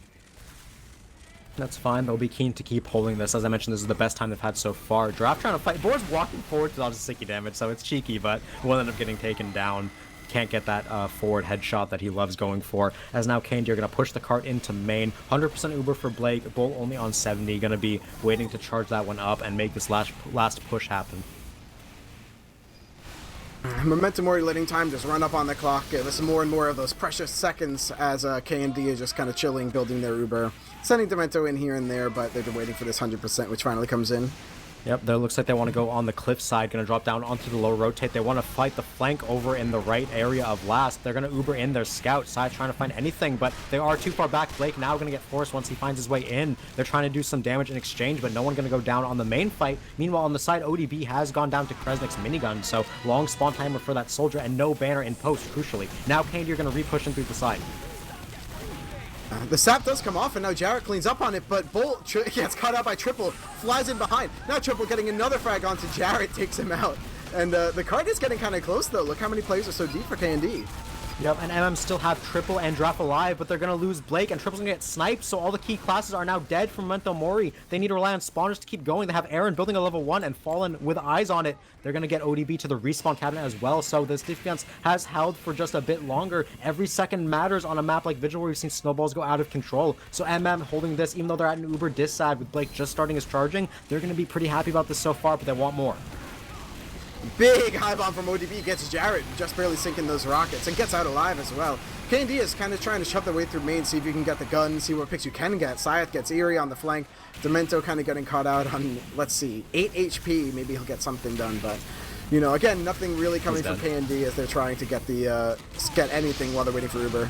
S4: That's fine. They'll be keen to keep holding this. As I mentioned, this is the best time they've had so far. Draft trying to fight. Board's walking forward without a sticky damage, so it's cheeky, but will end up getting taken down. Can't get that forward headshot that he loves going for. As now Candy are going to push the cart into main. 100% Uber for Blake. Bull only on 70. Going to be waiting to charge that one up and make this last push happen.
S6: Memento Mori letting time just run up on the clock, give us more and more of those precious seconds as K&D is just kind of chilling, building their Uber. Sending Demento in here and there, but they've been waiting for this 100%, which finally comes in.
S4: Yep, there looks like they want to go on the cliff side, going to drop down onto the low rotate. They want to fight the flank over in the right area of last. They're going to Uber in their scout side, trying to find anything, but they are too far back. Blake now going to get forced once he finds his way in. They're trying to do some damage in exchange, but no one going to go down on the main fight. Meanwhile, on the side, ODB has gone down to Kresnik's minigun, so long spawn timer for that soldier and no banner in post, crucially. Now Candy are going to re-push him through the side.
S6: The sap does come off, and now Jarrett cleans up on it, but Bull gets caught out by Triple, flies in behind. Now Triple getting another frag onto Jarrett, takes him out. And the card is getting kind of close, though. Look how many players are so deep for K&D.
S4: Yep, and MM still have Triple and Draft alive, but they're going to lose Blake, and Triple's going to get sniped, so all the key classes are now dead from Memento Mori. They need to rely on spawners to keep going. They have Aaron building a level 1 and Fallen with eyes on it. They're going to get ODB to the respawn cabinet as well, so this defense has held for just a bit longer. Every second matters on a map like Vigil where we've seen snowballs go out of control. So MM holding this, even though they're at an Uber dis side with Blake just starting his charging, they're going to be pretty happy about this so far, but they want more.
S6: Big high bomb from ODB gets Jarrett, just barely sinking those rockets, and gets out alive as well. K&D is kind of trying to shove their way through main, see if you can get the gun, see what picks you can get. Syath gets Eerie on the flank. Demento kind of getting caught out on, let's see, 8 HP. Maybe he'll get something done, but, you know, again, nothing really coming from K&D as they're trying to get get anything while they're waiting for Uber.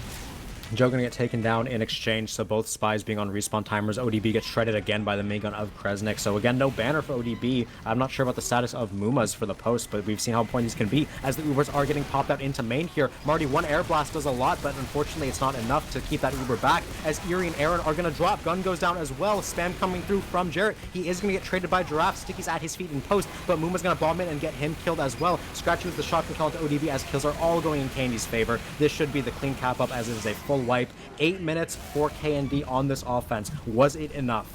S4: Joe gonna get taken down in exchange, so both spies being on respawn timers. ODB gets shredded again by the minigun of Kresnik. So again, no banner for ODB. I'm not sure about the status of Muma's for the post, but we've seen how important these can be as the Ubers are getting popped out into main here. Marty, one air blast does a lot, but unfortunately it's not enough to keep that Uber back as Eerie and Aaron are gonna drop. Gun goes down as well. Spam coming through from Jarrett. He is gonna get traded by Giraffe. Sticky's at his feet in post, but Muma's gonna bomb in and get him killed as well. Scratchy with the shotgun kill onto ODB as kills are all going in Candy's favor. This should be the clean cap up as it is a full wipe. 8 minutes for K&D on this offense. Was it enough?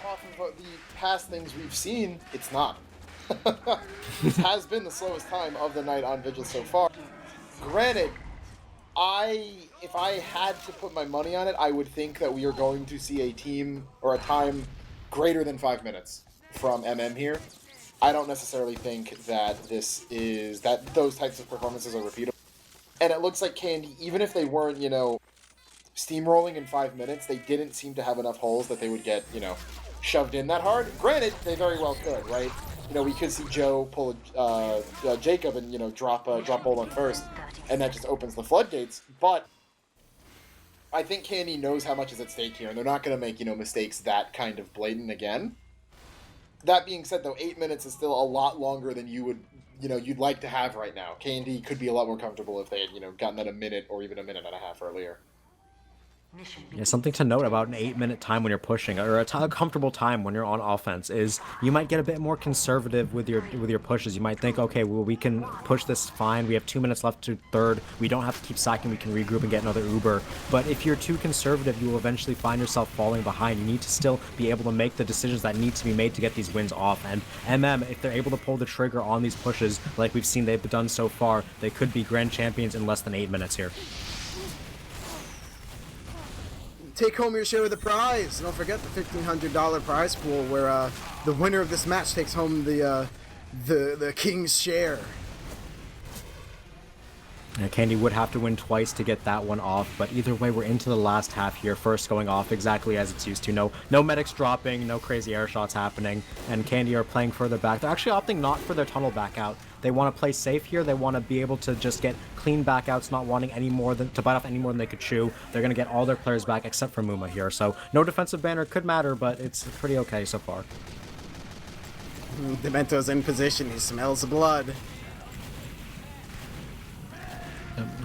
S5: Off of the past things we've seen, it's not. This has been the slowest time of the night on Vigil so far. Granted, if I had to put my money on it, I would think that we are going to see a team or a time greater than 5 minutes from MM here. I don't necessarily think that those types of performances are repeatable. And it looks like Candy, even if they weren't, steamrolling in 5 minutes, they didn't seem to have enough holes that they would get, shoved in that hard. Granted, they very well could, right? We could see Joe pull Jacob and, drop Bolin first, and that just opens the floodgates. But I think Candy knows how much is at stake here, and they're not going to make, mistakes that kind of blatant again. That being said, though, 8 minutes is still a lot longer than you'd like to have right now. Candy could be a lot more comfortable if they had, gotten that a minute or even a minute and a half earlier.
S4: Yeah, something to note about an 8-minute time when you're pushing, or a comfortable time when you're on offense, is you might get a bit more conservative with your pushes. You might think, okay, well, we can push this fine. We have 2 minutes left to third. We don't have to keep sacking. We can regroup and get another Uber. But if you're too conservative, you will eventually find yourself falling behind. You need to still be able to make the decisions that need to be made to get these wins off. And MM, if they're able to pull the trigger on these pushes, like we've seen they've done so far, they could be grand champions in less than 8 minutes here.
S6: Take home your share of the prize. Don't forget the $1,500 prize pool, where the winner of this match takes home the king's share.
S4: Candy would have to win twice to get that one off, but either way, we're into the last half here. First going off exactly as it's used to. No medics dropping, no crazy air shots happening, and Candy are playing further back. They're actually opting not for their tunnel back out. They want to play safe here. They want to be able to just get clean backouts, not wanting to bite off any more than they could chew. They're going to get all their players back except for Muma here. So no defensive banner could matter, but it's pretty okay so far.
S6: Demento's in position. He smells blood.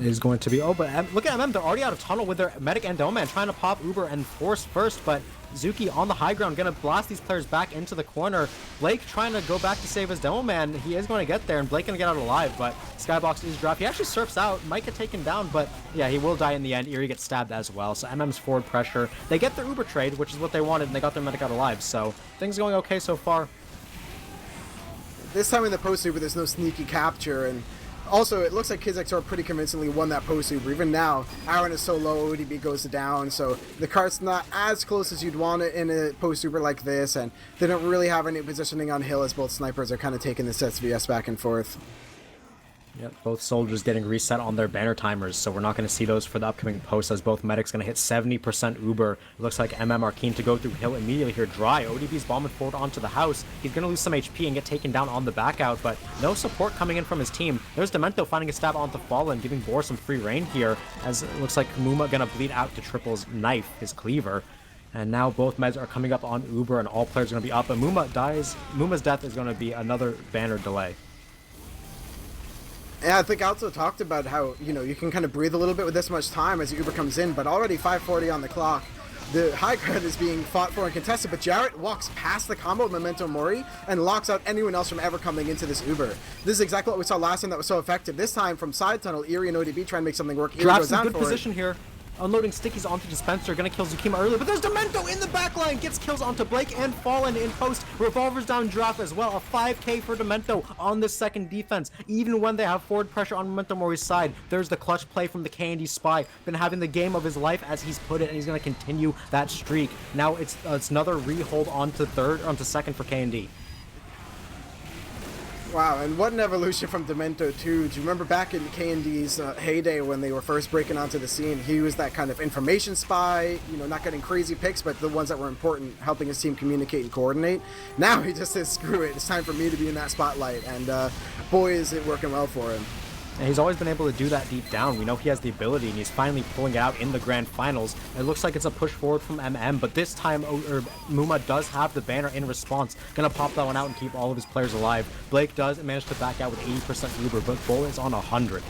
S4: Is going to be but look at MM, they're already out of tunnel with their medic and Doman trying to pop Uber and Force first, but Zuki on the high ground gonna blast these players back into the corner. Blake trying to go back to save his Demo Man. He is going to get there, and Blake gonna get out alive, but Skybox is dropped. He actually surfs out, might get taken down, but yeah, he will die in the end. Eerie gets stabbed as well, so MM's forward pressure. They get their Uber trade, which is what they wanted, and they got their medic out alive, so things going okay so far.
S6: This time in the post Uber, there's no sneaky capture, and also, it looks like KidsXR pretty convincingly won that post Uber. Even now, Aaron is so low, ODB goes down, so the cart's not as close as you'd want it in a post Uber like this, and they don't really have any positioning on hill as both snipers are kind of taking the sets VS back and forth.
S4: Yep, both soldiers getting reset on their banner timers, so we're not going to see those for the upcoming posts, as both medics going to hit 70% Uber. It looks like MM are keen to go through hill immediately here dry. ODB's bombing forward onto the house. He's going to lose some HP and get taken down on the back out, but no support coming in from his team. There's Demento finding a stab onto Fallen, giving Boar some free reign here, as it looks like Muma going to bleed out to Triple's knife, his cleaver. And now both meds are coming up on Uber, and all players are going to be up, and Muma dies. Muma's death is going to be another banner delay.
S6: Yeah, I think I also talked about how, you can kind of breathe a little bit with this much time as the Uber comes in, but already 5:40 on the clock. The high ground is being fought for and contested, but Jarrett walks past the combo of Memento Mori and locks out anyone else from ever coming into this Uber. This is exactly what we saw last time that was so effective. This time from side tunnel, Eerie and ODB try and make something work. Eerie
S4: Drafts
S6: goes down
S4: in good
S6: for
S4: position here. Unloading stickies onto Dispenser, gonna kill Zukima early, but there's Demento in the backline, gets kills onto Blake and Fallen in post. Revolvers down Draft as well, a 5k for Demento on this second defense. Even when they have forward pressure on Memento Mori's side, there's the clutch play from the Candy Spy. Been having the game of his life as he's put it, and he's gonna continue that streak. Now it's another rehold onto second for Candy.
S6: Wow, and what an evolution from Demento too. Do you remember back in K&D's heyday when they were first breaking onto the scene? He was that kind of information spy, not getting crazy picks, but the ones that were important, helping his team communicate and coordinate. Now he just says, screw it, it's time for me to be in that spotlight, and boy is it working well for him.
S4: And he's always been able to do that deep down. We know he has the ability, and he's finally pulling it out in the grand finals. It looks like it's a push forward from MM, but this time Muma does have the banner in response. Gonna pop that one out and keep all of his players alive. Blake does manage to back out with 80% Uber, but Bull is on 100.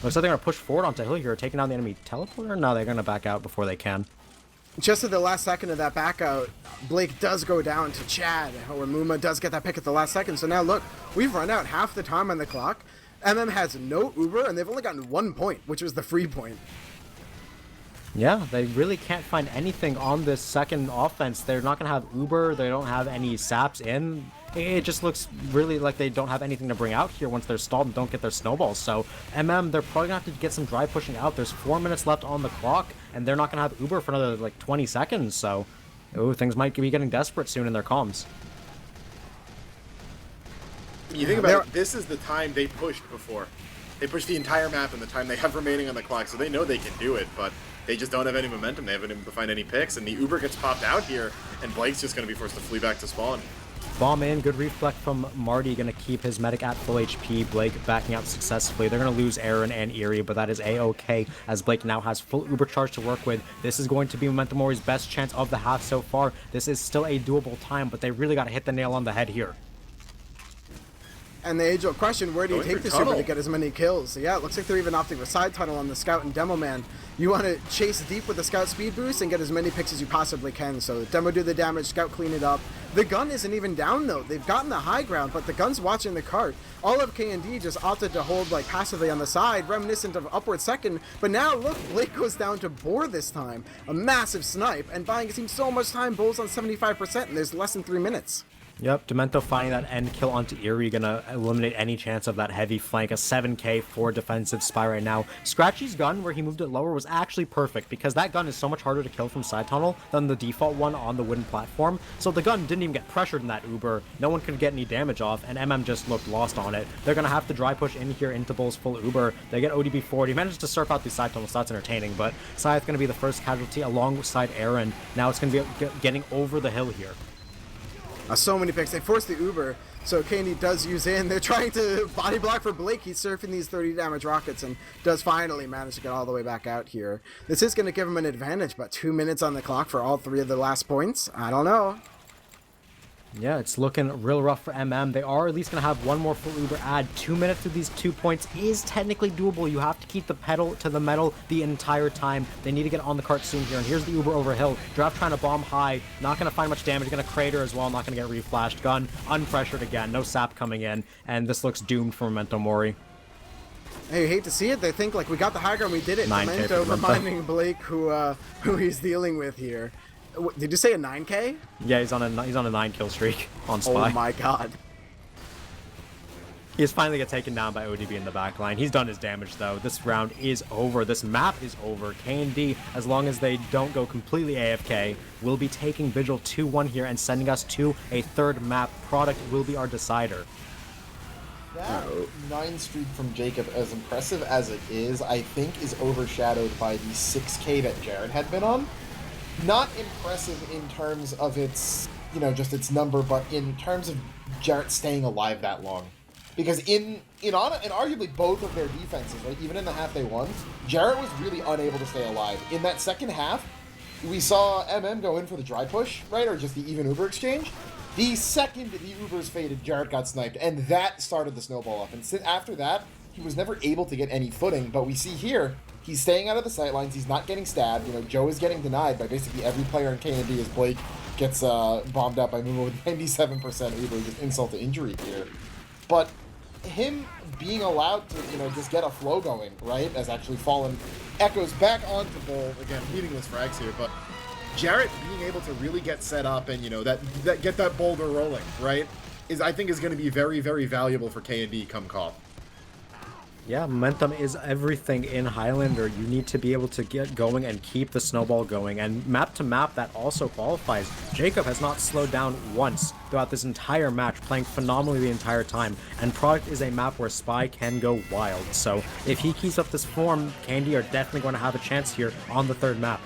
S4: Looks like they're gonna push forward onto hill here, taking down the enemy teleporter. No, they're gonna back out before they can.
S6: Just at the last second of that back out, Blake does go down to Chad, where Muma does get that pick at the last second. So now look, we've run out half the time on the clock. MM has no Uber, and they've only gotten 1 point, which was the free point.
S4: Yeah, they really can't find anything on this second offense. They're not going to have Uber. They don't have any saps in. it just looks really like they don't have anything to bring out here once they're stalled and don't get their snowballs. So they're probably gonna have to get some dry pushing out. There's 4 minutes left on the clock, and they're not gonna have Uber for another like 20 seconds. So, things might be getting desperate soon in their comms.
S5: You think about it, this is the time they pushed before. They pushed the entire map in the time they have remaining on the clock, so they know they can do it, but they just don't have any momentum. They haven't been able to find any picks, and the Uber gets popped out here, and Blake's just going to be forced to flee back to spawn.
S4: Bomb in, good reflect from Marty, going to keep his medic at full HP. Blake backing out successfully. They're going to lose Aaron and Eerie, but that is a-okay, as Blake now has full Uber charge to work with. This is going to be Memento Mori's best chance of the half so far. This is still a doable time, but they really got to hit the nail on the head here.
S6: And the age-old question, where do you take this Uber to get as many kills? Yeah, it looks like they're even opting for side tunnel on the Scout and Demo Man. You want to chase deep with the Scout speed boost and get as many picks as you possibly can. So Demo do the damage, Scout clean it up. The gun isn't even down though. They've gotten the high ground, but the gun's watching the cart. All of K&D just opted to hold like passively on the side, reminiscent of Upward Second. But now look, Blake goes down to Boar this time. A massive snipe, and buying it seems so much time. Bull's on 75%, and there's less than 3 minutes.
S4: Yep, Demento finding that end kill onto Eerie, gonna eliminate any chance of that heavy flank. A 7k for defensive spy right now. Scratchy's gun, where he moved it lower, was actually perfect, because that gun is so much harder to kill from side tunnel than the default one on the wooden platform. So the gun didn't even get pressured in that Uber. No one could get any damage off, and MM just looked lost on it. They're gonna have to dry push in here into Bull's full Uber. They get ODB forward. He managed to surf out the side tunnel, so that's entertaining, but Scythe's gonna be the first casualty alongside Aaron. Now it's gonna be getting over the hill here.
S6: So many picks. They force the Uber, so Candy does use in. They're trying to body block for Blake. He's surfing these 30 damage rockets and does finally manage to get all the way back out here. This is going to give him an advantage, but 2 minutes on the clock for all 3 of the last points. I don't know.
S4: Yeah, it's looking real rough for MM. They are at least going to have one more full Uber add. 2 minutes to these 2 points is technically doable. You have to keep the pedal to the metal the entire time. They need to get on the cart soon here. And here's the Uber over hill. Draft trying to bomb high. Not going to find much damage. Going to crater as well. Not going to get reflashed. Gun unpressured again. No sap coming in. And this looks doomed for Memento Mori.
S6: Hey, you hate to see it. They think, like, we got the high ground. We did it. Memento reminding Blake who he's dealing with here. Did you say a 9K?
S4: Yeah, he's on a 9-kill streak on Spy.
S6: Oh my god.
S4: He's finally get taken down by ODB in the back line. He's done his damage though. This round is over. This map is over. K&D, as long as they don't go completely AFK, will be taking Vigil 2-1 here and sending us to a third map. Product will be our decider.
S2: That 9 streak from Jacob, as impressive as it is, I think is overshadowed by the 6K that Jared had been on. Not impressive in terms of its, just its number, but in terms of Jarrett staying alive that long. Because in arguably both of their defenses, right, even in the half they won, Jarrett was really unable to stay alive. In that second half, we saw MM go in for the dry push, right, or just the even Uber exchange. The second the Ubers faded, Jarrett got sniped, and that started the snowball up. And after that, he was never able to get any footing, but we see here, he's staying out of the sightlines. He's not getting stabbed. Joe is getting denied by basically every player in K&D as Blake gets bombed out by Mumo with 97% Uber, just insult to injury here. But him being allowed to, just get a flow going, right, as actually Fallen echoes back onto Bull. Again, meaningless frags here, but Jarrett being able to really get set up and, that get that boulder rolling, right, I think is going to be very, very valuable for K&D come call.
S4: Yeah, momentum is everything in Highlander. You need to be able to get going and keep the snowball going. And map to map, that also qualifies. Jacob has not slowed down once throughout this entire match, playing phenomenally the entire time. And Product is a map where Spy can go wild. So if he keeps up this form, Candy are definitely going to have a chance here on the third map.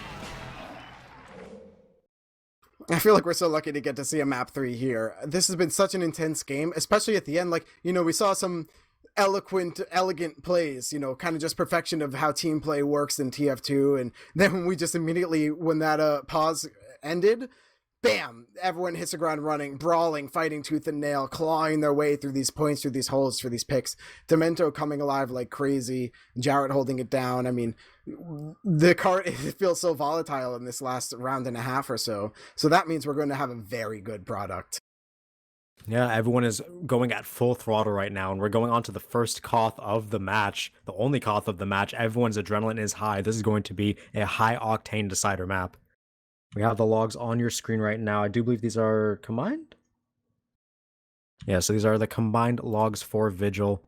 S6: I feel like we're so lucky to get to see a map 3 here. This has been such an intense game, especially at the end. Like, we saw some elegant plays, kind of just perfection of how team play works in TF2, and then we just immediately, when that pause ended, bam, everyone hits the ground running, brawling, fighting tooth and nail, clawing their way through these points, through these holes, for these picks. Demento coming alive like crazy, Jarrett holding it down. I mean, the cart, it feels so volatile in this last round and a half or so, so that means we're going to have a very good product.
S4: Yeah, everyone is going at full throttle right now, and we're going on to the first Koth of the match, the only Koth of the match. Everyone's adrenaline is high. This is going to be a high-octane decider map. We have the logs on your screen right now. I do believe these are combined? Yeah, so these are the combined logs for Vigil.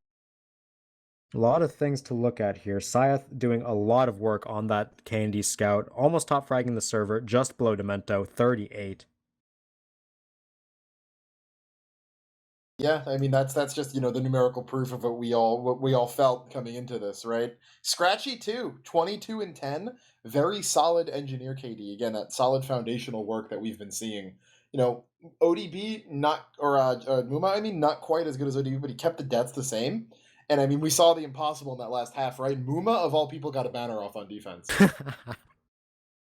S4: A lot of things to look at here. Scythe doing a lot of work on that K&D scout, almost top fragging the server, just below Demento, 38.
S2: Yeah, I mean that's just the numerical proof of what we all felt coming into this, right? Scratchy too, 22 and 10, very solid engineer KD. Again, that solid foundational work that we've been seeing. ODB not or Muma, I mean not quite as good as ODB, but he kept the deaths the same. And I mean we saw the impossible in that last half, right? Muma of all people got a banner off on defense.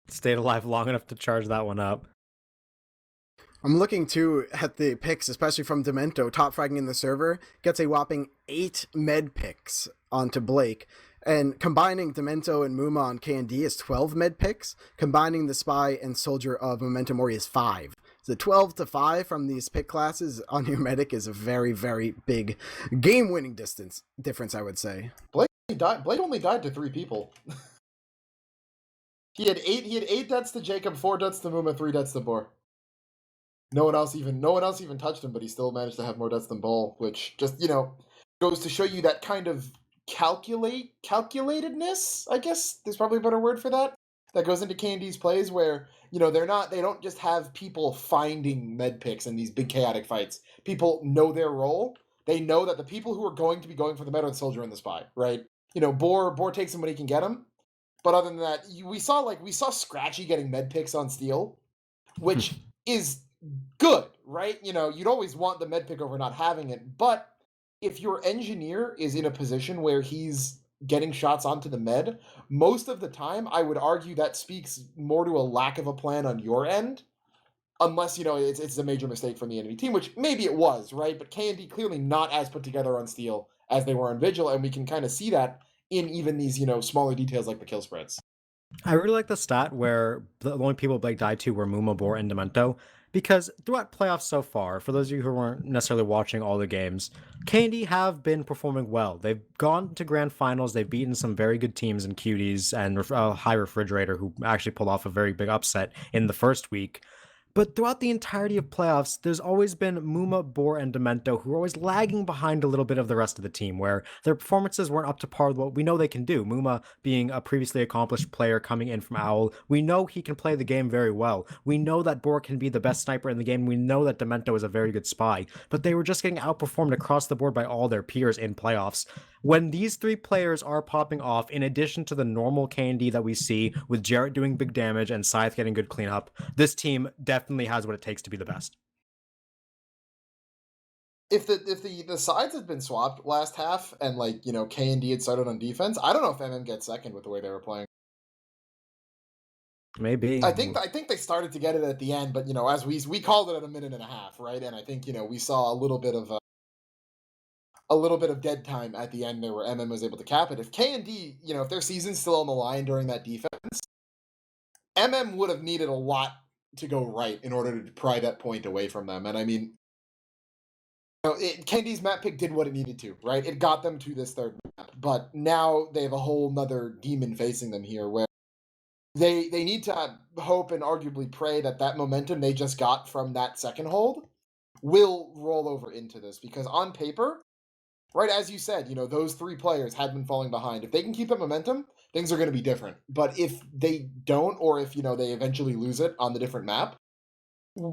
S4: Stayed alive long enough to charge that one up.
S6: I'm looking too at the picks, especially from Demento, top fragging in the server, gets a whopping 8 med picks onto Blake. And combining Demento and Muma on K&D is 12 med picks. Combining the Spy and Soldier of Memento Mori is 5. So 12 to 5 from these pick classes on your medic is a very, very big game-winning difference, I would say.
S2: Blake only died to 3 people. He had 8 deaths to Jacob, 4 deaths to Muma, 3 deaths to Boar. No one else even touched him, but he still managed to have more deaths than Bull, which just, goes to show you that kind of calculatedness, I guess there's probably a better word for that goes into K&D's plays where, they don't just have people finding med picks in these big chaotic fights. People know their role. They know that the people who are going to be going for the med are the Soldier and the Spy, right? Boar takes him when he can get him. But other than that, we saw Scratchy getting med picks on Steel, which is good, right? You'd always want the med pick over not having it, but if your engineer is in a position where he's getting shots onto the med, most of the time I would argue that speaks more to a lack of a plan on your end, unless it's a major mistake from the enemy team, which maybe it was, right? But K&D clearly not as put together on Steel as they were on Vigil, and we can kind of see that in even these smaller details like the kill spreads.
S4: I really like the stat where the only people Blake died to were Muma, Boar, and Demento, because throughout playoffs so far, for those of you who weren't necessarily watching all the games, K&D have been performing well. They've gone to grand finals, they've beaten some very good teams in Cuties and High Refrigerator, who actually pulled off a very big upset in the first week. But throughout the entirety of playoffs, there's always been Muma, Boar, and Demento who are always lagging behind a little bit of the rest of the team, where their performances weren't up to par with what we know they can do. Muma being a previously accomplished player coming in from Owl, we know he can play the game very well. We know that Boar can be the best sniper in the game. We know that Demento is a very good spy. But they were just getting outperformed across the board by all their peers in playoffs. When these 3 players are popping off, in addition to the normal K&D that we see, with Jarrett doing big damage and Scythe getting good cleanup, this team definitely has what it takes to be the best.
S2: If the sides had been swapped last half and K&D had started on defense, I don't know if MM gets second with the way they were playing.
S4: Maybe.
S2: I think they started to get it at the end, but as we called it at a minute and a half, right? And I think we saw a little bit of dead time at the end there where MM was able to cap it. If K&D, if their season's still on the line during that defense, MM would have needed a lot to go right in order to pry that point away from them. And I mean, K&D's map pick did what it needed to, right? It got them to this third map, but now they have a whole nother demon facing them here where they need to hope and arguably pray that momentum they just got from that second hold will roll over into this, because on paper, right, as you said, those 3 players had been falling behind. If they can keep that momentum, things are going to be different. But if they don't, or if they eventually lose it on the different map,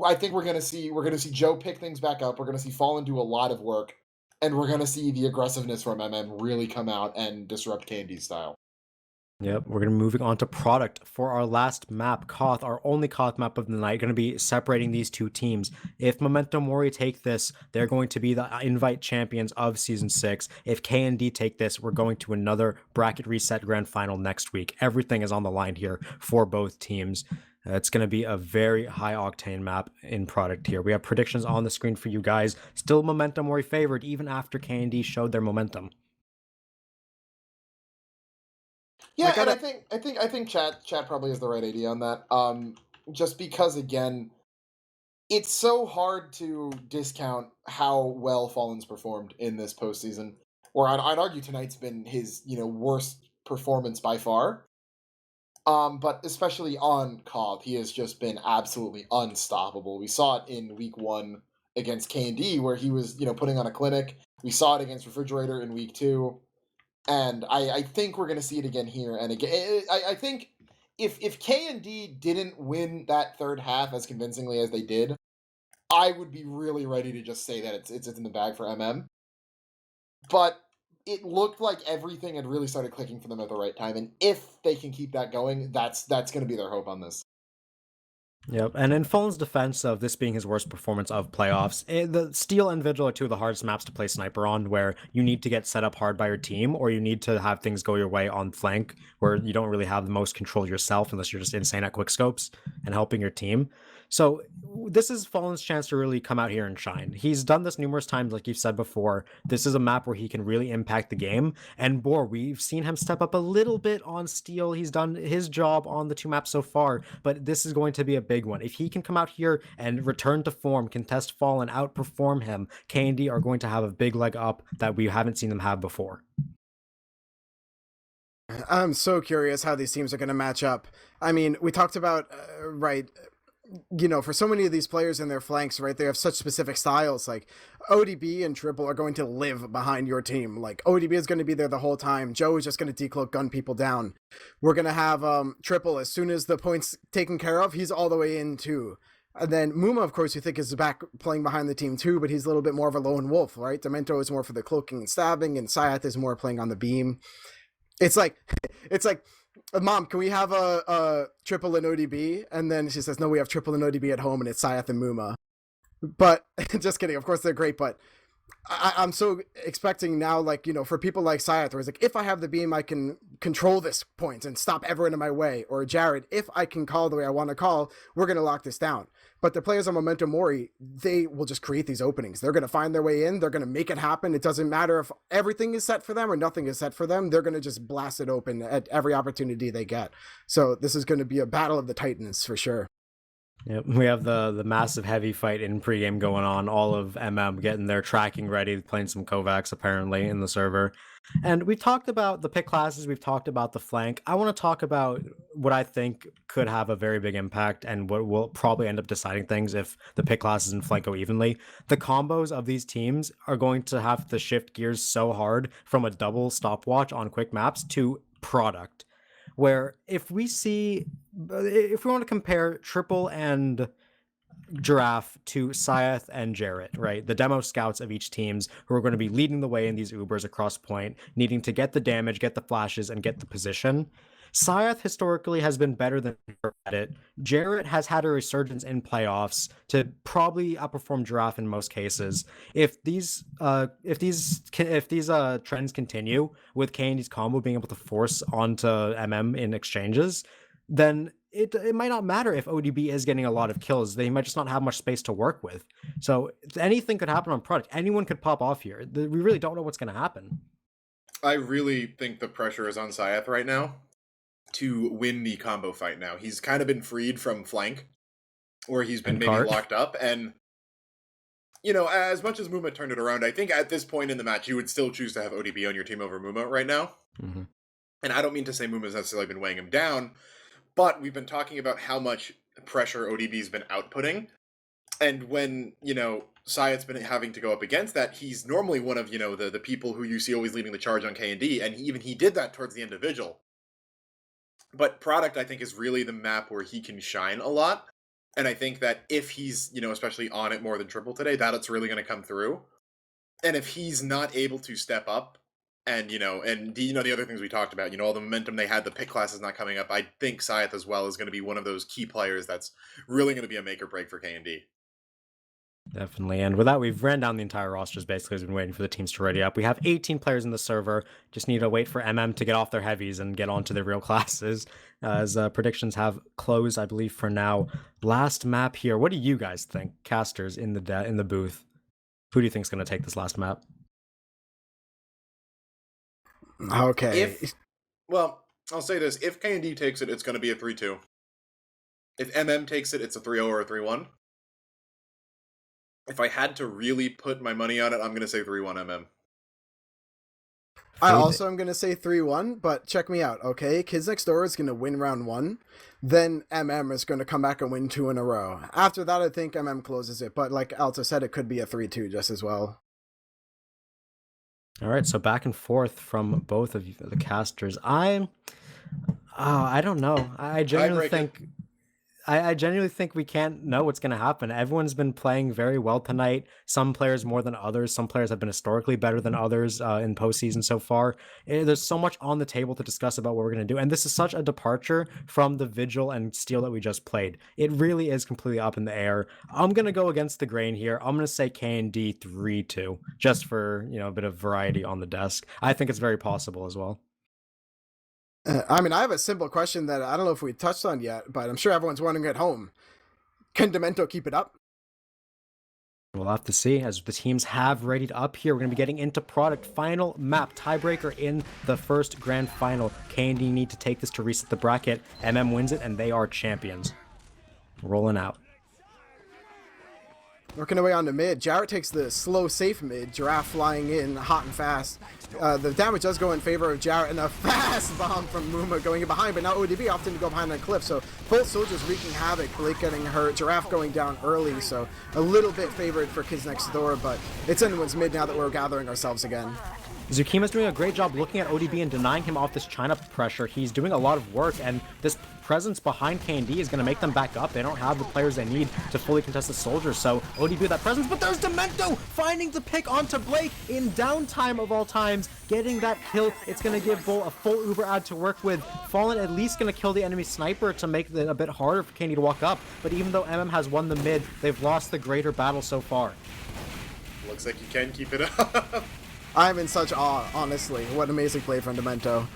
S2: I think we're going to see Joe pick things back up. We're going to see Fallen do a lot of work, and we're going to see the aggressiveness from MM really come out and disrupt K&D's style.
S4: Yep, we're going to be moving on to product for our last map, Koth, our only Koth map of the night, going to be separating these 2 teams. If Memento Mori take this, they're going to be the invite champions of Season 6. If K&D take this, we're going to another bracket reset grand final next week. Everything is on the line here for both teams. It's going to be a very high-octane map in product here. We have predictions on the screen for you guys. Still Memento Mori favored, even after K&D showed their momentum.
S2: Yeah, and I think chat probably has the right idea on that. Just because again, it's so hard to discount how well Fallen's performed in this postseason. Or I'd argue tonight's been his worst performance by far. But especially on Koth, he has just been absolutely unstoppable. We saw it in week 1 against K&D, where he was, putting on a clinic. We saw it against Refrigerator in week 2, and I think we're going to see it again here. And again, I think if K&D didn't win that third half as convincingly as they did, I would be really ready to just say that it's in the bag for MM. But it looked like everything had really started clicking for them at the right time, and if they can keep that going, that's going to be their hope on this.
S4: Yep, and in Fallen's defense of this being his worst performance of playoffs, the Steel and Vigil are two of the hardest maps to play Sniper on, where you need to get set up hard by your team, or you need to have things go your way on flank, where you don't really have the most control yourself unless you're just insane at quickscopes and helping your team. So this is Fallen's chance to really come out here and shine. He's done this numerous times, like you've said before. This is a map where he can really impact the game, and Boar, we've seen him step up a little bit on Steel. He's done his job on the 2 maps so far, but this is going to be a big one. If he can come out here and return to form, contest Fallen, outperform him, K&D are going to have a big leg up that we haven't seen them have before.
S6: I'm so curious how these teams are going to match up. I mean, we talked about, for so many of these players in their flanks, right, they have such specific styles. Like ODB and Triple are going to live behind your team. Like ODB is going to be there the whole time. Joe is just going to decloak, gun people down. We're going to have Triple, as soon as the point's taken care of, he's all the way in too. And then Muma, of course, you think is back playing behind the team too, but he's a little bit more of a lone wolf, right? Demento is more for the cloaking and stabbing, and Syath is more playing on the beam. It's like, Mom, can we have a Triple and ODB? And then she says, no, we have Triple and ODB at home, and it's Syath and Muma. But just kidding. Of course, they're great, but I'm so expecting now, for people like Syath, where it's like, if I have the beam, I can control this point and stop everyone in my way. Or Jared, if I can call the way I want to call, we're going to lock this down. But the players on Memento Mori, they will just create these openings. They're going to find their way in. They're going to make it happen. It doesn't matter if everything is set for them or nothing is set for them. They're going to just blast it open at every opportunity they get. So this is going to be a battle of the Titans for sure.
S4: Yep, we have the massive heavy fight in pregame going on. All of MM getting their tracking ready, playing some Kovacs apparently in the server. And we've talked about the pick classes, we've talked about the flank. I want to talk about what I think could have a very big impact and what will probably end up deciding things if the pick classes and flank go evenly. The combos of these teams are going to have to shift gears so hard from a double stopwatch on quick maps to product. Where if we want to compare Triple and Giraffe to Syath and Jarrett, right? The demo scouts of each teams who are going to be leading the way in these Ubers across point, needing to get the damage, get the flashes, and get the position. Syath historically has been better than at it. Jarrett has had a resurgence in playoffs to probably outperform Giraffe in most cases. If these trends continue with K&D's combo being able to force onto MM in exchanges, then it might not matter if ODB is getting a lot of kills. They might just not have much space to work with. So anything could happen on product. Anyone could pop off here. We really don't know what's going to happen.
S5: I really think the pressure is on Syath right now to win the combo fight now. He's kind of been freed from flank, or he's been maybe locked up, and as much as Muma turned it around, I think at this point in the match you would still choose to have ODB on your team over Muma right now. Mm-hmm. And I don't mean to say Muma's necessarily been weighing him down, but we've been talking about how much pressure ODB's been outputting, and when Syath's been having to go up against that, he's normally one of the people who you see always leading the charge on K&D, and he did that towards the end of Vigil. But product, I think, is really the map where he can shine a lot. And I think that if he's, especially on it more than Triple today, that's really going to come through. And if he's not able to step up and, the other things we talked about, all the momentum they had, the pick classes not coming up, I think Syath as well is going to be one of those key players that's really going to be a make or break for K&D.
S4: Definitely. And with that, we've ran down the entire rosters basically as we've been waiting for the teams to ready up. We have 18 players in the server. Just need to wait for MM to get off their heavies and get onto their real classes, as predictions have closed, I believe, for now. Last map here. What do you guys think, casters in the booth? Who do you think is going to take this last map?
S6: Okay.
S5: I'll say this. If K&D takes it, it's going to be a 3-2. If MM takes it, it's a 3-0 or a 3-1. If I had to really put my money on it, I'm going to say 3-1 MM.
S6: I also am going to say 3-1, but check me out, okay? Kids Next Door is going to win round 1, then is going to come back and win 2 in a row. After that, I think closes it, but like Alto said, it could be a 3-2 just as well.
S4: All right, so back and forth from both of you, the casters. I don't know. I genuinely think we can't know what's going to happen. Everyone's been playing very well tonight. Some players more than others. Some players have been historically better than others in postseason so far. There's so much on the table to discuss about what we're going to do. And this is such a departure from the Vigil and Steel that we just played. It really is completely up in the air. I'm going to go against the grain here. I'm going to say K&D 3-2, just for, a bit of variety on the desk. I think it's very possible as well.
S6: I have a simple question that I don't know if we touched on yet, but I'm sure everyone's wondering at home. Can Demento keep it up?
S4: We'll have to see as the teams have readied up here. We're going to be getting into product final map tiebreaker in the first grand final. K&D need to take this to reset the bracket. Wins it and they are champions. Rolling out.
S6: Working away on the mid, Jarrett takes the slow, safe mid. Giraffe flying in hot and fast. The damage does go in favor of Jarrett, and a fast bomb from Muma going in behind, but now ODB opting to go behind that cliff, so both soldiers wreaking havoc. Blake getting hurt, Giraffe going down early, so a little bit favored for Kids Next Door, but it's anyone's mid now that we're gathering ourselves again.
S4: Zukima's doing a great job looking at ODB and denying him off this China pressure. He's doing a lot of work, and this presence behind K&D is going to make them back up. They don't have the players they need to fully contest the soldiers, so ODB with that presence, but there's Demento finding the pick onto Blake in downtime of all times, getting that kill. It's going to give Bull a full Uber ad to work with. Fallen at least going to kill the enemy sniper to make it a bit harder for K&D to walk up, but even though has won the mid, they've lost the greater battle so far.
S5: Looks like you can keep it up.
S6: I'm in such awe, honestly. What amazing play from Demento.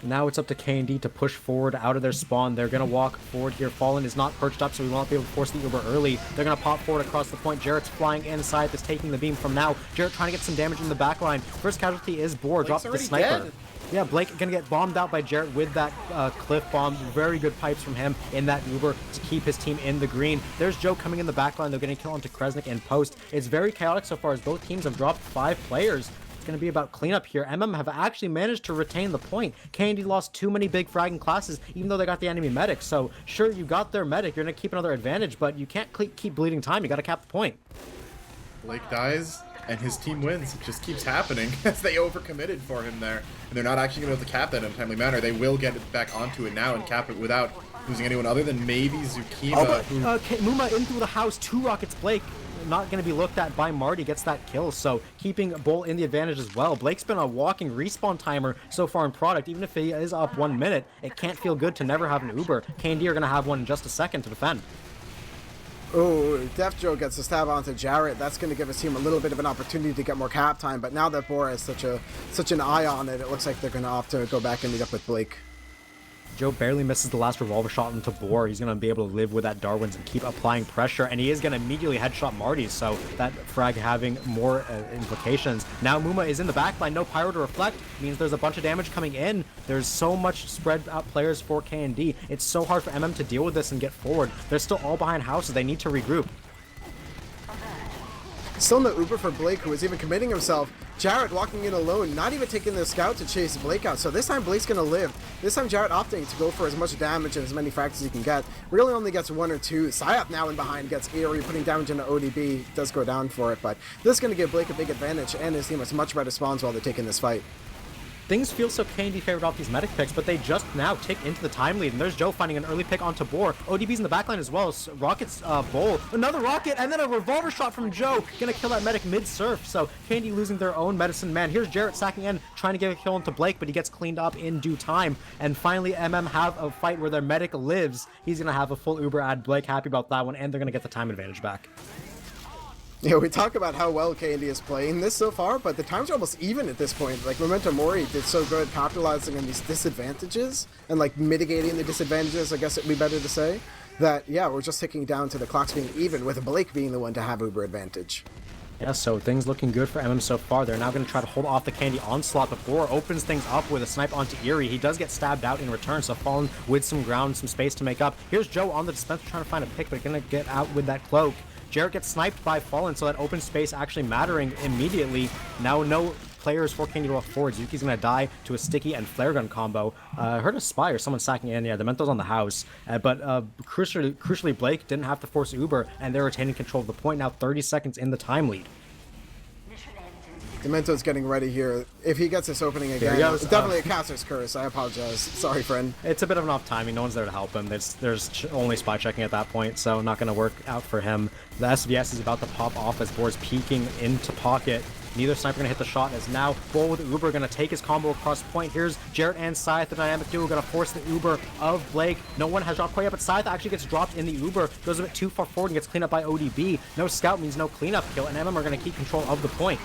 S4: Now it's up to K&D to push forward out of their spawn. They're going to walk forward here. Fallen is not perched up, so we won't be able to force the Uber early. They're going to pop forward across the point. Jarrett's flying inside. That's taking the beam from now. Jarrett trying to get some damage in the back line. First casualty is Boar, dropped the sniper. Dead. Yeah, Blake going to get bombed out by Jarrett with that cliff bomb. Very good pipes from him in that Uber to keep his team in the green. There's Joe coming in the back line. They're getting kill onto Kresnik and post. It's very chaotic so far as both teams have dropped 5 players. It's going to be about cleanup here. have actually managed to retain the point. K&D lost too many big fragging classes, even though they got the enemy medic. So sure, you got their medic. You're going to keep another advantage, but you can't keep bleeding time. You got to cap the point.
S5: Blake dies, and his team wins. It just keeps happening as they overcommitted for him there. And they're not actually going to be able to cap that in a timely manner. They will get it back onto it now and cap it without losing anyone other than maybe Zukima.
S4: Muma in through the house, 2 rockets Blake. Not going to be looked at by Marty, gets that kill, so keeping Bull in the advantage as well. Blake's been a walking respawn timer so far in product. Even if he is up 1 minute, it can't feel good to never have an Uber. K&D are going to have one in just a second to defend.
S6: Oh, Def Joe gets a stab onto Jarrett. That's going to give his team a little bit of an opportunity to get more cap time, but now that Boar has such an eye on it, it looks like they're going to opt to go back and meet up with Blake.
S4: Joe barely misses the last revolver shot into Boar. He's going to be able to live with that Darwin's and keep applying pressure, and he is going to immediately headshot Marty, so that frag having more implications. Now Muma is in the backline, no pyro to reflect, means there's a bunch of damage coming in. There's so much spread out players for K&D. It's so hard for to deal with this and get forward. They're still all behind houses. They need to regroup.
S6: Still no Uber for Blake, who is even committing himself. Jarrett walking in alone, not even taking the scout to chase Blake out. So this time Blake's going to live. This time Jarrett opting to go for as much damage and as many frags as he can get. Really only gets 1 or 2. Psyop now in behind gets Eerie, putting damage into ODB. Does go down for it, but this is going to give Blake a big advantage, and his team has much better spawns while they're taking this fight.
S4: Things feel so K&D favored off these medic picks, but they just now tick into the time lead, and there's Joe finding an early pick onto Boar. ODB's in the backline as well. So Rocket's Bull. Another rocket, and then a revolver shot from Joe. Gonna kill that medic mid-surf, so K&D losing their own medicine man. Here's Jarrett sacking in, trying to get a kill into Blake, but he gets cleaned up in due time. And finally, have a fight where their medic lives. He's gonna have a full Uber ad. Blake happy about that one, and they're gonna get the time advantage back.
S6: Yeah, we talk about how well K&D is playing this so far, but the times are almost even at this point. Like, Memento Mori did so good capitalizing on these disadvantages and, like, mitigating the disadvantages, I guess it'd be better to say, that, yeah, we're just ticking down to the clocks being even, with Blake being the one to have Uber advantage.
S4: Yeah, so things looking good for so far. They're now going to try to hold off the K&D onslaught, but Boar opens things up with a snipe onto Eerie. He does get stabbed out in return, so Fallen with some ground, some space to make up. Here's Joe on the dispenser trying to find a pick, but going to get out with that cloak. Jarrett gets sniped by Fallen, so that open space actually mattering immediately. Now no players for Candy to walk forward. Yuki's gonna die to a sticky and flare gun combo. Heard a spy or someone sacking in. Yeah, Demento's on the house. But crucially, Blake didn't have to force Uber, and they're retaining control of the point. Now 30 seconds in the time lead.
S6: Demento's getting ready here. If he gets this opening again, it's definitely a caster's curse. I apologize. Sorry, friend.
S4: It's a bit of an off timing. No one's there to help him. There's only spy checking at that point, so not going to work out for him. The SVS is about to pop off as Boar's peeking into pocket. Neither sniper going to hit the shot, as now Bull with Uber going to take his combo across point. Here's Jarrett and Scythe, the dynamic duo, going to force the Uber of Blake. No one has dropped quite yet, but Scythe actually gets dropped in the Uber, goes a bit too far forward and gets cleaned up by ODB. No scout means no cleanup kill, and MM are going to keep control of the point.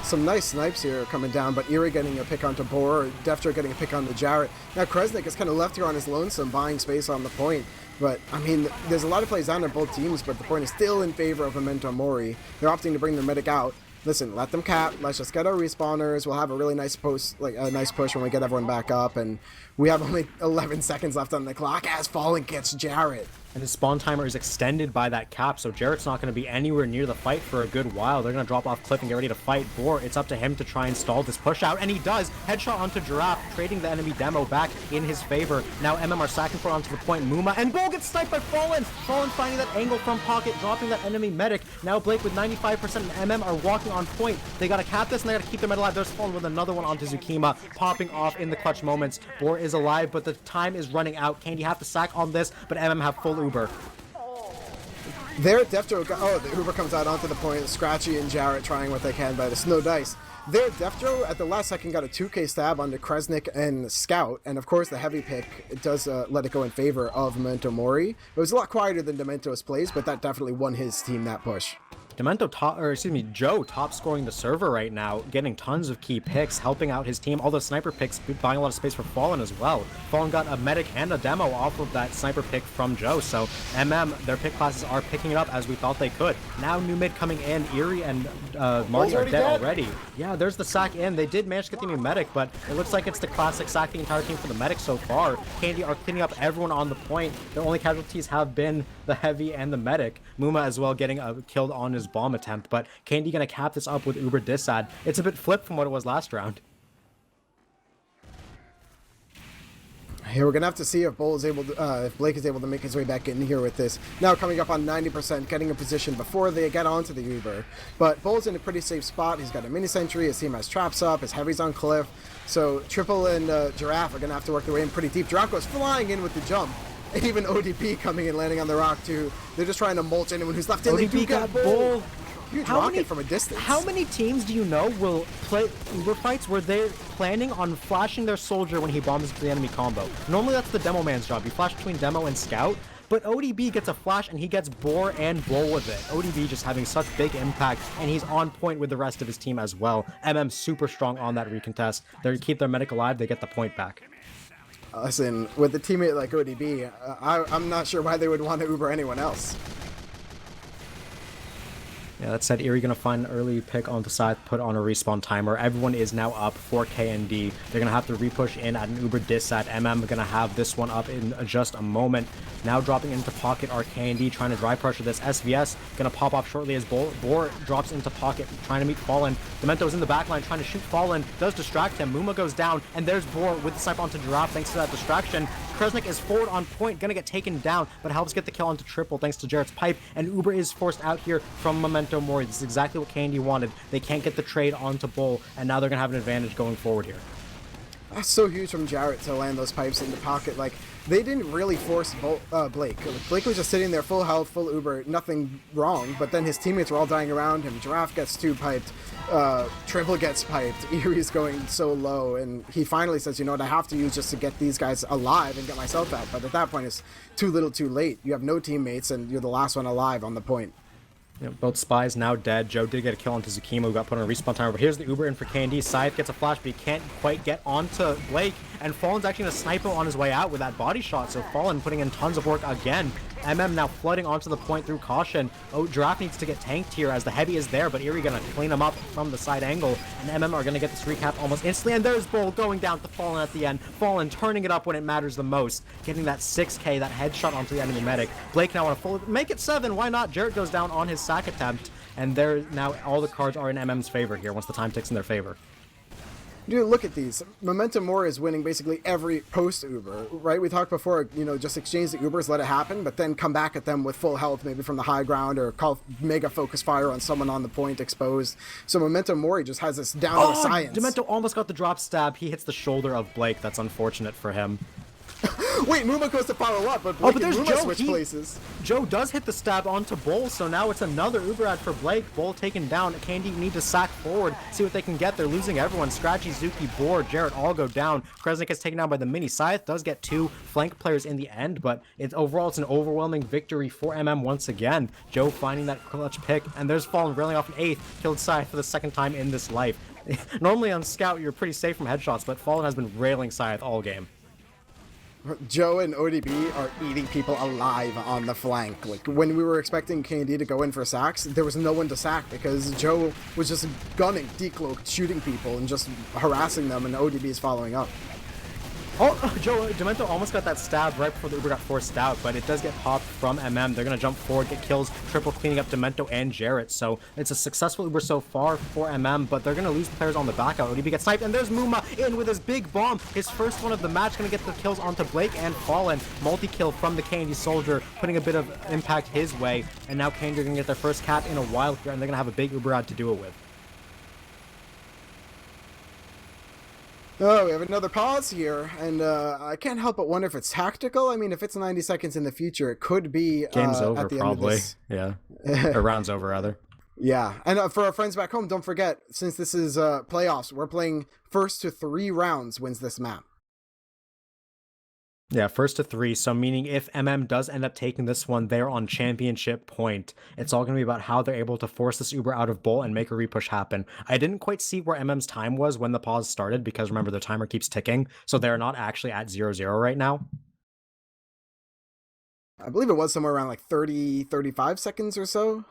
S6: Some nice snipes here coming down, but Eerie getting a pick onto Boar, Deftro getting a pick onto Jarrett. Now Kresnik is kind of left here on his lonesome, buying space on the point. But, I mean, there's a lot of plays down on both teams, but the point is still in favor of Memento Mori. They're opting to bring their medic out. Listen, let them cap. Let's just get our respawners. We'll have a really nice push when we get everyone back up. And we have only 11 seconds left on the clock as Fallen gets Jarrett.
S4: And his spawn timer is extended by that cap, so Jarrett's not going to be anywhere near the fight for a good while. They're going to drop off cliff and get ready to fight. Boar, it's up to him to try and stall this push out, and he does. Headshot onto Giraffe, trading the enemy demo back in his favor. Now MM are sacking for onto the point. Muma, and Bull gets sniped by Fallen. Fallen finding that angle from pocket, dropping that enemy medic. Now Blake with 95% and MM are walking on point. They got to cap this, and they got to keep their med alive. There's Fallen with another one onto Zukima, popping off in the clutch moments. Boar is alive, but the time is running out. Candy have to sack on this, but MM have full Uber.
S6: There, Deftro, the Uber comes out onto the point. Scratchy and Jarrett trying what they can, but it's no dice. There, Deftro at the last second got a 2k stab onto Kresnik and Scout, and of course the heavy pick it does let it go in favor of Memento Mori. It was a lot quieter than Demento's plays, but that definitely won his team that push.
S4: Joe top scoring the server right now, getting tons of key picks, helping out his team. All those sniper picks, buying a lot of space for Fallen as well. Fallen got a medic and a demo off of that sniper pick from Joe, so their pick classes are picking it up as we thought they could. Now new mid coming in, Eerie and Marty are dead already. Yeah, there's the sack in. They did manage to get the new medic, but it looks like it's the classic sack the entire team for the medic so far. Candy are cleaning up everyone on the point. Their only casualties have been the heavy and the medic. Muma as well getting killed on his bomb attempt, but Candy gonna cap this up with Uber Disad. It's a bit flipped from what it was last round.
S6: Here we're gonna have to see if if Blake is able to make his way back in here with this. Now coming up on 90%, getting a position before they get onto the Uber. But Bull's in a pretty safe spot. He's got a mini sentry, his team has traps up, his heavy's on cliff. So Triple and Giraffe are gonna have to work their way in pretty deep. Giraffe goes flying in with the jump. Even ODP coming and landing on the rock too. They're just trying to mulch anyone who's left in.
S4: ODP got Bull.
S6: Huge rocket from a distance.
S4: How many teams do you know will play Uber fights where they're planning on flashing their soldier when he bombs into the enemy combo? Normally that's the demo man's job. You flash between demo and scout, but ODB gets a flash and he gets Boar and Bull with it. ODB just having such big impact, and he's on point with the rest of his team as well. MM super strong on that recontest. They keep their medic alive, they get the point back.
S6: Listen, with a teammate like ODB, I'm not sure why they would want to Uber anyone else.
S4: Yeah, that said, Eerie gonna find an early pick on the side, put on a respawn timer. Everyone is now up for KND. They're gonna have to repush in at an Uber Disad. MM gonna have this one up in just a moment. Now dropping into pocket are KND, trying to dry pressure this. SVS gonna pop off shortly as Boar drops into pocket, trying to meet Fallen. Demento's in the backline, trying to shoot Fallen, does distract him. Muma goes down, and there's Boar with the snipe onto Giraffe thanks to that distraction. Kresnik is forward on point, gonna get taken down, but helps get the kill onto Triple thanks to Jarrett's pipe, and Uber is forced out here from Memento Mori. This is exactly what Candy wanted. They can't get the trade onto Bull, and now they're gonna have an advantage going forward here.
S6: That's so huge from Jarrett to land those pipes in the pocket. Like, they didn't really force Blake. Blake was just sitting there full health, full Uber, nothing wrong, but then his teammates were all dying around him. Giraffe gets 2 piped, Triple gets piped, Eerie's going so low, and he finally says, you know what, I have to use just to get these guys alive and get myself out. But at that point, it's too little too late. You have no teammates, and you're the last one alive on the point.
S4: You know, both spies now dead. Joe did get a kill onto Zukima, who got put on a respawn timer, but here's the Uber in for Candy. Scythe gets a flash, but he can't quite get onto Blake, and Fallen's actually going to snipe him on his way out with that body shot, so Fallen putting in tons of work again. MM now flooding onto the point through caution. Oh, Giraffe needs to get tanked here as the heavy is there, but Eerie gonna clean him up from the side angle, and MM are gonna get this recap almost instantly, and there's Bull going down to Fallen at the end. Fallen turning it up when it matters the most, getting that 6k, that headshot onto the enemy medic. Blake now on a full, make it 7, why not? Jarrett goes down on his sack attempt, and there now all the cards are in MM's favor here once the time ticks in their favor.
S6: Dude, look at these. Memento Mori is winning basically every post-Uber, right? We talked before, you know, just exchange the Ubers, let it happen, but then come back at them with full health, maybe from the high ground, or call mega focus fire on someone on the point exposed. So Memento Mori just has this down to a science.
S4: Demento almost got the drop stab. He hits the shoulder of Blake. That's unfortunate for him.
S6: Wait, Muma goes to follow up, but Blake
S4: but
S6: and
S4: there's
S6: Muma
S4: Joe.
S6: switch places.
S4: Joe does hit the stab onto Bull, so now it's another Uber ad for Blake. Bull taken down. Candy need to sack forward, see what they can get. They're losing everyone. Scratchy, Zuki, Boar, Jarrett all go down. Kresnik is taken down by the mini. Scythe does get 2 flank players in the end, but overall it's an overwhelming victory for MM once again. Joe finding that clutch pick, and there's Fallen railing off an 8th. Killed Scythe for the 2nd time in this life. Normally on Scout you're pretty safe from headshots, but Fallen has been railing Scythe all game.
S6: Joe and ODB are eating people alive on the flank. Like, when we were expecting K&D to go in for sacks, there was no one to sack because Joe was just gunning, decloaked, shooting people, and just harassing them, and ODB is following up.
S4: Oh, Joe, Demento almost got that stab right before the Uber got forced out, but it does get popped from MM. They're going to jump forward, get kills, triple cleaning up Demento and Jarrett. So it's a successful Uber so far for MM, but they're going to lose players on the back out. ODB gets sniped, and there's Muma in with his big bomb. His first one of the match, going to get the kills onto Blake and Fallen. Multi-kill from the Candy Soldier, putting a bit of impact his way. And now Candy are going to get their first cap in a while here, and they're going to have a big Uber ad to do it with.
S6: Oh, we have another pause here, and I can't help but wonder if it's tactical. I mean, if it's 90 seconds in the future, it could be
S4: Game's over,
S6: at the
S4: probably.
S6: End of this.
S4: Yeah. Or round's over, rather.
S6: Yeah, and for our friends back home, don't forget, since this is playoffs, we're playing first to 3 rounds wins this map.
S4: Yeah, first to 3, so meaning if MM does end up taking this one, they're on championship point. It's all going to be about how they're able to force this Uber out of Bull and make a repush happen. I didn't quite see where MM's time was when the pause started, because remember, the timer keeps ticking, so they're not actually at 0-0 right now.
S6: I believe it was somewhere around like 35 seconds or so.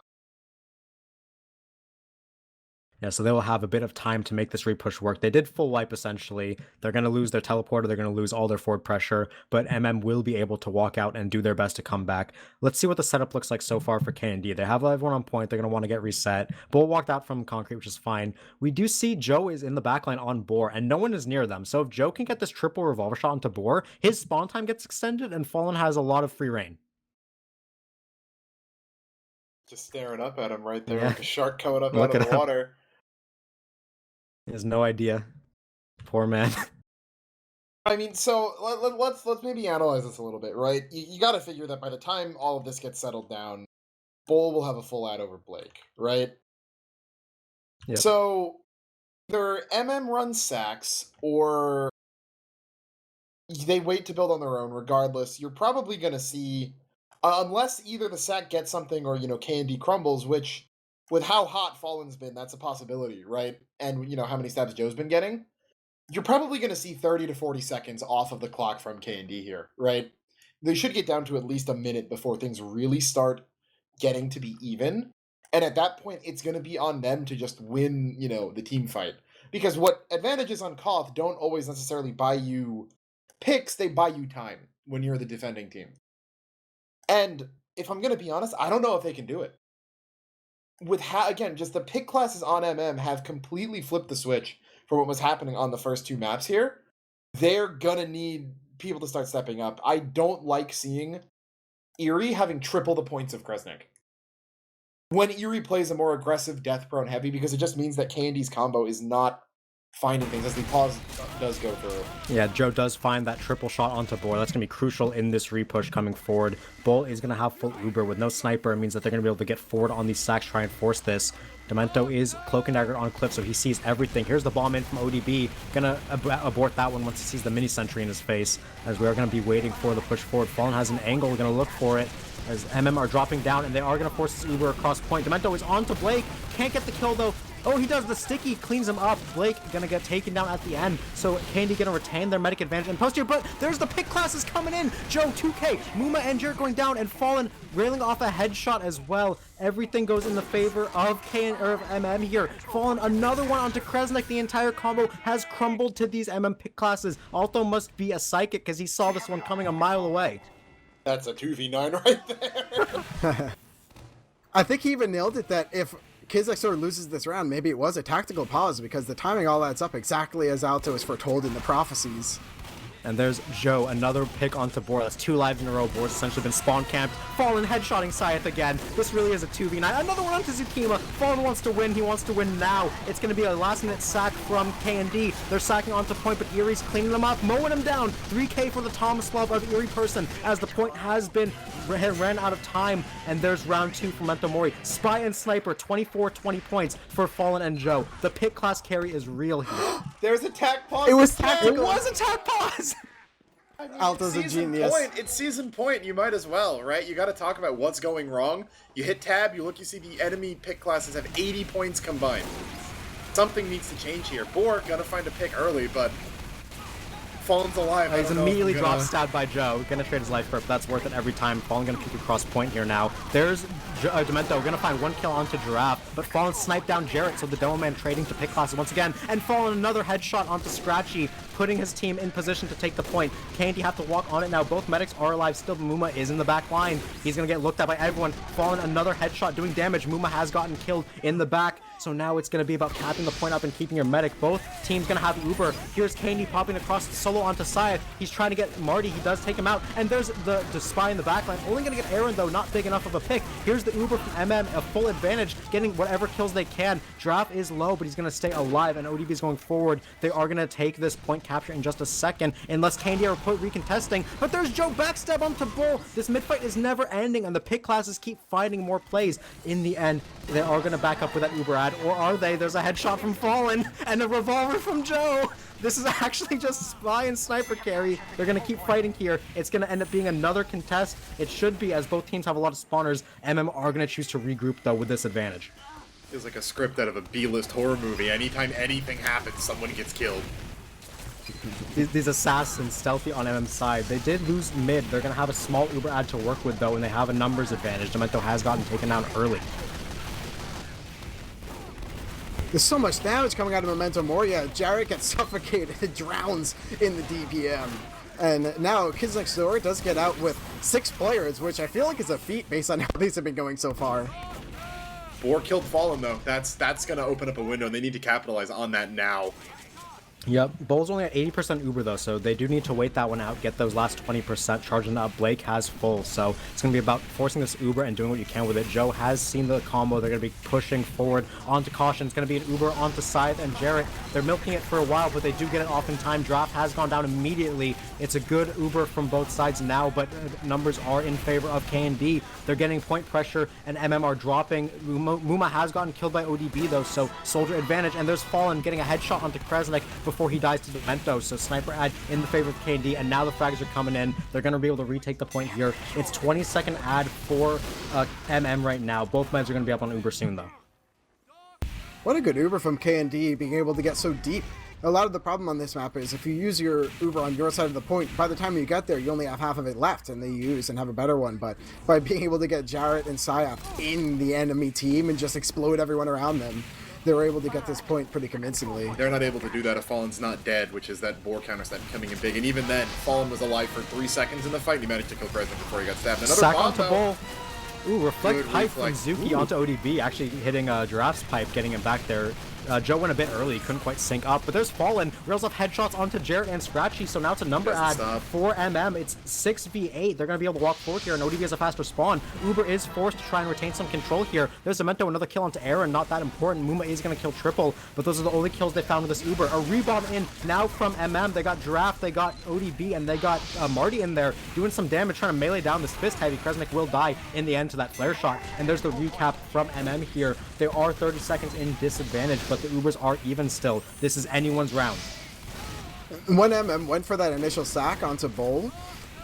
S4: Yeah, so they will have a bit of time to make this repush work. They did full wipe, essentially. They're going to lose their teleporter. They're going to lose all their forward pressure, but MM will be able to walk out and do their best to come back. Let's see what the setup looks like so far for K&D. They have everyone on point. They're going to want to get reset. Bull walked out from Concrete, which is fine. We do see Joe is in the backline on Boar, and no one is near them. So if Joe can get this triple revolver shot onto Boar, his spawn time gets extended, and Fallen has a lot of free reign.
S2: Just staring up at him right there,
S4: Yeah.
S2: like a shark coming up
S4: Look
S2: out of
S4: at
S2: the
S4: him.
S2: water.
S4: He has no idea. Poor man.
S2: I mean, so let's maybe analyze this a little bit, right? You got to figure that by the time all of this gets settled down, Bull will have a full ad over Blake, right?
S4: Yep.
S2: So either MM runs sacks or they wait to build on their own. Regardless, you're probably going to see, unless either the sack gets something or K&D crumbles, which with how hot Fallen's been, that's a possibility, right? And how many stabs Joe's been getting. You're probably going to see 30 to 40 seconds off of the clock from K&D here, right? They should get down to at least a minute before things really start getting to be even. And at that point, it's going to be on them to just win, the team fight. Because what advantages on Koth don't always necessarily buy you picks, they buy you time when you're the defending team. And if I'm going to be honest, I don't know if they can do it. With again, just the pick classes on MM have completely flipped the switch from what was happening on the first 2 maps here. They're gonna need people to start stepping up. I don't like seeing Eerie having triple the points of Kresnik when Eerie plays a more aggressive death-prone heavy, because it just means that Candy's combo is not finding things as the pause does go through.
S4: Yeah, Joe does find that triple shot onto Boar. That's going to be crucial in this repush coming forward. Bull is going to have full Uber with no sniper. It means that they're going to be able to get forward on these sacks, try and force this. Demento is Cloak and Dagger on Cliff, so he sees everything. Here's the bomb in from ODB. Gonna abort that one once he sees the mini sentry in his face, as we are going to be waiting for the push forward. Fallen has an angle. We're going to look for it as MM are dropping down, and they are going to force this Uber across point. Demento is on to Blake. Can't get the kill, though. Oh, he does the sticky, cleans him up. Blake gonna get taken down at the end. So Candy gonna retain their medic advantage and post here, but there's the pick classes coming in. Joe, 2K, Muma and Jared going down, and Fallen railing off a headshot as well. Everything goes in the favor of MM here. Fallen another one onto Kresnik. The entire combo has crumbled to these MM pick classes. Alto must be a psychic because he saw this one coming a mile away.
S5: That's a 2v9 right there.
S6: I think he even nailed it that if Kizexor loses this round, maybe it was a tactical pause because the timing all adds up exactly as Alto is foretold in the prophecies.
S4: And there's Joe, another pick onto Boar. That's 2 lives in a row. Boar's essentially been spawn camped. Fallen headshotting Scythe again. This really is a 2v9. Another one onto Zukima. Fallen wants to win. He wants to win now. It's going to be a last-minute sack from K&D. They're sacking onto point, but Erie's cleaning them up, mowing him down. 3K for the Thomas Love of Erie Person as the point has been ran out of time. And there's round 2 for Memento Mori. Spy and Sniper, 24-20 points for Fallen and Joe. The pick class carry is real here.
S5: There's a tack pause.
S6: It was
S5: again.
S6: tactical.
S4: It was a tap pause!
S5: I mean,
S6: Alto's a genius.
S5: It's season point. You might as well, right? You got to talk about what's going wrong. You hit tab, you look, you see the enemy pick classes have 80 points combined. Something needs to change here. Boar gonna find a pick early, but Fallen's alive.
S4: He's immediately drop stabbed by Joe. Gonna trade his life for it, but that's worth it every time. Fallen gonna peek across point here now. There's Demento gonna find 1 kill onto Giraffe, but Fallen sniped down Jarrett, so the Demo Man trading to pick classes once again, and Fallen another headshot onto Scratchy, putting his team in position to take the point. Candy have to walk on it now. Both medics are alive still. Muma is in the back line. He's gonna get looked at by everyone. Fallen another headshot doing damage. Muma has gotten killed in the back. So now it's going to be about capping the point up and keeping your medic. Both teams going to have Uber. Here's Candy popping across solo onto Scythe. He's trying to get Marty. He does take him out. And there's the spy in the backline. Only going to get Aaron, though. Not big enough of a pick. Here's the Uber from MM. A full advantage. Getting whatever kills they can. Draft is low, but he's going to stay alive. And ODB is going forward. They are going to take this point capture in just a second. Unless Candy are recontesting. But there's Joe backstab onto Bull. This mid fight is never ending. And the pick classes keep finding more plays. In the end, they are going to back up with that Uber ad. Or are they? There's a headshot from Fallen and a revolver from Joe. This is actually just spy and sniper carry. They're going to keep fighting here. It's going to end up being another contest. It should be, as both teams have a lot of spawners. MM are going to choose to regroup, though, with this advantage.
S5: Feels like a script out of a B-list horror movie. Anytime anything happens, someone gets killed.
S4: These assassins stealthy on MM's side. They did lose mid. They're going to have a small Uber ad to work with, though, and they have a numbers advantage. Demento has gotten taken down early.
S6: There's so much damage coming out of Memento Mori. Yeah, Jarrett gets suffocated, drowns in the DPM. And now Kids Next Door does get out with 6 players, which I feel like is a feat based on how these have been going so far.
S5: Boar killed Fallen, though. That's going to open up a window, and they need to capitalize on that now.
S4: Yep, Bull's only at 80% Uber though, so they do need to wait that one out, get those last 20% charging up. Blake has full, so it's going to be about forcing this Uber and doing what you can with it. Joe has seen the combo. They're going to be pushing forward onto Caution. It's going to be an Uber onto Scythe and Jarrett. They're milking it for a while, but they do get it off in time. Draft has gone down immediately. It's a good Uber from both sides now, but numbers are in favor of K&D. They're getting point pressure, and MM are dropping. Muma has gotten killed by ODB though, so soldier advantage, and there's Fallen getting a headshot onto Kresnik before he dies to Demento, so sniper ad in the favor of KD, and now the frags are coming in. They're going to be able to retake the point here. It's 20-second ad for MM right now. Both meds are going to be up on Uber soon, though.
S6: What a good Uber from K&D, being able to get so deep. A lot of the problem on this map is if you use your Uber on your side of the point, by the time you get there, you only have half of it left, and they use and have a better one. But by being able to get Jarrett and Saya in the enemy team and just explode everyone around them, they were able to get this point pretty convincingly.
S5: They're not able to do that if Fallen's not dead, which is that Boar counter step coming in big. And even then, Fallen was alive for 3 seconds in the fight, and he managed to kill President before he got stabbed. Another
S4: Sack
S5: bomb,
S4: onto
S5: though.
S4: Bull. Ooh, reflect
S5: Good
S4: pipe
S5: reflex.
S4: from Zuki onto ODB, actually hitting Giraffe's pipe, getting him back there. Joe went a bit early, couldn't quite sync up, but there's Fallen. Rails off headshots onto Jarrett and Scratchy, so now it's a number ad for MM. It's 6v8. They're going to be able to walk forward here, and ODB has a faster spawn. Uber is forced to try and retain some control here. There's Memento, another kill onto Aaron, not that important. Muma is going to kill triple, but those are the only kills they found with this Uber. A rebound in now from MM. They got Giraffe, they got ODB, and they got Marty in there doing some damage, trying to melee down this fist heavy. Kresnik will die in the end to that flare shot, and there's the recap from MM here. They are 30 seconds in disadvantage, but the Ubers are even still. This is anyone's round.
S6: When MM went for that initial sack onto Bull,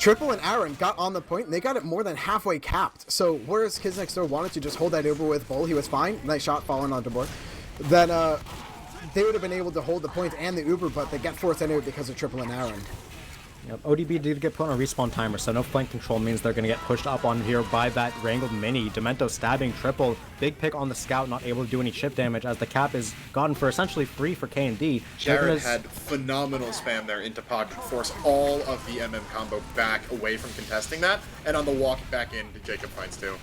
S6: Triple and Aaron got on the point, and they got it more than halfway capped. So whereas Kids Next Door wanted to just hold that Uber with Bull, he was fine. Nice shot falling onto board. then they would have been able to hold the point and the Uber, but they get forced anyway because of Triple and Aaron.
S4: Yep, ODB did get put on a respawn timer, so no flank control means they're going to get pushed up on here by that Wrangled Mini. Demento stabbing Triple. Big pick on the Scout, not able to do any chip damage as the cap is gotten for essentially free for K&D.
S5: Jared had phenomenal spam there into pod to force all of the combo back away from contesting that, and on the walk back in, Jacob finds two.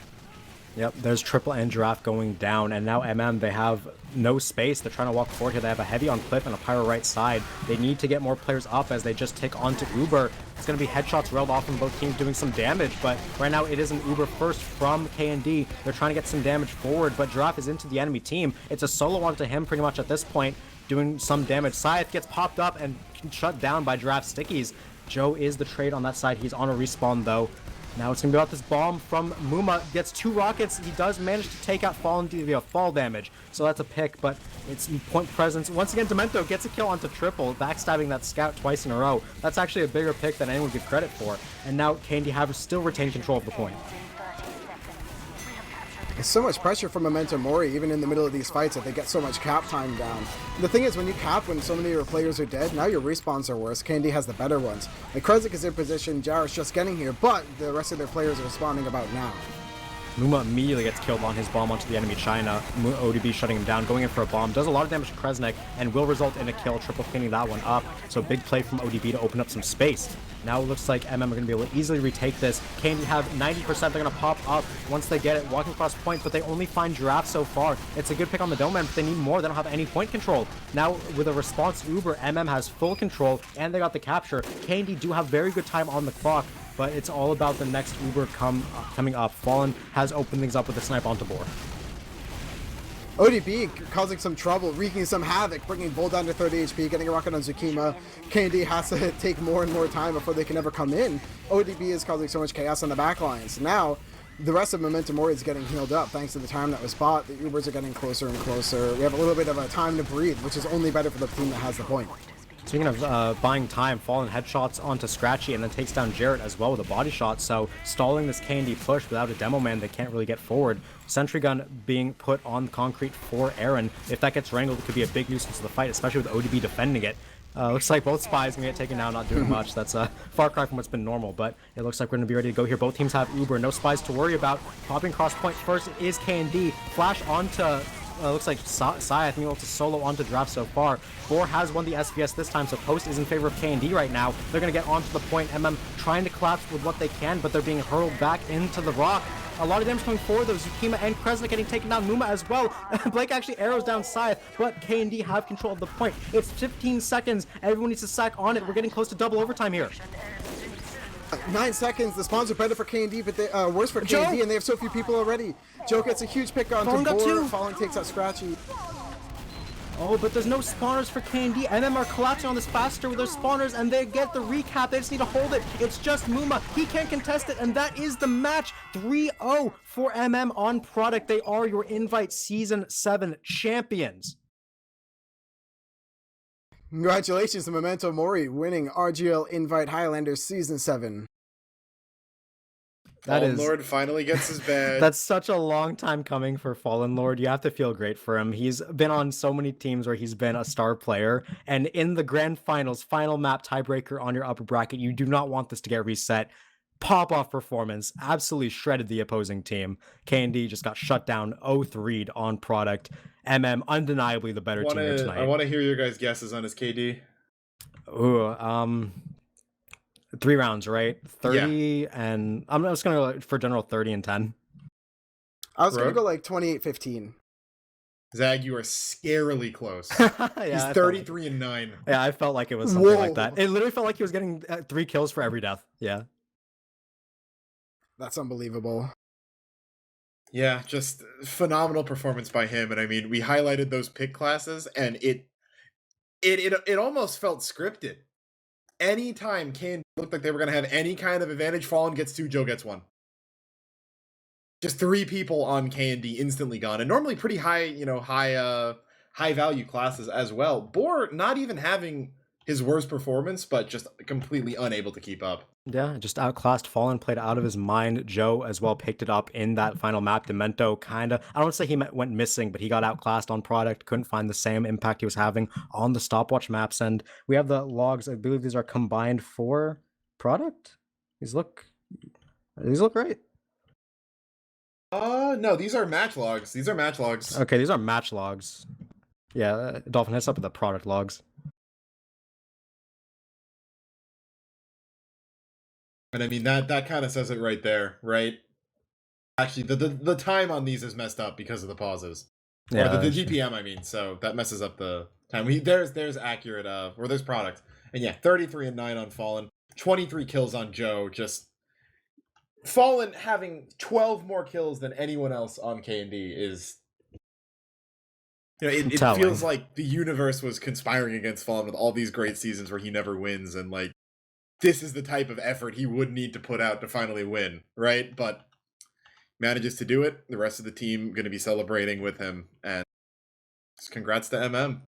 S4: Yep, there's Triple and Giraffe going down, and now they have no space. They're trying to walk forward here. They have a heavy on Cliff and a Pyro right side. They need to get more players up as they just tick onto Uber. It's going to be headshots railed off from both teams doing some damage, but right now it is an Uber first from K&D. They're trying to get some damage forward, but Giraffe is into the enemy team. It's a solo onto him pretty much at this point, doing some damage. Scythe gets popped up and shut down by Giraffe Stickies. Joe is the trade on that side. He's on a respawn though. Now it's going to be about this bomb from Muma. Gets 2 rockets. He does manage to take out Fallen via fall damage. So that's a pick, but it's point presence. Once again, Demento gets a kill onto Triple, backstabbing that Scout twice in a row. That's actually a bigger pick than anyone would give credit for. And now Candy have still retained control of the point.
S6: There's so much pressure from Memento Mori, even in the middle of these fights, that they get so much cap time down. The thing is, when you cap when so many of your players are dead, now your respawns are worse. Candy has the better ones. Like, Krezzik is in position, Jarrett's just getting here, but the rest of their players are responding about now.
S4: Muma immediately gets killed on his bomb onto the enemy China. ODB shutting him down, going in for a bomb. Does a lot of damage to Kresnik and will result in a kill. Triple cleaning that one up. So big play from ODB to open up some space. Now it looks like MM are going to be able to easily retake this. Candy have 90%. They're going to pop up once they get it. Walking across point, but they only find Giraffe so far. It's a good pick on the Doman, but they need more. They don't have any point control. Now with a response Uber, MM has full control and they got the capture. Candy do have very good time on the clock, but it's all about the next Uber coming up. Fallen has opened things up with a snipe onto Boar.
S6: ODB causing some trouble, wreaking some havoc, bringing Bull down to 30 HP, getting a rocket on Zukima. KD has to take more and more time before they can ever come in. ODB is causing so much chaos on the back lines. Now, the rest of Memento Mori is getting healed up thanks to the time that was bought. The Ubers are getting closer and closer. We have a little bit of a time to breathe, which is only better for the team that has the point.
S4: Speaking of buying time, Fallen headshots onto Scratchy and then takes down Jarrett as well with a body shot, so stalling this Candy push without a demo man, they can't really get forward. Sentry gun being put on concrete for Aaron. If that gets wrangled, it could be a big nuisance to the fight, especially with ODB defending it. Looks like both spies gonna get taken down, not doing much. That's a far cry from what's been normal, but it looks like we're gonna be ready to go here. Both teams have Uber, no spies to worry about. Popping cross point first is K&D. Flash onto looks like Scythe being able to solo onto Draft so far. Boar has won the SVS this time, so Post is in favor of K&D right now. They're going to get onto the point. MM trying to collapse with what they can, but they're being hurled back into the rock. A lot of damage coming forward, though. Zukima and Kresnik getting taken down. Muma as well. Blake actually arrows down Scythe, but K&D have control of the point. It's 15 seconds. Everyone needs to sack on it. We're getting close to double overtime here.
S6: 9 seconds. The spawns are better for K&D, but they worse for
S4: Joe!
S6: K&D, and they have so few people already. Joe gets a huge pick on
S4: Fallen got
S6: Boar.
S4: 2.
S6: Fallen takes out Scratchy.
S4: Oh, but there's no spawners for K&D. MM are collapsing on this faster with their spawners, and they get the recap. They just need to hold it. It's just Muma. He can't contest it, and that is the match. 3-0 for MM on product. They are your Invite Season 7 champions.
S6: Congratulations to Memento Mori winning RGL Invite Highlanders Season 7.
S5: Fallen Lord finally gets his badge.
S4: That's such a long time coming for Fallen Lord. You have to feel great for him. He's been on so many teams where he's been a star player, and in the grand finals, final map tiebreaker on your upper bracket, you do not want this to get reset. Pop-off performance, absolutely shredded the opposing team. K&D just got shut down 0-3'd on product. MM undeniably the better team here tonight.
S5: I want to hear your guys' guesses on his KD.
S4: Ooh, 3 rounds, right? 30
S5: Yeah.
S4: and I'm just gonna go for general 30 and 10.
S6: I was going to go like 28-15.
S5: Zag, you are scarily close. He's 33 and 9.
S4: Yeah, I felt like it was something like that. It literally felt like he was getting 3 kills for every death. Yeah.
S6: That's unbelievable.
S5: Yeah, just phenomenal performance by him. And I mean, we highlighted those pick classes, and it almost felt scripted. Anytime Kane looked like they were going to have any kind of advantage, Fallen gets 2, Joe gets 1. Just 3 people on K&D instantly gone, and normally pretty high, high value classes as well. Boar not even having his worst performance, but just completely unable to keep up.
S4: Yeah, just outclassed. Fallen played out of his mind. Joe as well picked it up in that final map. Demento kind of, I don't want to say he went missing, but he got outclassed on product. Couldn't find the same impact he was having on the stopwatch maps. And we have the logs. I believe these are combined for product. These look great.
S5: No, these are match logs. These are match logs.
S4: Okay, these are match logs. Yeah, Dolphin hits up with the product logs.
S5: And I mean, that kind of says it right there, right? Actually, the time on these is messed up because of the pauses.
S4: Yeah,
S5: Or the GPM, I mean, so that messes up the time. There's accurate, or there's product. And yeah, 33 and 9 on Fallen, 23 kills on Joe, just Fallen having 12 more kills than anyone else on K&D is... You know, it feels like the universe was conspiring against Fallen with all these great seasons where he never wins, and like, this is the type of effort he would need to put out to finally win, right? But manages to do it. The rest of the team going to be celebrating with him, and congrats to MM.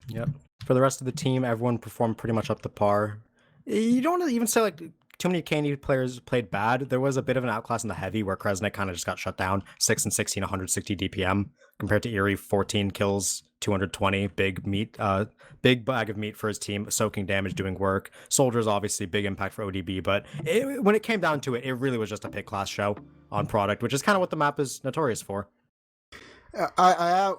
S4: Yep. For the rest of the team, everyone performed pretty much up to par. You don't even say like too many K&D players played bad. There was a bit of an outclass in the heavy where Kresnik kind of just got shut down. 6 and 16, 160 DPM compared to Eerie, 14 kills, 220. Big bag of meat for his team, soaking damage, doing work. Soldiers obviously big impact for ODB, but when it came down to it, it really was just a pick class show on product, which is kind of what the map is notorious for.
S6: I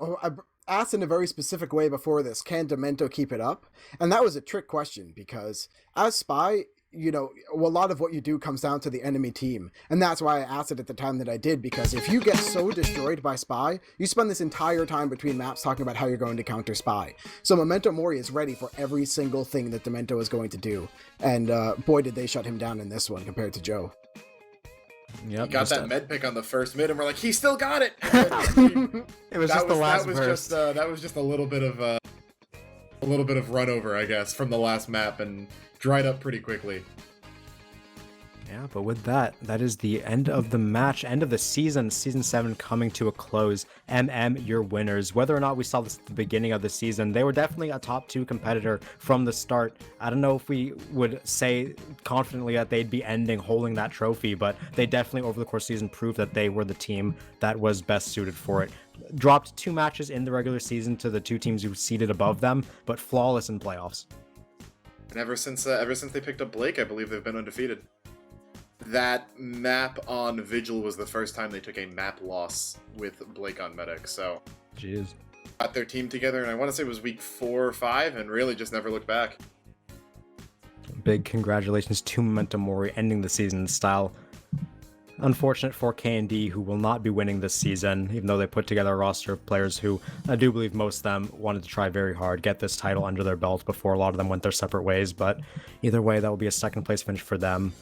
S6: asked in a very specific way before this, can Demento keep it up? And that was a trick question, because as Spy, you know, a lot of what you do comes down to the enemy team. And that's why I asked it at the time that I did, because if you get so destroyed by Spy, you spend this entire time between maps talking about how you're going to counter Spy. So Memento Mori is ready for every single thing that Demento is going to do. And boy, did they shut him down in this one compared to Joe.
S4: Yep,
S5: he got that med pick on the first mid, and we're like, he still got it.
S4: It was just the last burst.
S5: That was just a little bit of run over, I guess, from the last map, and dried up pretty quickly.
S4: Yeah, but with that is the end of the match, end of the season 7 coming to a close. your winners. Whether or not we saw this at the beginning of the season, they were definitely a top 2 competitor from the start. I don't know if we would say confidently that they'd be holding that trophy, but they definitely over the course of the season proved that they were the team that was best suited for it. Dropped 2 matches in the regular season to the 2 teams who seated above them, but flawless in playoffs.
S5: And ever since they picked up Blake, I believe they've been undefeated. That map on Vigil was the first time they took a map loss with Blake on Medic, so...
S4: Jeez.
S5: Got their team together, and I want to say it was week 4 or 5, and really just never looked back.
S4: Big congratulations to Memento Mori ending the season in style. Unfortunate for K&D, who will not be winning this season, even though they put together a roster of players who I do believe most of them wanted to try very hard, get this title under their belt before a lot of them went their separate ways, but either way, that will be a second place finish for them.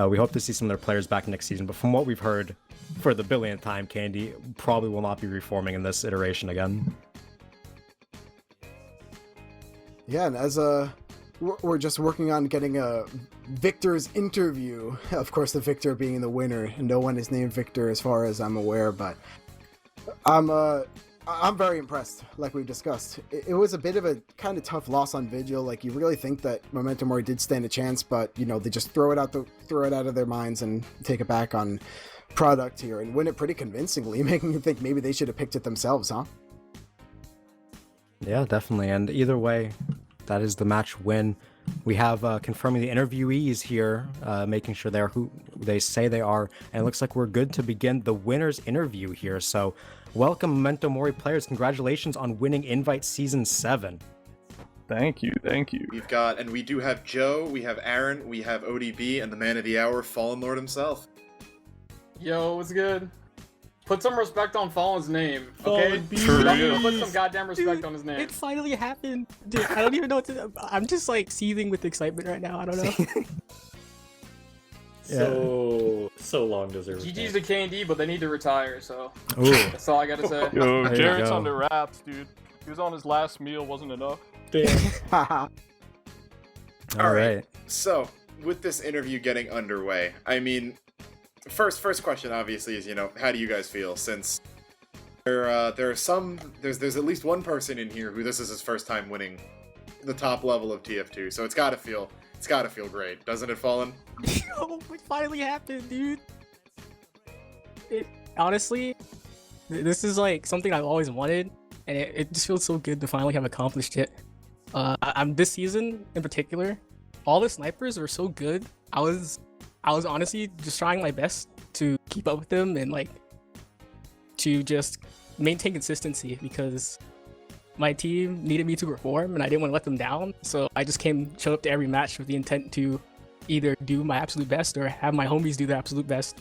S4: We hope to see some of their players back next season, but from what we've heard, for the billionth time, K&D probably will not be reforming in this iteration again.
S6: Yeah, and as we're just working on getting a Victor's interview. Of course, the Victor being the winner. No one is named Victor as far as I'm aware, but I'm very impressed, like we've discussed. It was a bit of a kind of tough loss on Vigil. Like, you really think that Memento Mori did stand a chance, but, you know, they just throw it out of their minds and take it back on product here and win it pretty convincingly, making you think maybe they should have picked it themselves, huh?
S4: Yeah, definitely. And either way, that is the match win. We have confirming the interviewees here, making sure they're who they say they are, and it looks like we're good to begin the winner's interview here. So, welcome, Memento Mori players. Congratulations on winning Invite Season 7.
S7: Thank you.
S5: We do have Joe, we have Aaron, we have ODB, and the man of the hour, Fallen Lord himself.
S8: Yo, what's good? Put some respect on Fallen's name, okay? Put some goddamn respect on his name.
S9: It finally happened. Dude, I don't even know what to... I'm just, like, seething with excitement right now. I don't know.
S10: So long deserved.
S8: GG's to K&D, but they need to retire, so...
S4: Ooh.
S8: That's all I gotta say.
S7: Yo,
S4: There you
S7: Jared's
S4: go.
S7: on the wraps, dude. He was on his last meal, wasn't enough.
S4: All right.
S5: So, with this interview getting underway, I mean, first question obviously is, you know, how do you guys feel, since there's at least one person in here who this is his first time winning the top level of TF2, so it's gotta feel great, doesn't it, Fallen?
S9: Yo, it finally happened, dude. Honestly, this is like something I've always wanted, and it just feels so good to finally have accomplished it. I'm this season in particular, all the snipers were so good. I was honestly just trying my best to keep up with them and like to just maintain consistency because my team needed me to perform and I didn't want to let them down. So I just showed up to every match with the intent to either do my absolute best or have my homies do their absolute best.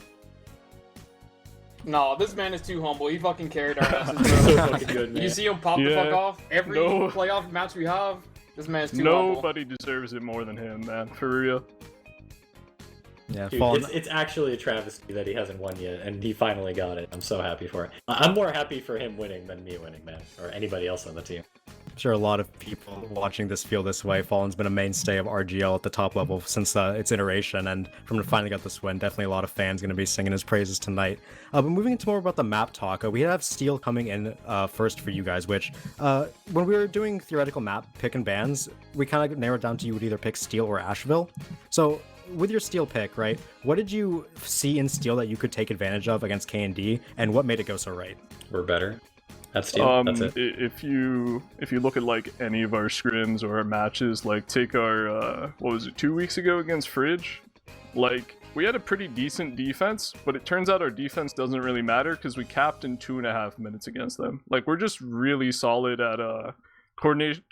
S8: No, this man is too humble. He fucking carried our asses, bro.
S10: So fucking good, man.
S8: You see him pop the fuck off every playoff match we have. This man's too humble.
S7: Nobody deserves it more than him, man. For real.
S4: Yeah,
S10: Dude, it's actually a travesty that he hasn't won yet, and he finally got it. I'm so happy for it. I'm more happy for him winning than me winning, man, or anybody else on the team.
S4: I'm sure a lot of people watching this feel this way. Fallen's been a mainstay of RGL at the top level since its iteration, and from to finally got this win, definitely a lot of fans going to be singing his praises tonight. But moving into more about the map talk, we have Steel coming in first for you guys, which when we were doing theoretical map pick and bans, we kind of narrowed down to you would either pick Steel or Asheville. So with your Steel pick, right, what did you see in Steel that you could take advantage of against K&D, and what made it go so right?
S10: We're better. That's Steel. That's it.
S7: If you look at like any of our scrims or our matches, like take our what was it, 2 weeks ago against Fridge, like we had a pretty decent defense, but it turns out our defense doesn't really matter because we capped in 2.5 minutes against them. Like we're just really solid at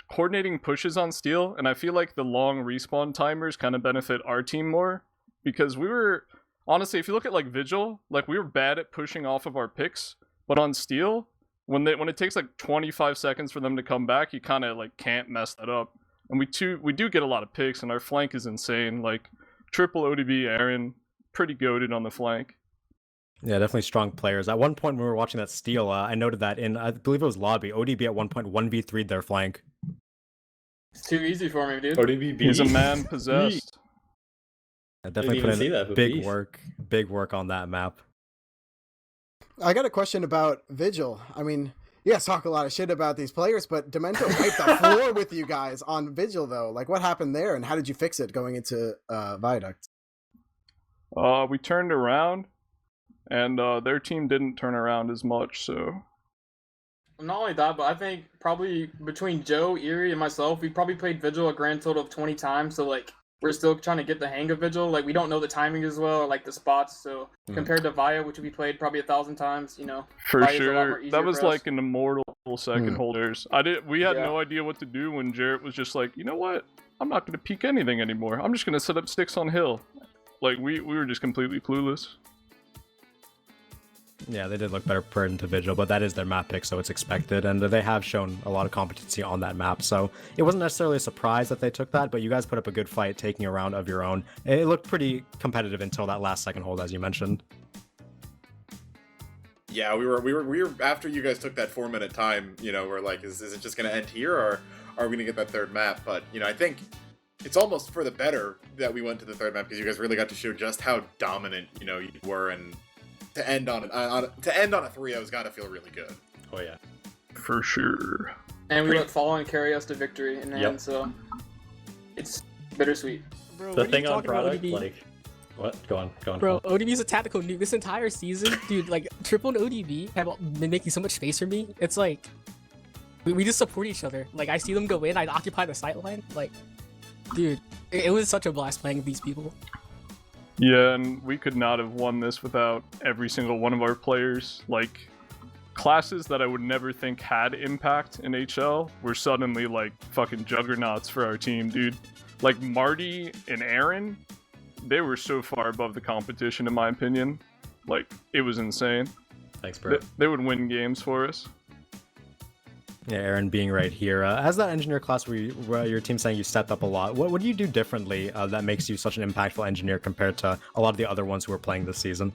S7: coordinating pushes on Steel, and I feel like the long respawn timers kind of benefit our team more because we were honestly, if you look at like Vigil, like we were bad at pushing off of our picks, but on Steel, when it takes like 25 seconds for them to come back, you kind of like can't mess that up. And we do get a lot of picks, and our flank is insane. Like triple ODB Aaron, pretty goated on the flank.
S4: Yeah, definitely strong players. At one point when we were watching that Steel, I noted that in, I believe it was Lobby, ODB at one point 1v3'd their flank.
S8: It's too easy for me, dude.
S10: ODB
S7: He's a man possessed.
S4: I definitely put in big work on that map.
S6: I got a question about Vigil. I mean, you guys talk a lot of shit about these players, but Demento wiped the floor with you guys on Vigil, though. Like, what happened there, and how did you fix it going into Viaduct?
S7: We turned around, and their team didn't turn around as much, so...
S8: Not only that, but I think probably between Joe, Erie, and myself, we probably played Vigil a grand total of 20 times, so, like, we're still trying to get the hang of Vigil. Like, we don't know the timing as well, or, like, the spots, so compared to Via, which we played probably 1,000 times, you know.
S7: For
S8: Via's
S7: sure. That was like an immortal second holders. We had no idea what to do when Jarrett was just like, you know what? I'm not going to peek anything anymore. I'm just going to set up sticks on hill. Like, we were just completely clueless.
S4: Yeah, they did look better paired into Vigil, but that is their map pick, so it's expected, and they have shown a lot of competency on that map, so it wasn't necessarily a surprise that they took that, but you guys put up a good fight taking a round of your own. It looked pretty competitive until that last second hold, as you mentioned.
S5: Yeah, we were after you guys took that 4-minute time, you know, we're like, is it just going to end here, or are we going to get that third map? But, you know, I think it's almost for the better that we went to the third map, because you guys really got to show just how dominant, you know, you were, and to end on a 3-0 has got to feel really good.
S10: Oh yeah,
S7: for sure.
S8: And we let Fallen carry us to victory in the end, so it's bittersweet.
S9: Bro,
S10: the thing on product, like, what? Go on.
S9: Bro, ODB's a tactical nuke. This entire season, dude, like Triple and ODB have been making so much space for me. It's like we just support each other. Like I see them go in, I occupy the sideline. Like, dude, it was such a blast playing with these people.
S7: Yeah, and we could not have won this without every single one of our players. Like, classes that I would never think had impact in HL were suddenly, like, fucking juggernauts for our team, dude. Like, Marty and Aaron, they were so far above the competition, in my opinion. Like, it was insane.
S10: Thanks, bro.
S7: They would win games for us.
S4: Yeah, Aaron being right here. As that engineer class where your team's saying you stepped up a lot, what do you do differently that makes you such an impactful engineer compared to a lot of the other ones who are playing this season?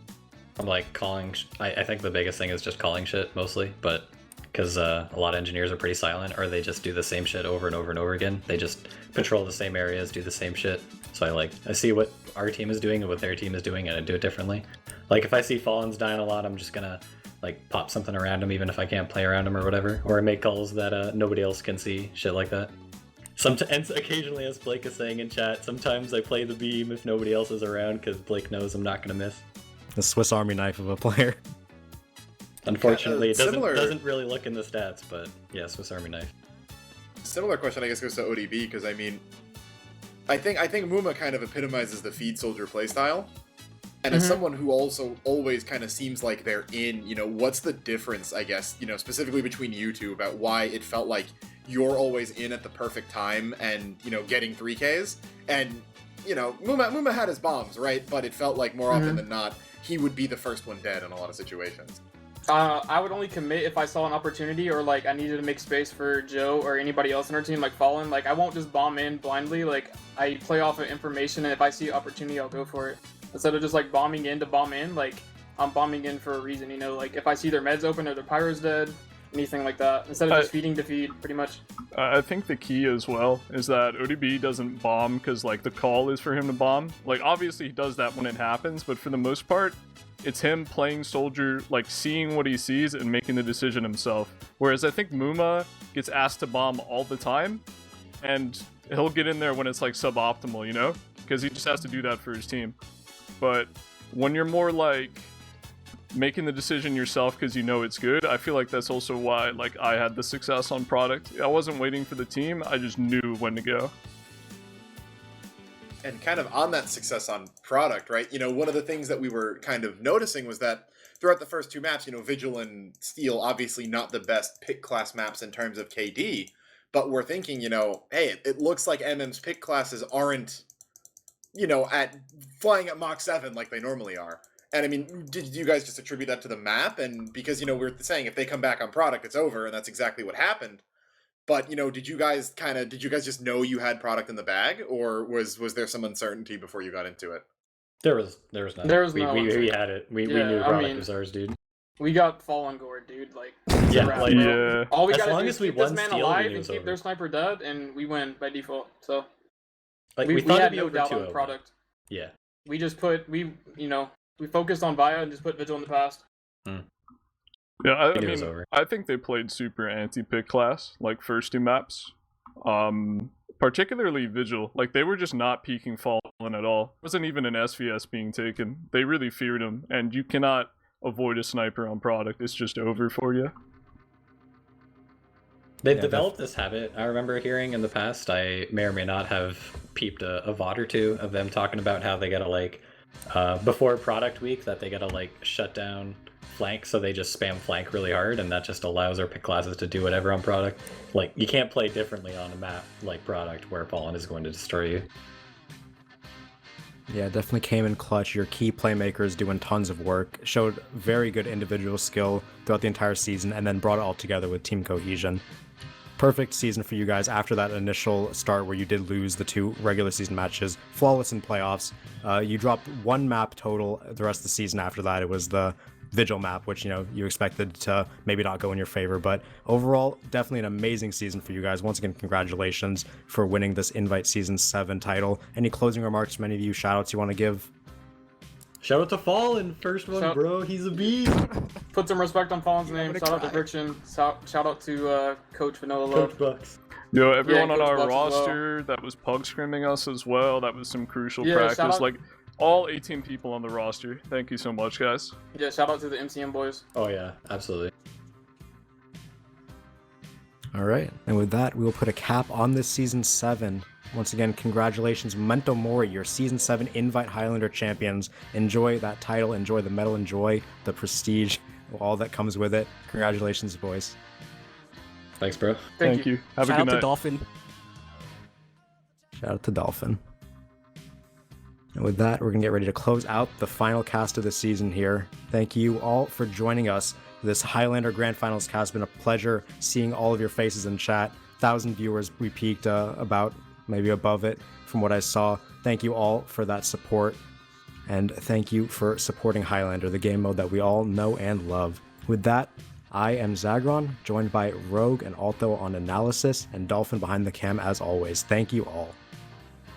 S10: I'm like calling. I think the biggest thing is just calling shit mostly, but because a lot of engineers are pretty silent, or they just do the same shit over and over and over again. They just patrol the same areas, do the same shit. So I see what our team is doing and what their team is doing, and I do it differently. Like if I see Fallen's dying a lot, I'm just gonna like pop something around him even if I can't play around him or whatever, or I make calls that nobody else can see, shit like that. And occasionally, as Blake is saying in chat, sometimes I play the beam if nobody else is around because Blake knows I'm not going to miss.
S4: The Swiss Army knife of a player.
S10: Unfortunately, it
S5: Similar-
S10: doesn't really look in the stats, but yeah, Swiss Army knife.
S5: Similar question, I guess, goes to ODB, because I mean, I think Muma kind of epitomizes the feed soldier playstyle. And as someone who also always kind of seems like they're in, what's the difference, I guess, specifically between you two about why it felt like you're always in at the perfect time and, getting 3Ks? And, Muma had his bombs, right? But it felt like more often than not, he would be the first one dead in a lot of situations.
S8: I would only commit if I saw an opportunity or like I needed to make space for Joe or anybody else in our team, like Fallen. Like I won't just bomb in blindly. Like I play off of information, and if I see opportunity, I'll go for it. Instead of just like bombing in to bomb in, like I'm bombing in for a reason, Like if I see their meds open or their pyro's dead, anything like that. Instead of just feeding to feed, pretty much.
S7: I think the key as well is that ODB doesn't bomb because like the call is for him to bomb. Like obviously he does that when it happens, but for the most part, it's him playing soldier, like seeing what he sees and making the decision himself. Whereas I think Muma gets asked to bomb all the time, and he'll get in there when it's like suboptimal, because he just has to do that for his team. But when you're more like making the decision yourself because it's good, I feel like that's also why like I had the success on product. I wasn't waiting for the team, I just knew when to go.
S5: And kind of on that success on product, right? One of the things that we were kind of noticing was that throughout the first two maps, Vigil and Steel, obviously not the best pick class maps in terms of KD, but we're thinking, hey, it looks like MM's pick classes aren't, at flying at Mach 7 like they normally are. And I mean, did you guys just attribute that to the map? And because, we're saying if they come back on product, it's over, and that's exactly what happened. But, did you guys just know you had product in the bag, or was there some uncertainty before you got into it?
S10: There was none. We had it. We knew product was ours, dude.
S8: We got Fallen Gourd, dude. Like,
S7: yeah.
S8: All we
S10: as
S8: gotta
S10: long
S8: do
S10: as
S8: is
S10: we
S8: keep this
S10: won
S8: man
S10: Steel,
S8: alive
S10: we
S8: and
S10: knew
S8: keep their sniper dead, and we win by default. So,
S10: like,
S8: we
S10: thought
S8: had
S10: it'd be
S8: no
S10: over
S8: doubt
S10: 2-0.
S8: on product.
S10: Yeah.
S8: We just we focused on Via and just put Vigil in the past.
S7: Yeah, I
S10: it
S7: mean,
S10: was over.
S7: I think they played super anti-pick class, like first two maps. Particularly Vigil. Like, they were just not peeking Fallen at all. It wasn't even an SVS being taken. They really feared him, and you cannot avoid a sniper on product. It's just over for you.
S10: They've developed this habit. I remember hearing in the past, I may or may not have peeped a VOD or two of them talking about how they gotta, like, before product week, that they gotta, like, shut down flank, so they just spam flank really hard, and that just allows our pick classes to do whatever on product. Like, you can't play differently on a map like product where Fallen is going to destroy you.
S4: Yeah, definitely came in clutch. Your key playmakers doing tons of work, showed very good individual skill throughout the entire season, and then brought it all together with team cohesion. Perfect season for you guys after that initial start where you did lose the 2 regular season matches. Flawless in playoffs. You dropped 1 map total the rest of the season after that. It was the Vigil map, which, you expected to maybe not go in your favor. But overall, definitely an amazing season for you guys. Once again, congratulations for winning this Invite Season 7 title. Any closing remarks from any of you? Shoutouts you want to give?
S10: Shout out to Fallen, first one, bro. He's a beast.
S8: Put some respect on Fallen's name. Shout out to Friction. Shout out to Coach Vanilla Love.
S10: Coach Bucks.
S7: Yo, everyone on
S8: Coach
S7: our
S8: Bucks as well.
S7: roster that was pug scrimming us as well. That was some crucial
S8: Yeah, shout
S7: practice.
S8: out-
S7: Like, all 18 people on the roster. Thank you so much, guys.
S8: Yeah, shout out to the MCM boys.
S10: Oh yeah, absolutely.
S4: All right, and with that, we will put a cap on this Season 7. Once again, congratulations, Memento Mori, your Season 7 Invite Highlander champions. Enjoy that title, enjoy the medal, enjoy the prestige, all that comes with it. Congratulations, boys.
S10: Thanks, bro.
S7: Thank you. Have a
S9: Shout
S7: good
S9: out
S7: night.
S9: to Dolphin.
S4: Shout out to Dolphin. And with that, we're going to get ready to close out the final cast of the season here. Thank you all for joining us. This Highlander Grand Finals cast has been a pleasure seeing all of your faces in chat. 1,000 viewers, we peaked about maybe above it from what I saw. Thank you all for that support. And thank you for supporting Highlander, the game mode that we all know and love. With that, I am Zagron, joined by Rogue and Alto on analysis, and Dolphin behind the cam as always. Thank you all.